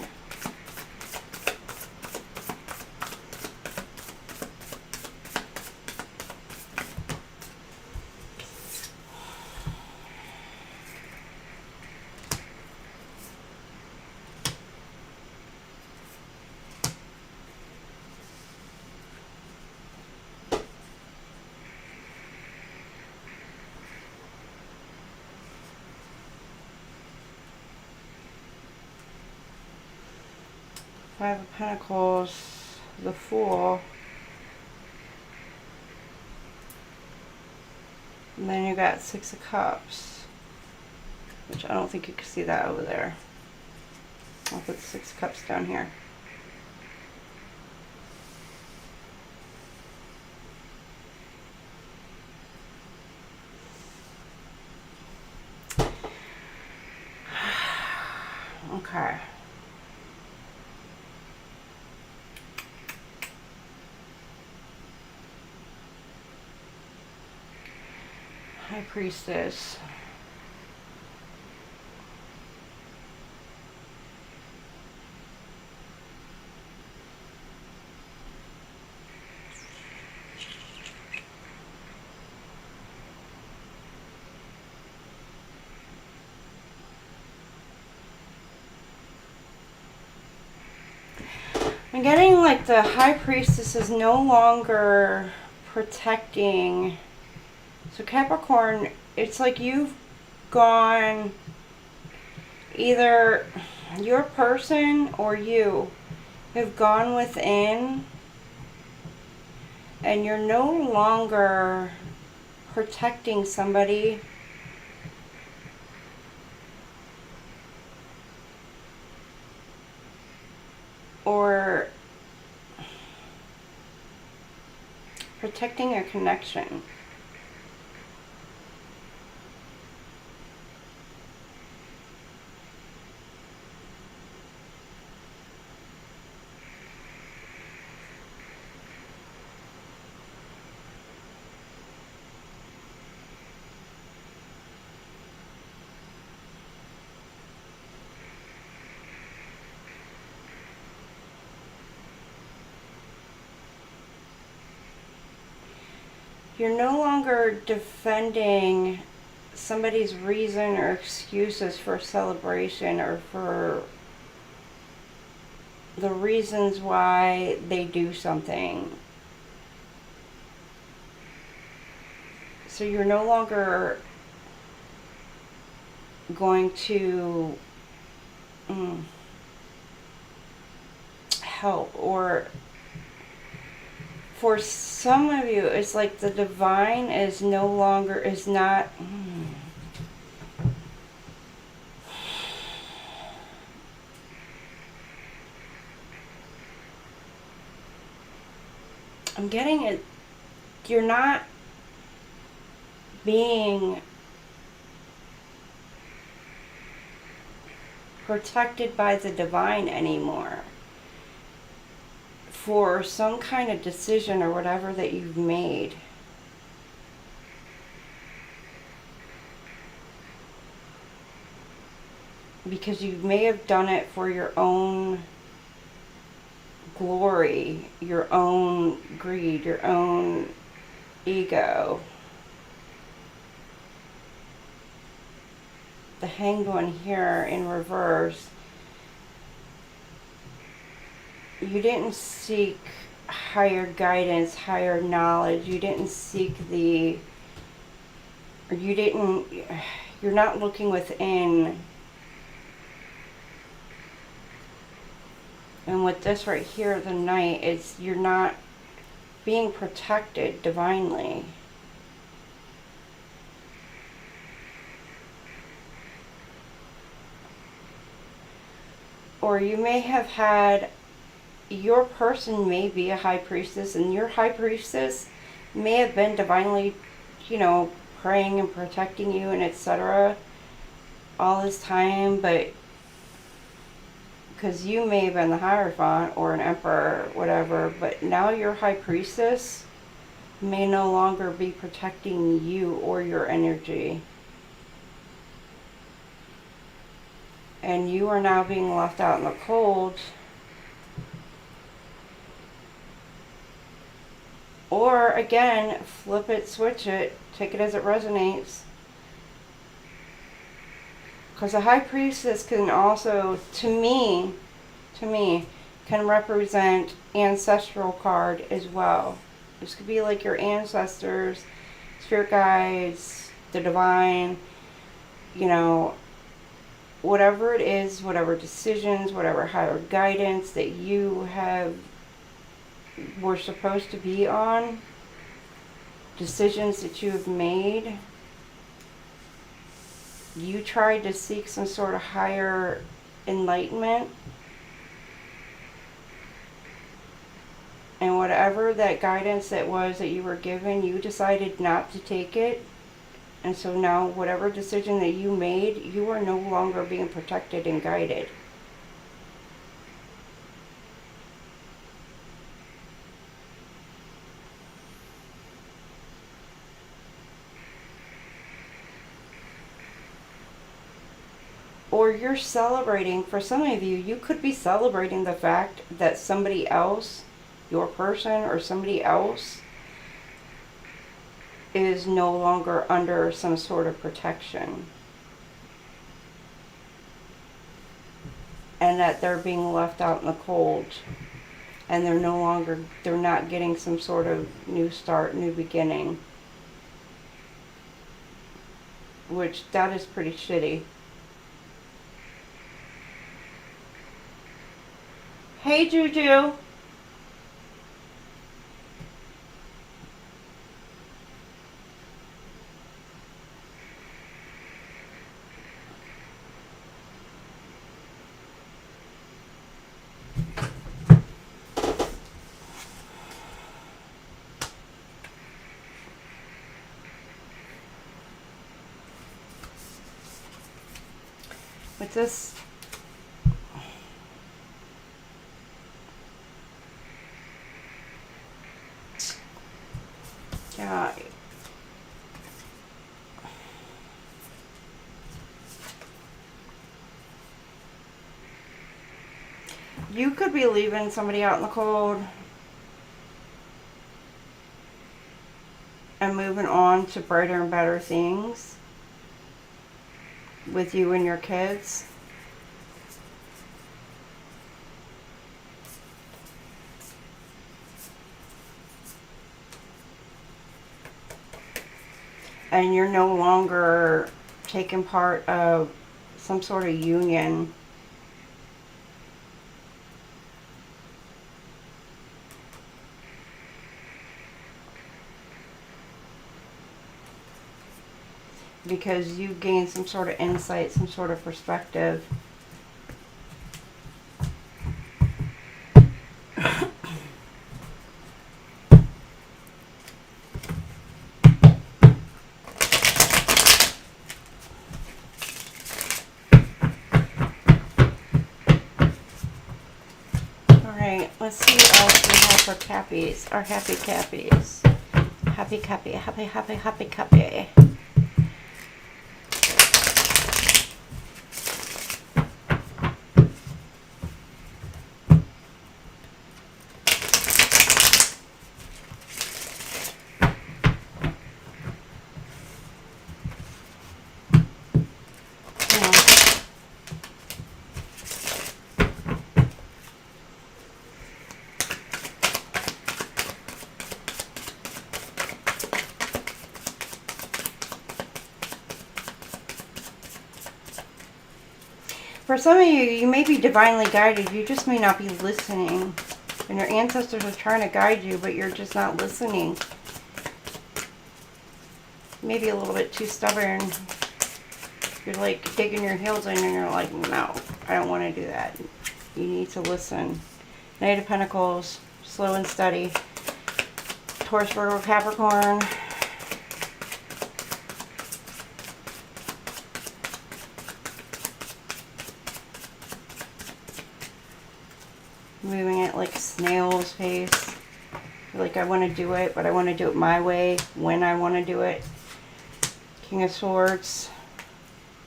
Five of Pentacles, the Fool. And then you got Six of Cups, which I don't think you can see that over there. I'll put the Six of Cups down here. Okay. High Priestess. I'm getting like the High Priestess is no longer protecting. So Capricorn, it's like you've gone, either your person or you have gone within and you're no longer protecting somebody or protecting a connection. You're no longer defending somebody's reason or excuses for celebration or for the reasons why they do something. So you're no longer going to help, or for some of you, it's like the divine is no longer, is not, I'm getting it, you're not being protected by the divine anymore for some kind of decision or whatever that you've made. Because you may have done it for your own glory, your own greed, your own ego. The Hanged One here in reverse. You didn't seek higher guidance, higher knowledge. You didn't seek the, or you didn't, you're not looking within. And with this right here, the Knight, it's, you're not being protected divinely. or you may have had, your person may be a high priestess, and your high priestess may have been divinely, you know, praying and protecting you and etc. all this time, but because you may have been the Hierophant or an Emperor, whatever, but now your high priestess may no longer be protecting you or your energy. And you are now being left out in the cold. Or again, flip it, switch it, take it as it resonates. Because a high priestess can also, to me, can represent ancestral card as well. This could be like your ancestors, spirit guides, the divine, you know, whatever it is, whatever decisions, whatever higher guidance that you were supposed to be on, decisions that you have made. You tried to seek some sort of higher enlightenment, and whatever that guidance that was that you were given, you decided not to take it. And so now whatever decision that you made, you are no longer being protected and guided. Or you're celebrating, for some of you, you could be celebrating the fact that somebody else, your person or somebody else, is no longer under some sort of protection. And that they're being left out in the cold. And they're not getting some sort of new start, new beginning. Which, that is pretty shitty. Hey, Juju. With this, yeah, you could be leaving somebody out in the cold and moving on to brighter and better things with you and your kids. And you're no longer taking part of some sort of union. Because you gain some sort of insight, some sort of perspective. Alright, let's see what else we have for Cappies. Our happy Cappies. Happy Cappy, happy Cappy. For some of you, you may be divinely guided. You just may not be listening. And your ancestors are trying to guide you, but you're just not listening. Maybe a little bit too stubborn. You're like digging your heels in and you're like, no, I don't want to do that. You need to listen. Knight of Pentacles, slow and steady. Taurus, Virgo, Capricorn. Moving it like a snail's pace. Like I want to do it, but I want to do it my way when I want to do it. King of Swords.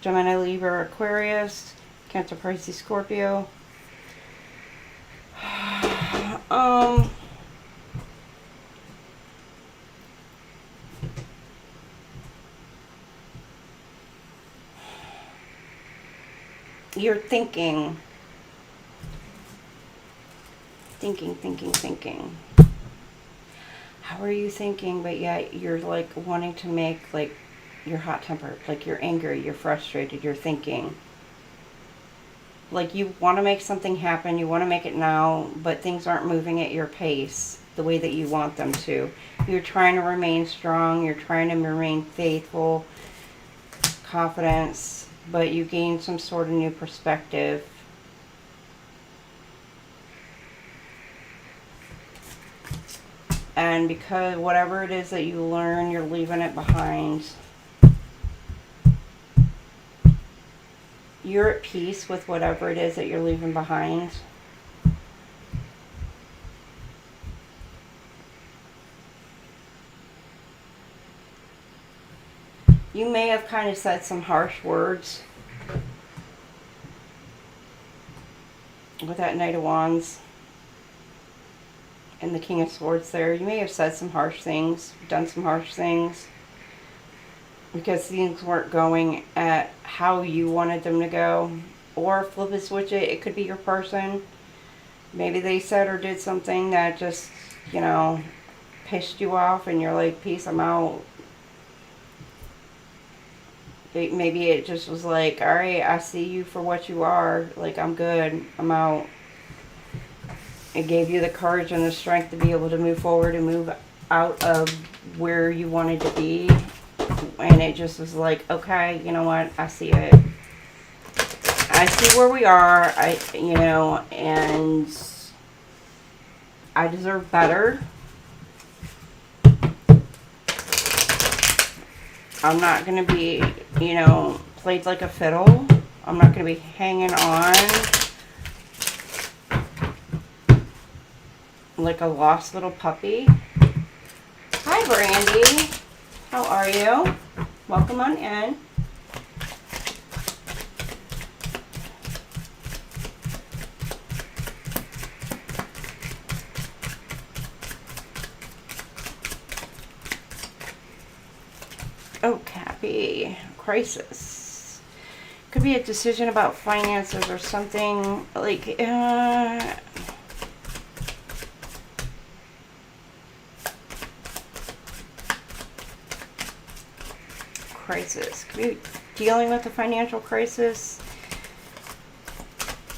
Gemini, Libra, Aquarius. Cancer, Pisces, Scorpio. You're thinking. Thinking. How are you thinking? But yet you're like wanting to make like you're hot tempered, like you're angry, you're frustrated, you're thinking. Like you want to make something happen, you want to make it now, but things aren't moving at your pace the way that you want them to. You're trying to remain strong, you're trying to remain faithful, confidence, but you gain some sort of new perspective. And because whatever it is that you learn, you're leaving it behind. You're at peace with whatever it is that you're leaving behind. You may have kind of said some harsh words with that Knight of Wands and the King of Swords there. You may have said some harsh things, done some harsh things, because things weren't going at how you wanted them to go. Or flip and switch it, it could be your person. Maybe they said or did something that just, you know, pissed you off and you're like, peace, I'm out. Maybe it just was like, alright, I see you for what you are. Like, I'm good, I'm out. It gave you the courage and the strength to be able to move forward and move out of where you wanted to be. And it just was like, okay, you know what, I see it. I see where we are, and I deserve better. I'm not going to be, played like a fiddle. I'm not going to be hanging on like a lost little puppy. Hi, Brandy. How are you? Welcome on in. Oh, Cappy. Crisis. Could be a decision about finances or something like, crisis. Could be dealing with a financial crisis.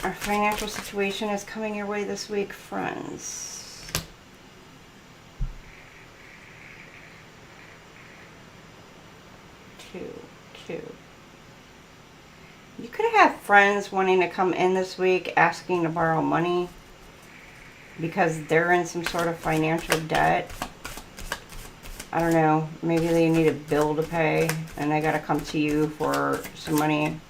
Our financial situation is coming your way this week, friends. Two. You could have friends wanting to come in this week asking to borrow money because they're in some sort of financial debt. I don't know, maybe they need a bill to pay and they got to come to you for some money.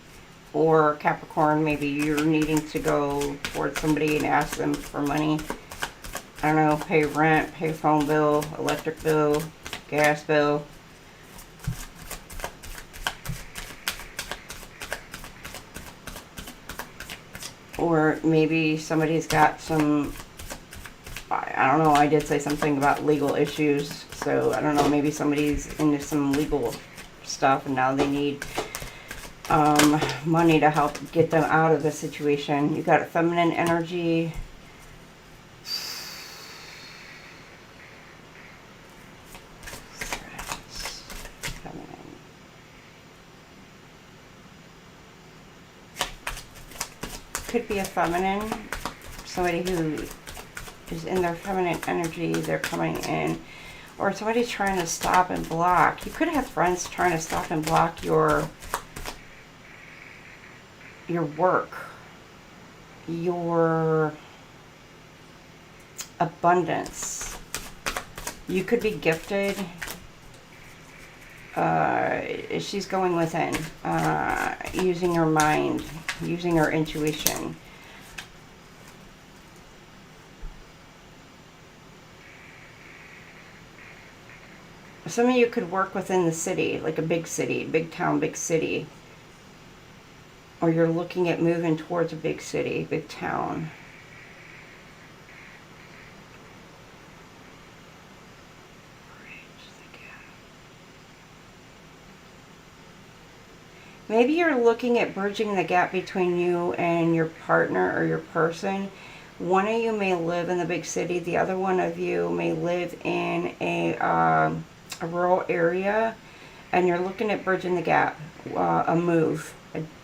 Or Capricorn, maybe you're needing to go towards somebody and ask them for money. I don't know, pay rent, pay phone bill, electric bill, gas bill. Or maybe somebody's got some, I don't know, I did say something about legal issues. So, I don't know, maybe somebody's into some legal stuff and now they need money to help get them out of the situation. You got feminine energy. Could be a feminine, somebody who is in their feminine energy, they're coming in, or somebody's trying to stop and block. You could have friends trying to stop and block your work. your abundance. You could be gifted. She's going within, using her mind, using her intuition. Some of you could work within the city, like a big city, big town, big city. Or you're looking at moving towards a big city, big town. Maybe you're looking at bridging the gap between you and your partner or your person. One of you may live in the big city. The other one of you may live in a rural area. And you're looking at bridging the gap, a move,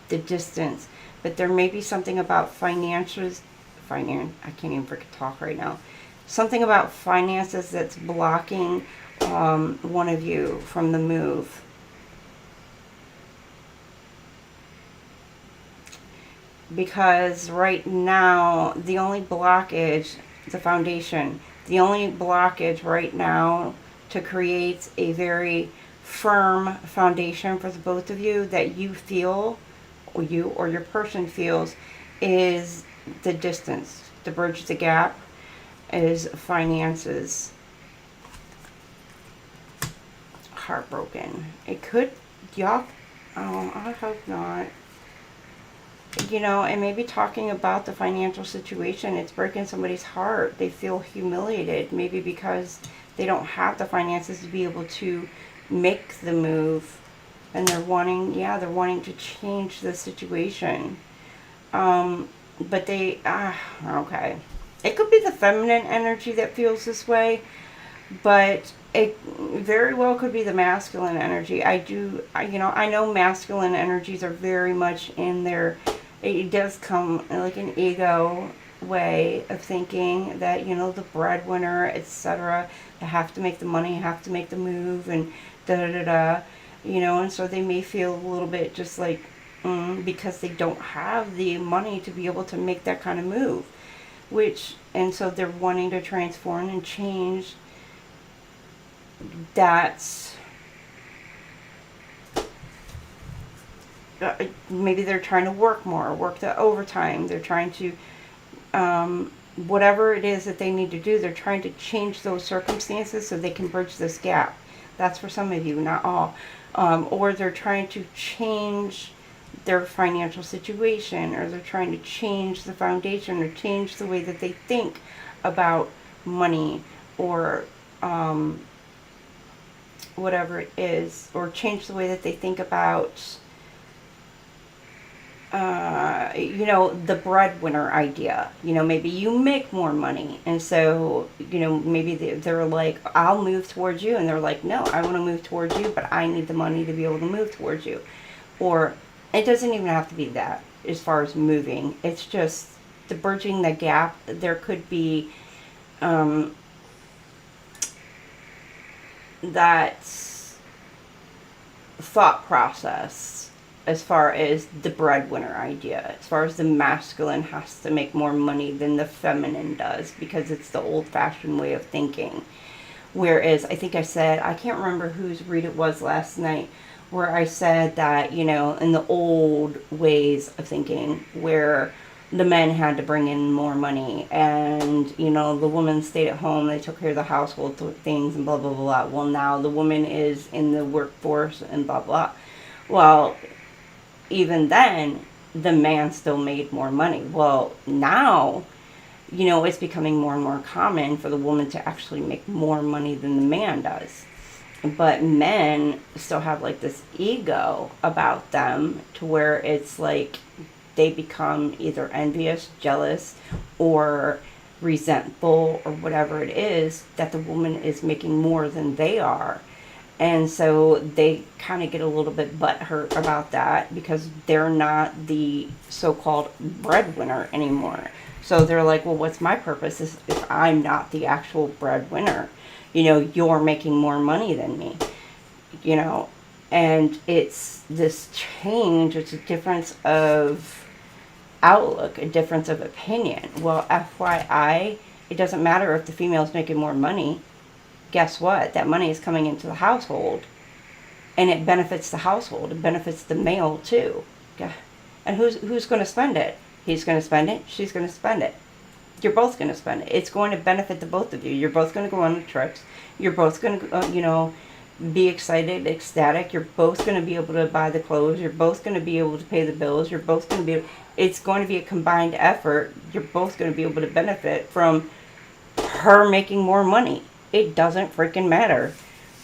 the distance. But there may be something about finances. I can't even freaking talk right now. Something about finances that's blocking one of you from the move. Because right now, the only blockage, the foundation, the only blockage right now to create a very firm foundation for the both of you that you feel, or you or your person feels, is the distance. To bridge the gap is finances. Heartbroken. It could, y'all, oh, I hope not. You know, and maybe talking about the financial situation, it's breaking somebody's heart. They feel humiliated, maybe because they don't have the finances to be able to make the move. And they're wanting, yeah, they're wanting to change the situation. But they, okay. It could be the feminine energy that feels this way, but it very well could be the masculine energy. I know masculine energies are very much in their, it does come like an ego way of thinking that, you know, the breadwinner, etc. They have to make the money, have to make the move, and da-da-da-da, you know, and so they may feel a little bit just like, because they don't have the money to be able to make that kind of move, and so they're wanting to transform and change. That's maybe they're trying to work more, work the overtime. They're trying to, whatever it is that they need to do, they're trying to change those circumstances so they can bridge this gap. That's for some of you, not all. Or they're trying to change their financial situation, or they're trying to change the foundation, or change the way that they think about money, or whatever it is, or change the way that they think about, you know, the breadwinner idea. You know, maybe you make more money, and so, you know, maybe they're like, I'll move towards you, and they're like, no, I want to move towards you, but I need the money to be able to move towards you. Or it doesn't even have to be that as far as moving. It's just the bridging the gap. There could be that thought process as far as the breadwinner idea, as far as the masculine has to make more money than the feminine does, because it's the old-fashioned way of thinking. Whereas I think I said, I can't remember whose read it was last night, where I said that, you know, in the old ways of thinking, where the men had to bring in more money, and, you know, the women stayed at home, they took care of the household things, and blah, blah, blah, blah. Well, now the woman is in the workforce, and blah, blah. Well, even then, the man still made more money. Well, now, you know, it's becoming more and more common for the woman to actually make more money than the man does. But men still have like this ego about them, to where it's like they become either envious, jealous, or resentful, or whatever it is, that the woman is making more than they are. And so they kind of get a little bit butthurt about that, because they're not the so-called breadwinner anymore. So they're like, well, what's my purpose if I'm not the actual breadwinner? You know, you're making more money than me, you know. And it's this change, it's a difference of outlook, a difference of opinion. Well, FYI, it doesn't matter if the female's making more money. Guess what? That money is coming into the household, and it benefits the household. It benefits the male too. And who's going to spend it? He's going to spend it. She's going to spend it. You're both going to spend it. It's going to benefit the both of you. You're both going to go on the trips. You're both going to, be excited, ecstatic. You're both going to be able to buy the clothes. You're both going to be able to pay the bills. You're both going to be, it's going to be a combined effort. You're both going to be able to benefit from her making more money. It doesn't freaking matter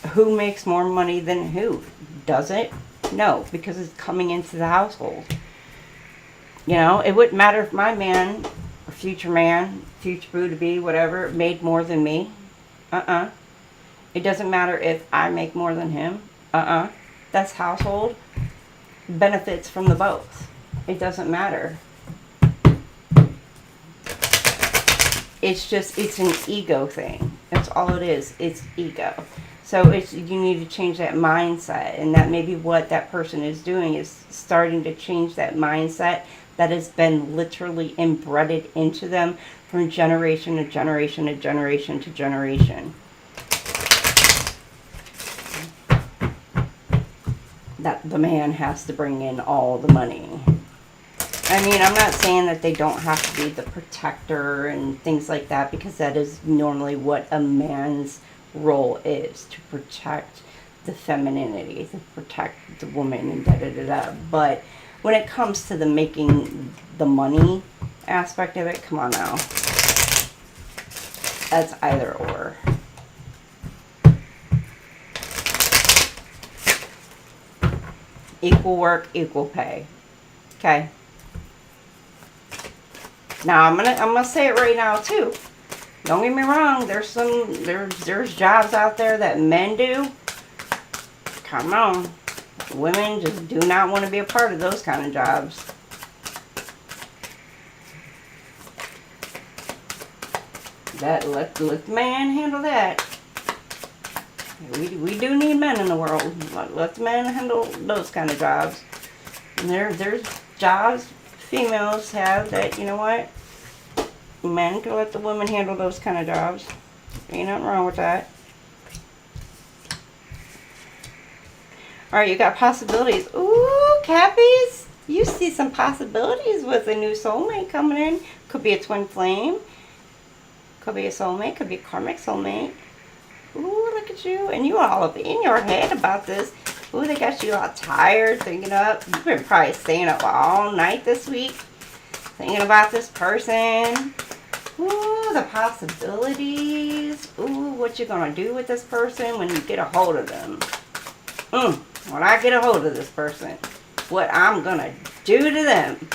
who makes more money than who. Does it? No, because it's coming into the household. It wouldn't matter if my man, or future boo to be, whatever, made more than me. It doesn't matter if I make more than him. That's household. Benefits from the both. It doesn't matter. It's an ego thing. That's all it is. It's ego. So you need to change that mindset. And that may be what that person is doing, is starting to change that mindset that has been literally embedded into them from generation to generation to generation to generation. That the man has to bring in all the money. I mean, I'm not saying that they don't have to be the protector and things like that, because that is normally what a man's role is, to protect the femininity, to protect the woman and da-da-da-da. But when it comes to the making the money aspect of it, come on now. That's either or. Equal work, equal pay. Okay. Now I'm gonna say it right now too. Don't get me wrong. There's jobs out there that men do. Come on. Women just do not want to be a part of those kind of jobs. Let the man handle that. We do need men in the world. Let the men handle those kind of jobs. And there's jobs females have that, you know what? Men can let the women handle those kind of jobs. Ain't nothing wrong with that. Alright, you got possibilities. Ooh, Cappies! You see some possibilities with a new soulmate coming in. Could be a twin flame. Could be a soulmate. Could be a karmic soulmate. Ooh, look at you. And you all up in your head about this. Ooh, they got you all tired, thinking up. You've been probably staying up all night this week, thinking about this person. Ooh, the possibilities. Ooh, what you gonna do with this person when you get a hold of them. When I get a hold of this person, what I'm gonna do to them.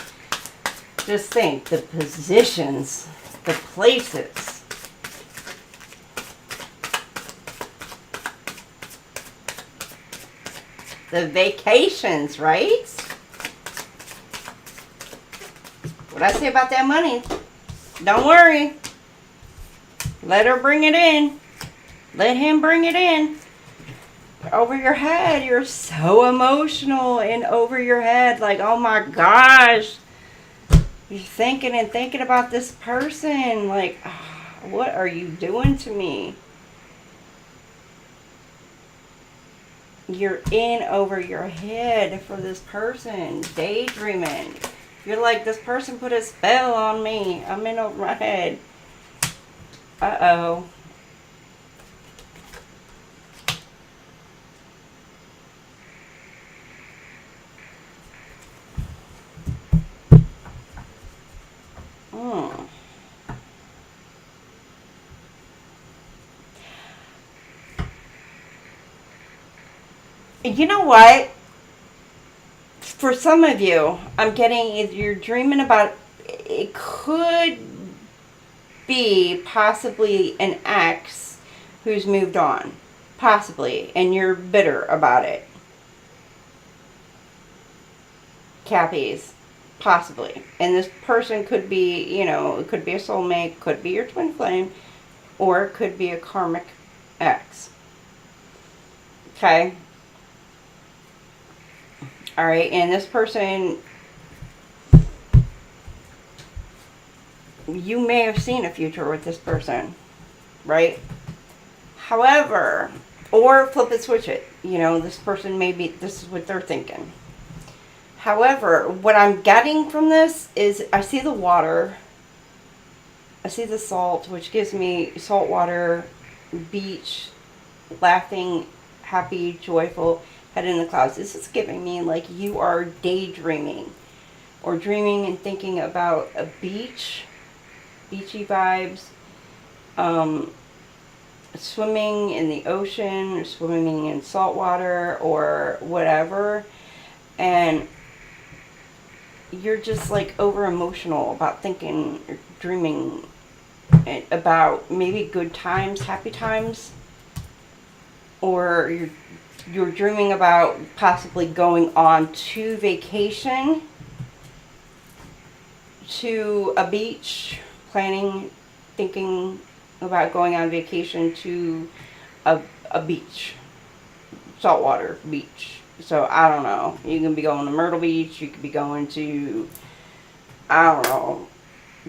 Just think, the positions, the places. The vacations, right? What I say about that money? Don't worry. Let her bring it in. Let him bring it in. Over your head. You're so emotional and over your head. Like, oh my gosh. You're thinking and thinking about this person. Like, what are you doing to me? You're in over your head for this person. Daydreaming. You're like, this person put a spell on me. I'm in over my head. Uh-oh. You know what? For some of you, I'm getting, you're dreaming about, it could be possibly an ex who's moved on. Possibly. And you're bitter about it. Cappies. Possibly. And this person could be, it could be a soulmate, could be your twin flame, or it could be a karmic ex. Okay? Alright, and this person, you may have seen a future with this person, right? However, or flip it, switch it. You know, this person maybe, this is what they're thinking. However, what I'm getting from this is I see the water. I see the salt, which gives me salt water, beach, laughing, happy, joyful, head in the clouds. This is giving me like you are daydreaming or dreaming and thinking about a beach, beachy vibes, swimming in the ocean, or swimming in salt water or whatever. And you're just like over emotional about thinking, dreaming about maybe good times, happy times, or you're dreaming about possibly going on to vacation, to a beach, planning, thinking about going on vacation to a beach, saltwater beach. So, I don't know. You can be going to Myrtle Beach. You could be going to, I don't know,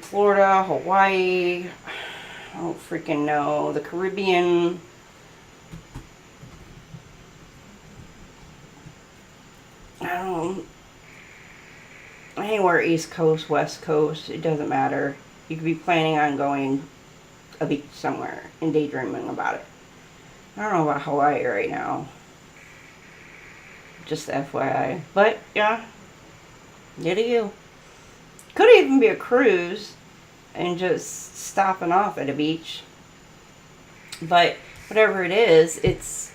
Florida, Hawaii. I don't freaking know. The Caribbean. I don't know. Anywhere East Coast, West Coast. It doesn't matter. You could be planning on going a beach somewhere and daydreaming about it. I don't know about Hawaii right now. Just FYI. But, yeah. You do you. Could even be a cruise and just stopping off at a beach. But, whatever it is, it's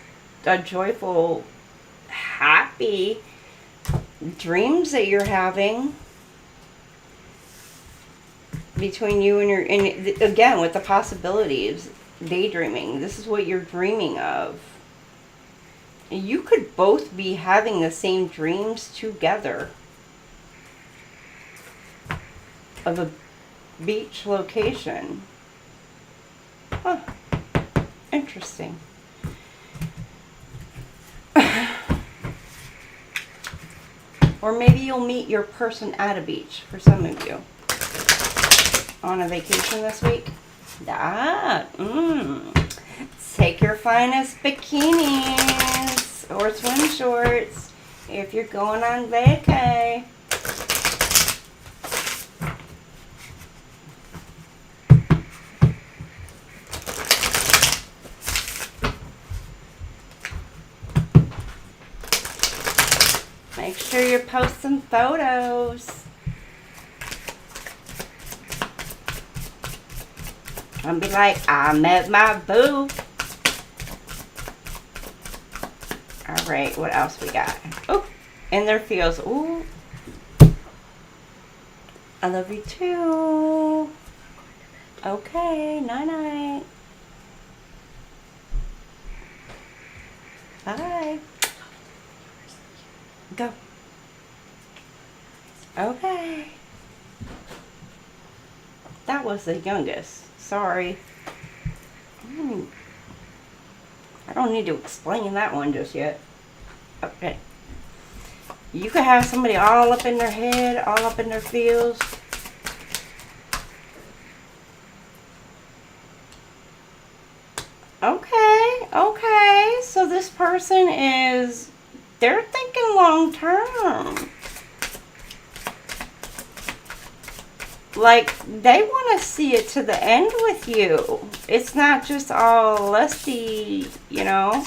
a joyful, happy dreams that you're having between you and your, and again, with the possibilities, daydreaming. This is what you're dreaming of. You could both be having the same dreams together of a beach location. Huh. Interesting. Or maybe you'll meet your person at a beach, for some of you. On a vacation this week. Take your finest bikinis or swim shorts if you're going on vacay. Make sure you post some photos. I'll be like, I met my boo. Alright, what else we got? Oh, and there feels, ooh. I love you too. Okay, night-night. Bye. Go. Okay. That was the youngest. Sorry. I don't need to explain that one just yet. Okay. You could have somebody all up in their head, all up in their feels. Okay, okay. So this person is, they're thinking long term. Like, they want to see it to the end with you. It's not just all lusty, you know.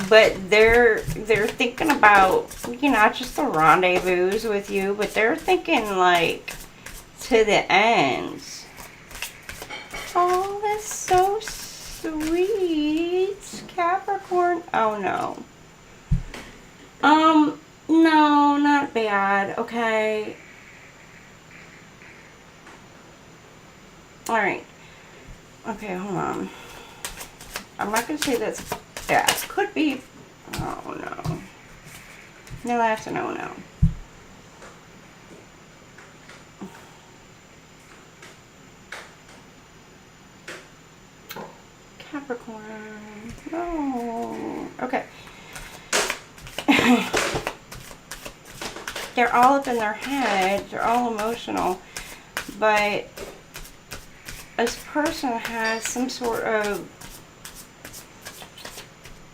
But they're thinking about, you know, not just the rendezvous with you, but they're thinking, like, to the end. Oh, that's so sweet. Capricorn. Oh, no. No, not bad. Okay. Alright. Okay, hold on. I'm not going to say that's bad. Could be. Oh, no. No, that's a no. Capricorn. No. Okay. they're all up in their head. They're all emotional. But this person has some sort of,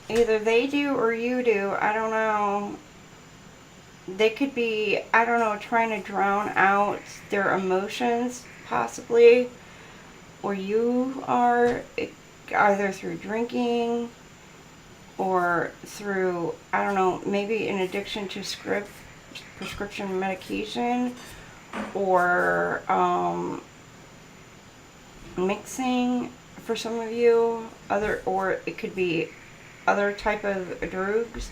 either they do or you do, I don't know. They could be, I don't know, trying to drown out their emotions, possibly. Or you are, either through drinking or through, I don't know, maybe an addiction to prescription medication, or mixing for some of you, or it could be other type of drugs.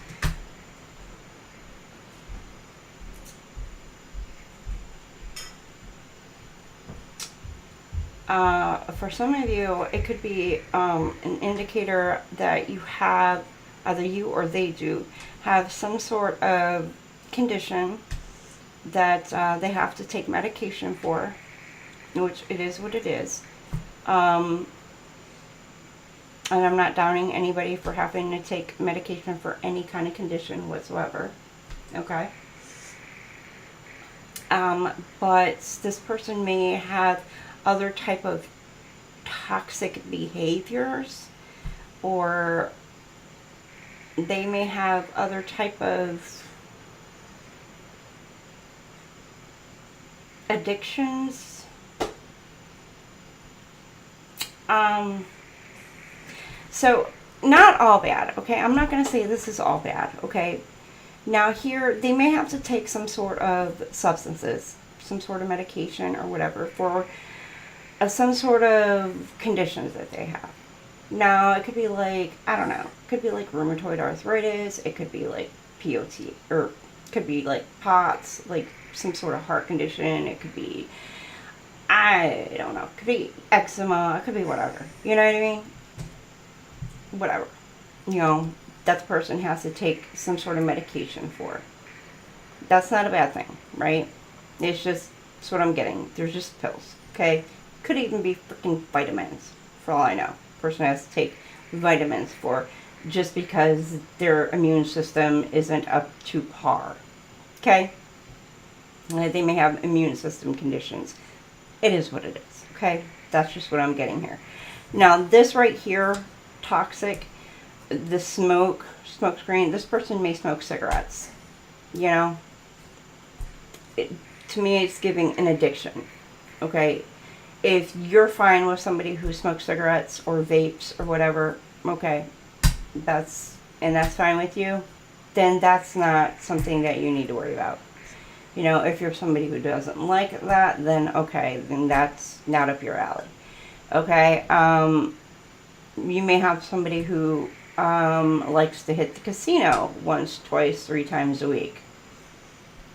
For some of you, it could be an indicator that you have, either you or they do, have some sort of condition that they have to take medication for, which it is what it is. And I'm not downing anybody for having to take medication for any kind of condition whatsoever. Okay? But this person may have other type of toxic behaviors, or they may have other type of addictions. So not all bad, okay? I'm not going to say this is all bad, okay? Now here, they may have to take some sort of substances, some sort of medication or whatever for some sort of conditions that they have. Now, it could be like, I don't know, it could be like rheumatoid arthritis, it could be like POT, or it could be like POTS, like some sort of heart condition, it could be, I don't know, it could be eczema, it could be whatever, you know what I mean? Whatever. You know, that the person has to take some sort of medication for. That's not a bad thing, right? It's just, that's what I'm getting. There's just pills, okay? Could even be freaking vitamins, for all I know. Person has to take vitamins for, just because their immune system isn't up to par, okay? They may have immune system conditions. It is what it is, okay? That's just what I'm getting here. Now, this right here, toxic, the smoke screen, this person may smoke cigarettes, you know? To me, it's giving an addiction, okay? If you're fine with somebody who smokes cigarettes or vapes or whatever, okay, that's fine with you, then that's not something that you need to worry about. You know, if you're somebody who doesn't like that, then okay, then that's not up your alley. Okay, you may have somebody who likes to hit the casino once, twice, 3 times a week.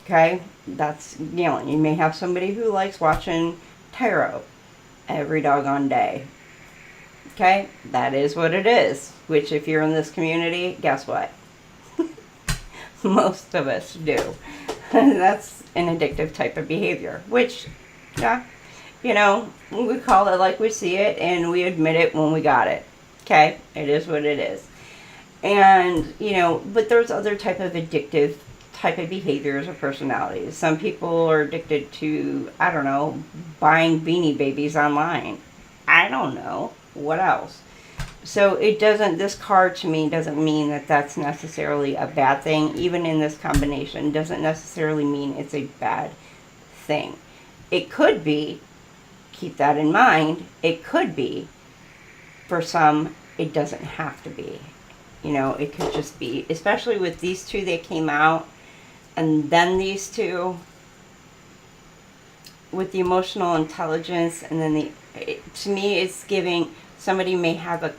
Okay, that's, you know, you may have somebody who likes watching tarot every doggone day. Okay, that is what it is. Which, if you're in this community, guess what? Most of us do. That's an addictive type of behavior. Which, yeah, you know, we call it like we see it, and we admit it when we got it. Okay, it is what it is. And, you know, but there's other type of addictive type of behaviors or personalities. Some people are addicted to, I don't know, buying Beanie Babies online. I don't know. What else? So it doesn't, this card to me doesn't mean that that's necessarily a bad thing. Even in this combination, doesn't necessarily mean it's a bad thing. It could be, keep that in mind, it could be. For some, it doesn't have to be. You know, it could just be, especially with these two that came out, and then these two, with the emotional intelligence, and then to me, it's giving, somebody may have a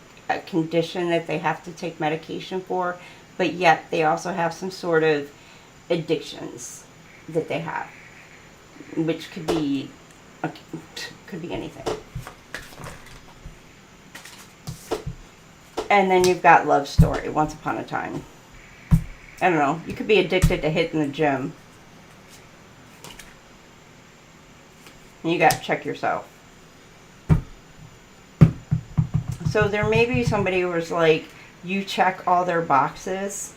condition that they have to take medication for, but yet they also have some sort of addictions that they have, which could be anything. And then you've got love story, once upon a time. I don't know, you could be addicted to hitting the gym. And you got to check yourself. So there may be somebody who was like, you check all their boxes,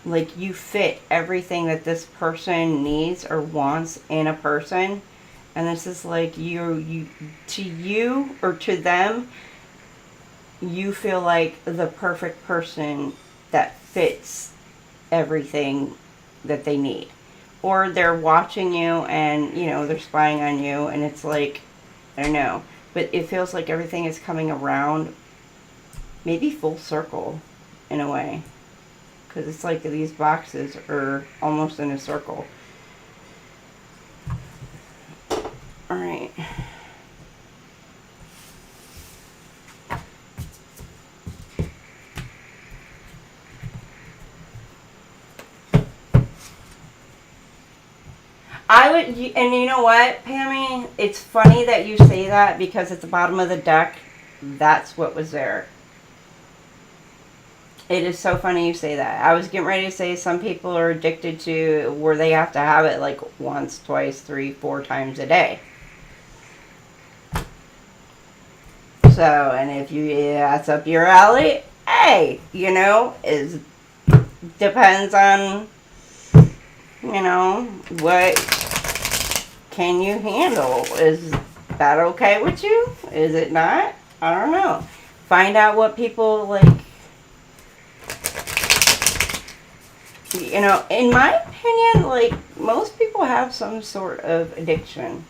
Like, you fit everything that this person needs or wants in a person. And this is like to you or to them, you feel like the perfect person that fits everything that they need. Or they're watching you and, you know, they're spying on you, and it's like, I don't know, but it feels like everything is coming around, maybe full circle in a way. Because it's like these boxes are almost in a circle. Alright. I would, and you know what, Pammy? It's funny that you say that, because at the bottom of the deck, that's what was there. It is so funny you say that. I was getting ready to say some people are addicted to where they have to have it like once, twice, 3, 4 times a day. So, and if that's up your alley, hey, you know, depends on, you know, what can you handle? Is that okay with you? Is it not? I don't know. Find out what people like. You know, in my opinion, like, most people have some sort of addiction.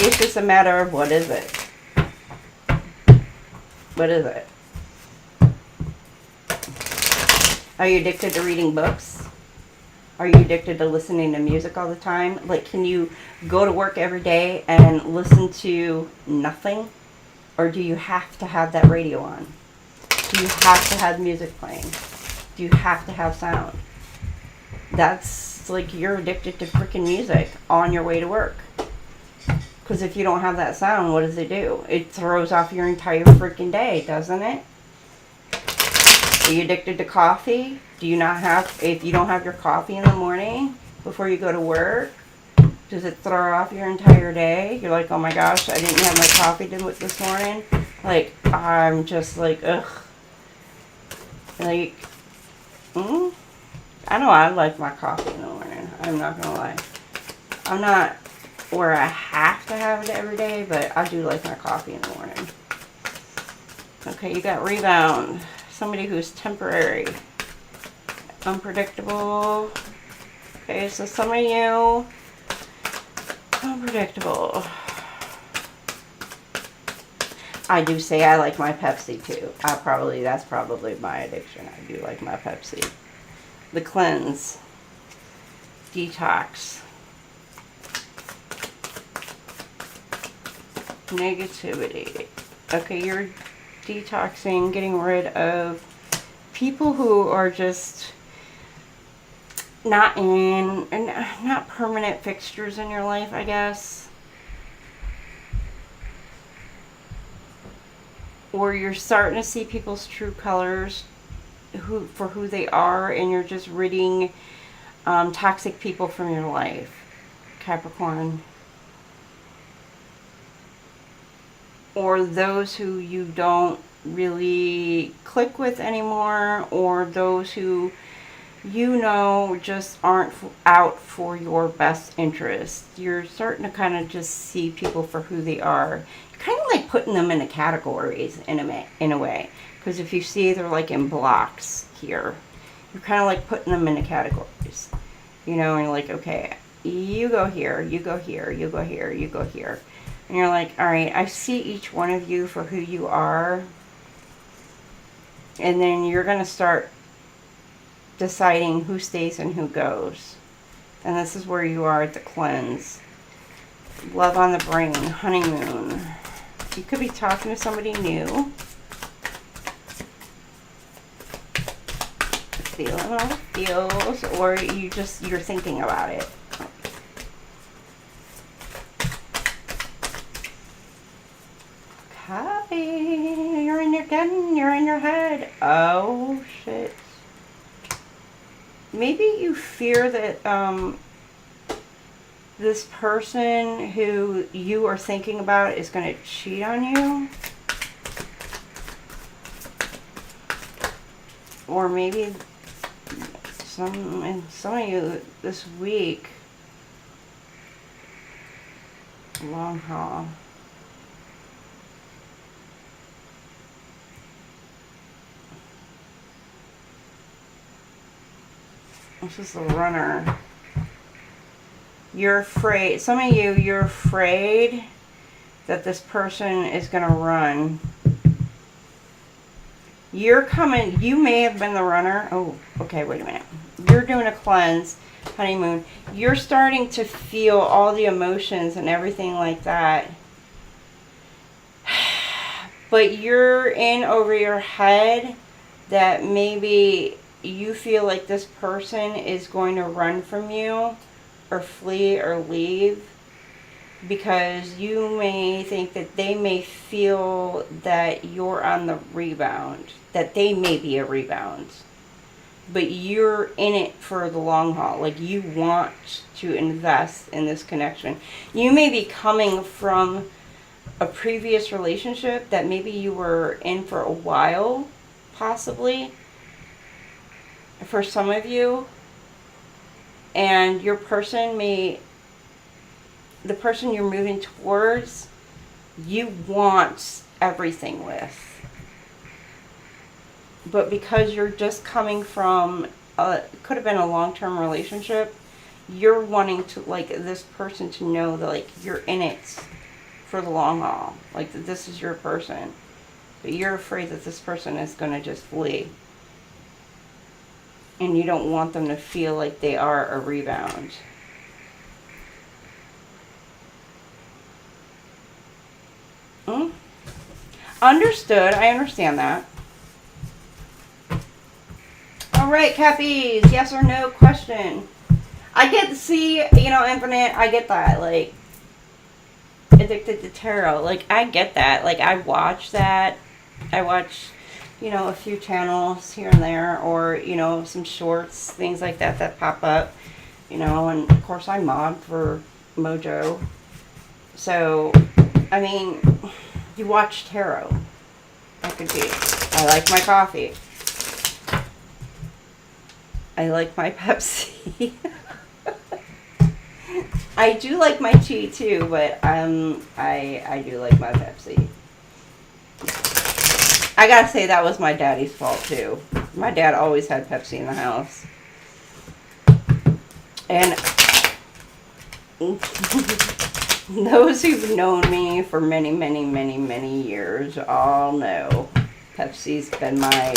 It's just a matter of what is it? What is it? Are you addicted to reading books? Are you addicted to listening to music all the time? Like, can you go to work every day and listen to nothing? Or do you have to have that radio on? Do you have to have music playing? Do you have to have sound? That's like you're addicted to freaking music on your way to work. Because if you don't have that sound, what does it do? It throws off your entire freaking day, doesn't it? Are you addicted to coffee? Do you not have, if you don't have your coffee in the morning before you go to work, does it throw off your entire day? You're like, oh my gosh, I didn't have my coffee this morning. Like, I'm just like, ugh. Like, I know I like my coffee in the morning. I'm not going to lie. I'm not where I have to have it every day, but I do like my coffee in the morning. Okay, you got rebound. Somebody who's temporary. Unpredictable. Okay, so some of you, unpredictable. I do say I like my Pepsi too. That's probably my addiction. I do like my Pepsi. The cleanse. Detox. Negativity. Okay, you're detoxing, getting rid of people who are just not permanent fixtures in your life, I guess. Or you're starting to see people's true colors for who they are, and you're just ridding toxic people from your life. Capricorn. Or those who you don't really click with anymore, or those who you know just aren't out for your best interest. You're starting to kind of just see people for who they are. You're kind of like putting them into categories in a way. Because if you see they're like in blocks here, you're kind of like putting them into categories. You know, and you're like, okay, you go here, you go here, you go here, you go here. And you're like, all right, I see each one of you for who you are. And then you're going to start deciding who stays and who goes. And this is where you are at the cleanse. Love on the brain, honeymoon. You could be talking to somebody new. Feeling all the feels, or you're thinking about it. Copy. You're in your head. Oh shit. Maybe you fear that this person who you are thinking about is going to cheat on you. Or maybe some of you this week, long haul. This is the runner. You're afraid, some of you, you're afraid that this person is going to run. You're coming, you may have been the runner. Oh, okay, wait a minute. You're doing a cleanse, honeymoon. You're starting to feel all the emotions and everything like that. But you're in over your head that maybe you feel like this person is going to run from you or flee or leave, because you may think that they may feel that you're on the rebound, that they may be a rebound, but you're in it for the long haul. Like, you want to invest in this connection. You may be coming from a previous relationship that maybe you were in for a while, possibly, for some of you, and your person may, the person you're moving towards, you want everything with. But because you're just coming from, it could have been a long-term relationship, you're wanting to, like, this person to know that, like, you're in it for the long haul. Like, that this is your person. But you're afraid that this person is going to just flee. And you don't want them to feel like they are a rebound. Understood. I understand that. All right, Cappies. Yes or no question. I get to see, you know, Infinite. I get that. Like, Addicted to Tarot. Like, I get that. Like, I watch that. I watch, you know, a few channels here and there, or, you know, some shorts, things like that that pop up, you know, and of course I mod for Mojo. So, I mean, you watch tarot. That could be. I like my coffee. I like my Pepsi. I do like my tea too, but I do like my Pepsi. I gotta say, that was my daddy's fault too. My dad always had Pepsi in the house. And those who've known me for many, many, many, many years all know Pepsi's been my,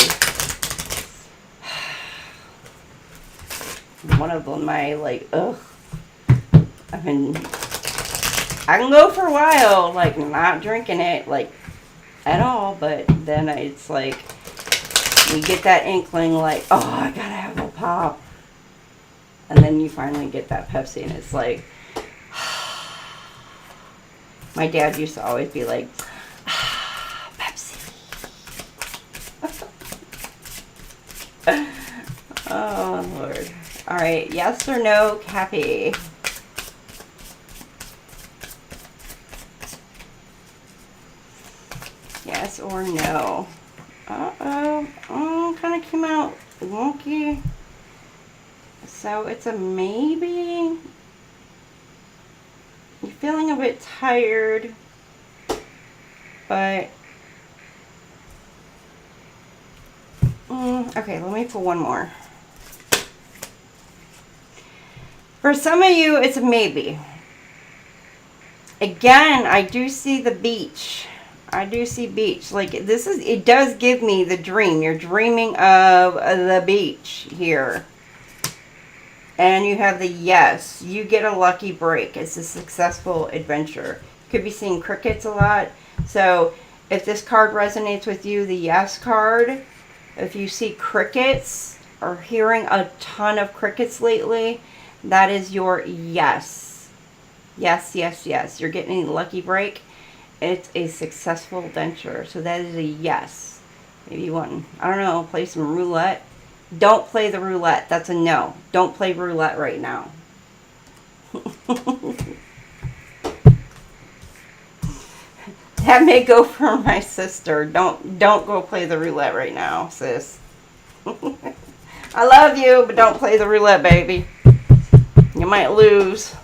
one of them, my, like, ugh. I can go for a while, like, not drinking it, like, at all, but then it's like, you get that inkling, like, oh, I gotta have a pop. And then you finally get that Pepsi, and it's like, my dad used to always be like, Pepsi. Oh, Lord. All right, yes or no, Cappy? Yes or no? Uh-oh. Oh, kind of came out wonky. So it's a maybe. You're feeling a bit tired, but okay, let me pull one more. For some of you, it's a maybe. Again, I do see the beach. I do see beach. Like, this is, it does give me the dream. You're dreaming of the beach here. And you have the yes. You get a lucky break. It's a successful adventure. You could be seeing crickets a lot. So if this card resonates with you, the yes card, if you see crickets or hearing a ton of crickets lately, that is your yes. Yes, yes, yes. You're getting a lucky break. It's a successful venture. So that is a yes. Maybe you want, I don't know, play some roulette. Don't play the roulette. That's a no. Don't play roulette right now. That may go for my sister. Don't go play the roulette right now, sis. I love you, but don't play the roulette, baby. You might lose.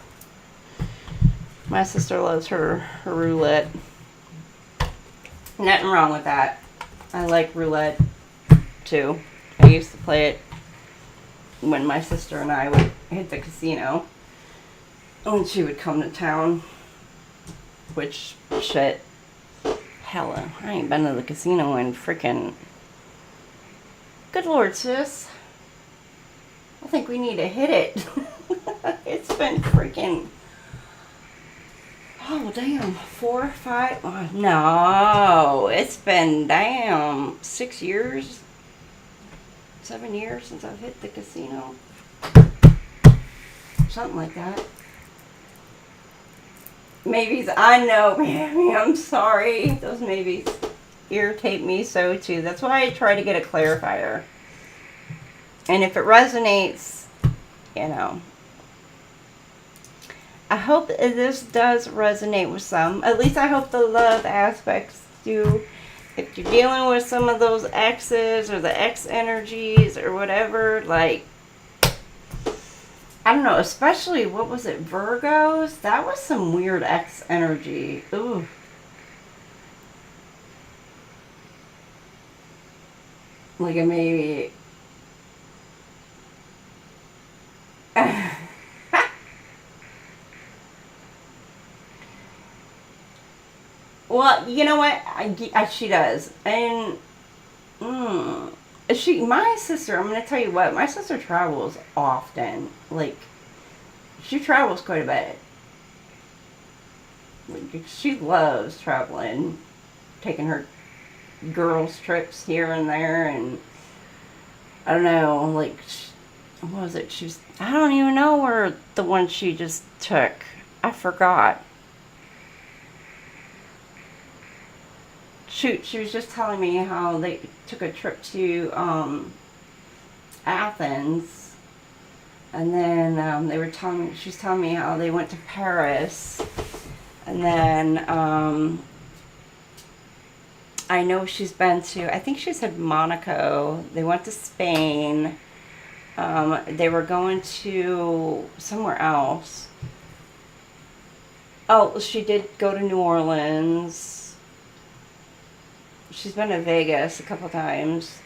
My sister loves her roulette. Nothing wrong with that. I like roulette too. I used to play it when my sister and I would hit the casino. When she would come to town. Which, shit. Hell, I ain't been to the casino in freaking... Good Lord, sis. I think we need to hit it. It's been freaking... Oh, damn. 4, 5... Oh, no. It's been, damn, 6 years. 7 years since I've hit the casino. Something like that. Maybes, I know, baby. I'm sorry. Those maybes irritate me so, too. That's why I try to get a clarifier. And if it resonates, you know... I hope this does resonate with some. At least I hope the love aspects do. If you're dealing with some of those exes or the ex energies or whatever, like, I don't know, especially, what was it, Virgos? That was some weird ex energy. Ooh. Like a maybe... Well, you know what? She does. And my sister, I'm going to tell you what, my sister travels often. Like, she travels quite a bit. Like, she loves traveling, taking her girls' trips here and there, and I don't know, like, what was it? I don't even know where the one she just took. I forgot. Shoot, she was just telling me how they took a trip to Athens, and then she was telling me how they went to Paris, and then I know she's been to, I think she said Monaco. They went to Spain. They were going to somewhere else. Oh, she did go to New Orleans. She's been to Vegas a couple times.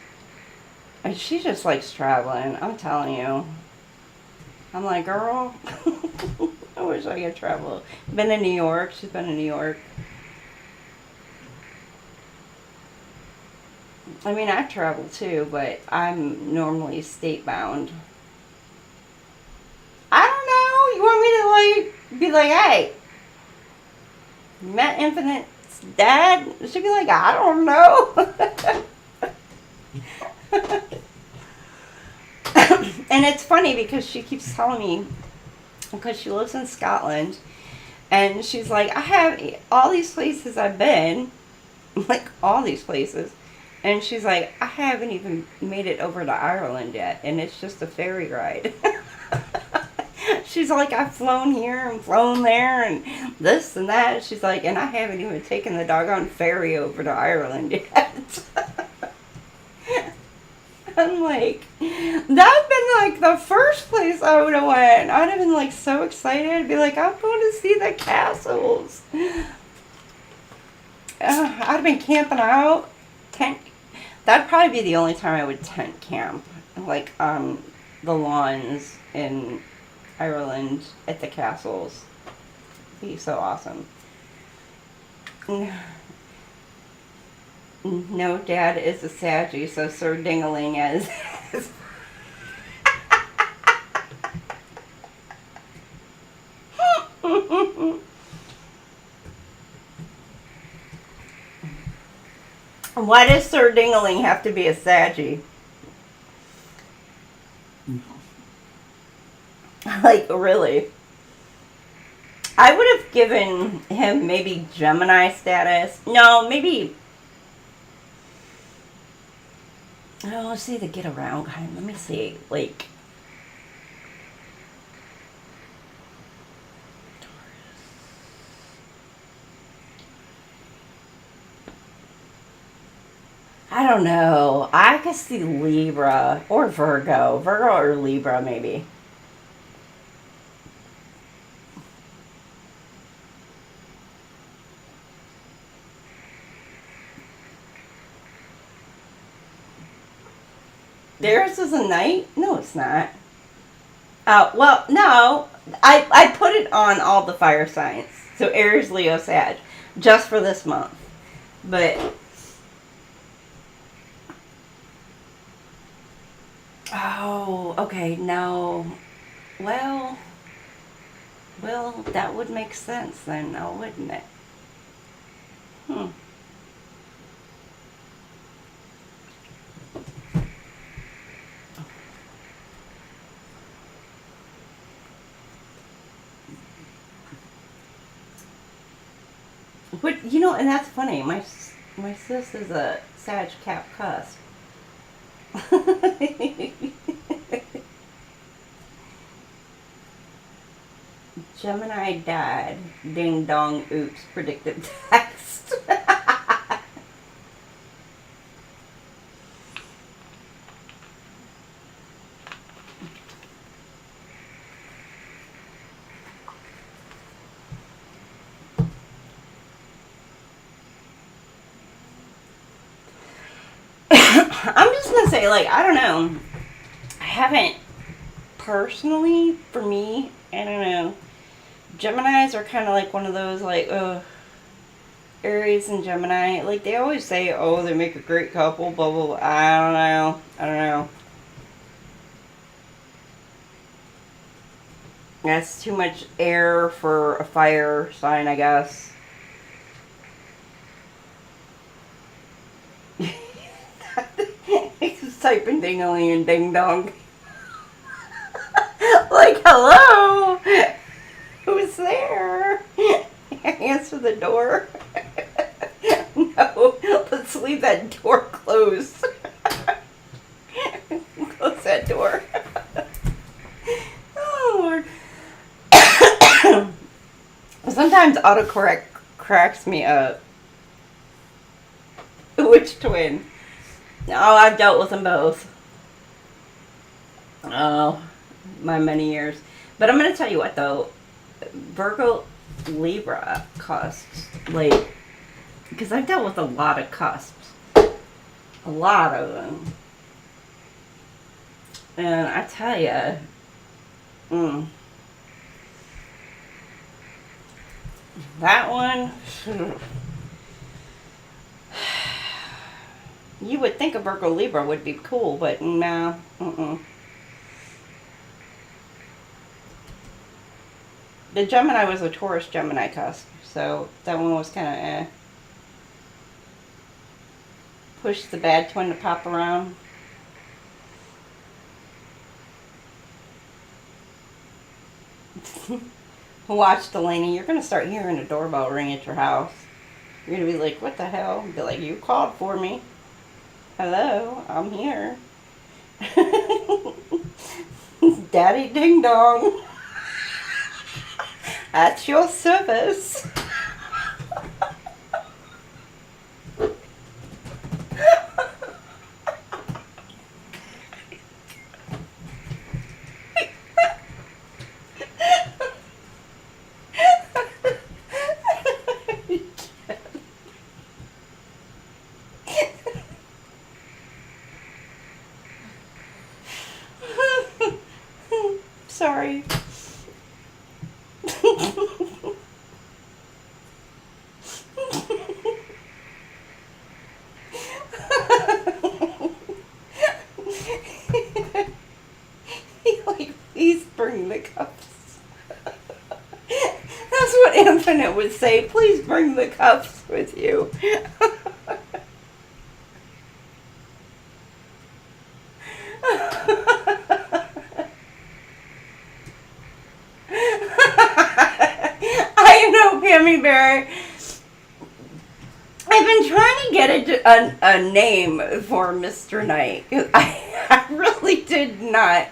And she just likes traveling. I'm telling you. I'm like, girl, I wish I could travel. Been to New York. She's been to New York. I mean, I travel too, but I'm normally state bound. I don't know. You want me to, like, be like, hey, you met Infinite's dad? She'd be like, I don't know. And it's funny because she keeps telling me, because she lives in Scotland, and she's like, I have all these places I've been, like all these places, and she's like, I haven't even made it over to Ireland yet, and it's just a ferry ride. She's like, I've flown here and flown there and this and that. She's like, and I haven't even taken the doggone ferry over to Ireland yet. I'm like, that'd been like the first place I would have went. I'd have been like so excited. I'd be like, I'm going to see the castles. I'd have been camping out. That'd probably be the only time I would tent camp. Like on the lawns in Ireland at the castles. It'd be so awesome. No, Dad is a Saggy, so Sir Dingaling is. Why does Sir Dingaling have to be a Saggy? Like, really? I would have given him maybe Gemini status. No, maybe... Oh, let's see the get around kind. Let me see. Like... I don't know. I could see Libra or Virgo. Virgo or Libra, maybe. Theirs is a night? No, it's not. Oh, well, no. I put it on all the fire signs. So Aries, Leo, Sag. Just for this month. But... oh, okay, no. Well, that would make sense then, now, wouldn't it? But, you know, and that's funny. My sis is a Sag Cap cusp. Gemini died. Ding dong, oops, predicted text. I'm just gonna say, like, I don't know. I haven't personally, for me, I don't know. Geminis are kind of like one of those, like, Aries and Gemini, like, they always say, oh, they make a great couple, blah, blah, blah. I don't know. That's too much air for a fire sign, I guess. He's typing ding-a-ling and ding-dong. Like, hello? Who's there? Answer the door. No, let's leave that door closed. Close that door. Oh, Lord. Sometimes autocorrect cracks me up. Which twin? Oh, I've dealt with them both. Oh, my many years. But I'm going to tell you what, though. Virgo, Libra cusps, like, because I've dealt with a lot of cusps. A lot of them. And I tell you, that one, you would think a Virgo Libra would be cool, but no, The Gemini was a Taurus Gemini cusp, so that one was kind of push the bad twin to pop around. Watch, Delaney, you're going to start hearing a doorbell ring at your house. You're going to be like, what the hell? Be like, you called for me. Hello, I'm here. Daddy Ding Dong. At your service. Sorry. Like, please bring the cups. That's what Infinite would say. Please bring the cups with you. I know, Pammy Bear. I've been trying to get a name for Mr. Knight. I really did not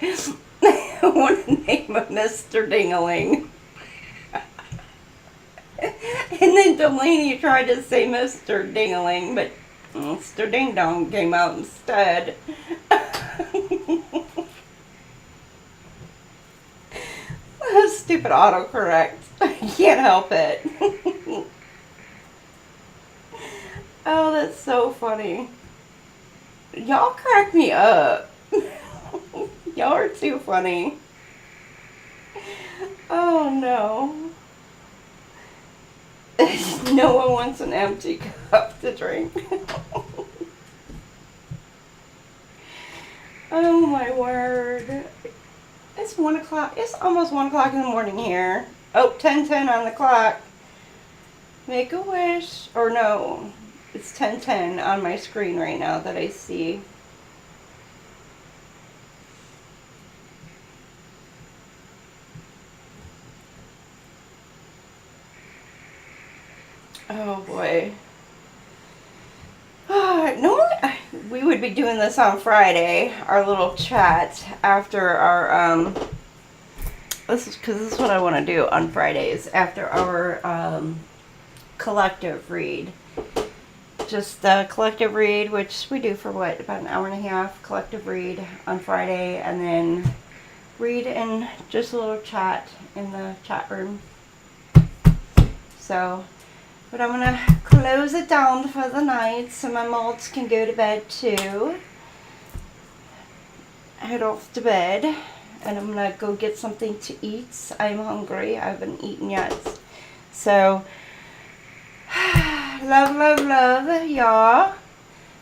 want to name him Mr. Dingaling. And then Delaney tried to say Mr. Dingaling, but Mr. Ding Dong came out instead. Stupid autocorrect. I can't help it. Oh, that's so funny. Y'all crack me up. Y'all are too funny. Oh no. No one wants an empty cup to drink. Oh my word. It's 1 o'clock. It's almost 1 o'clock in the morning here. Oh, 10:10 on the clock. Make a wish. Or no, it's 10:10 on my screen right now that I see. Oh boy. Normally we would be doing this on Friday, our little chat after our this is what I want to do on Fridays after our collective read. Just the collective read, which we do for what, about an hour and a half collective read on Friday, and then read in just a little chat in the chat room. So, but I'm going to close it down for the night so my molds can go to bed too. Head off to bed. And I'm going to go get something to eat. I'm hungry. I haven't eaten yet. So, love, y'all.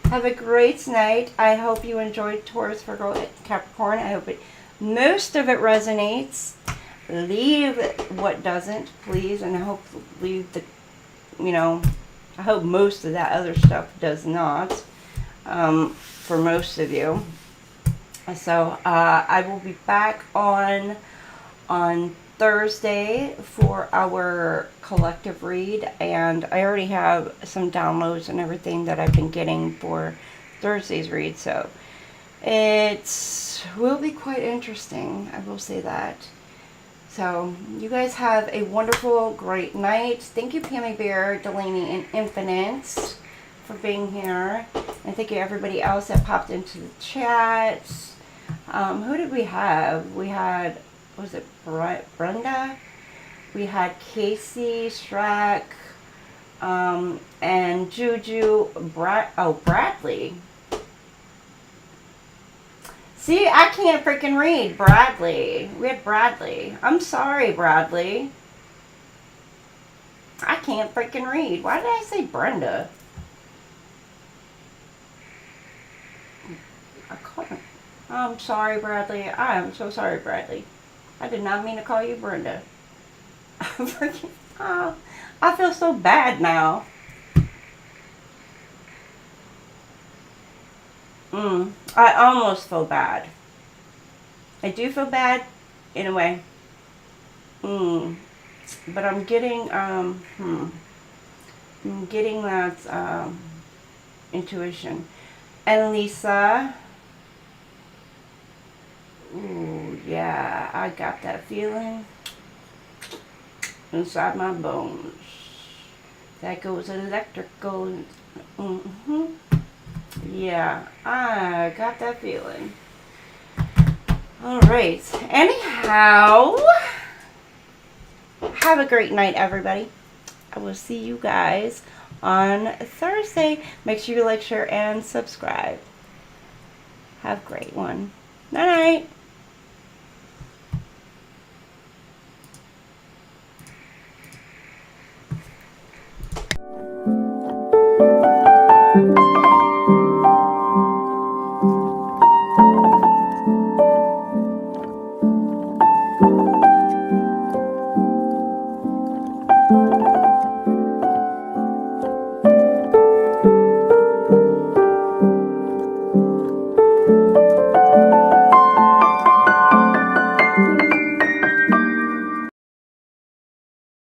Have a great night. I hope you enjoyed Taurus, Virgo, and Capricorn. I hope most of it resonates. Leave what doesn't, please. And I hope leave the, I hope most of that other stuff does not, for most of you. So I will be back on Thursday for our collective read, and I already have some downloads and everything that I've been getting for Thursday's read, so it will be quite interesting, I will say that. So, you guys have a wonderful, great night. Thank you, Pammy Bear, Delaney, and Infinite for being here. And thank you, everybody else that popped into the chat. Who did we have? We had, was it Brenda? We had Casey, Strack, and Juju, Bradley. See, I can't freaking read. Bradley. We had Bradley. I'm sorry, Bradley. I can't freaking read. Why did I say Brenda? I called her. I'm sorry, Bradley. I am so sorry, Bradley. I did not mean to call you Brenda. I feel so bad now. I almost feel bad. I do feel bad in a way. But I'm getting that intuition. And Lisa, ooh, yeah, I got that feeling inside my bones. That goes electrical. Yeah, I got that feeling. Alright, anyhow, have a great night, everybody. I will see you guys on Thursday. Make sure you like, share, and subscribe. Have a great one. Night-night.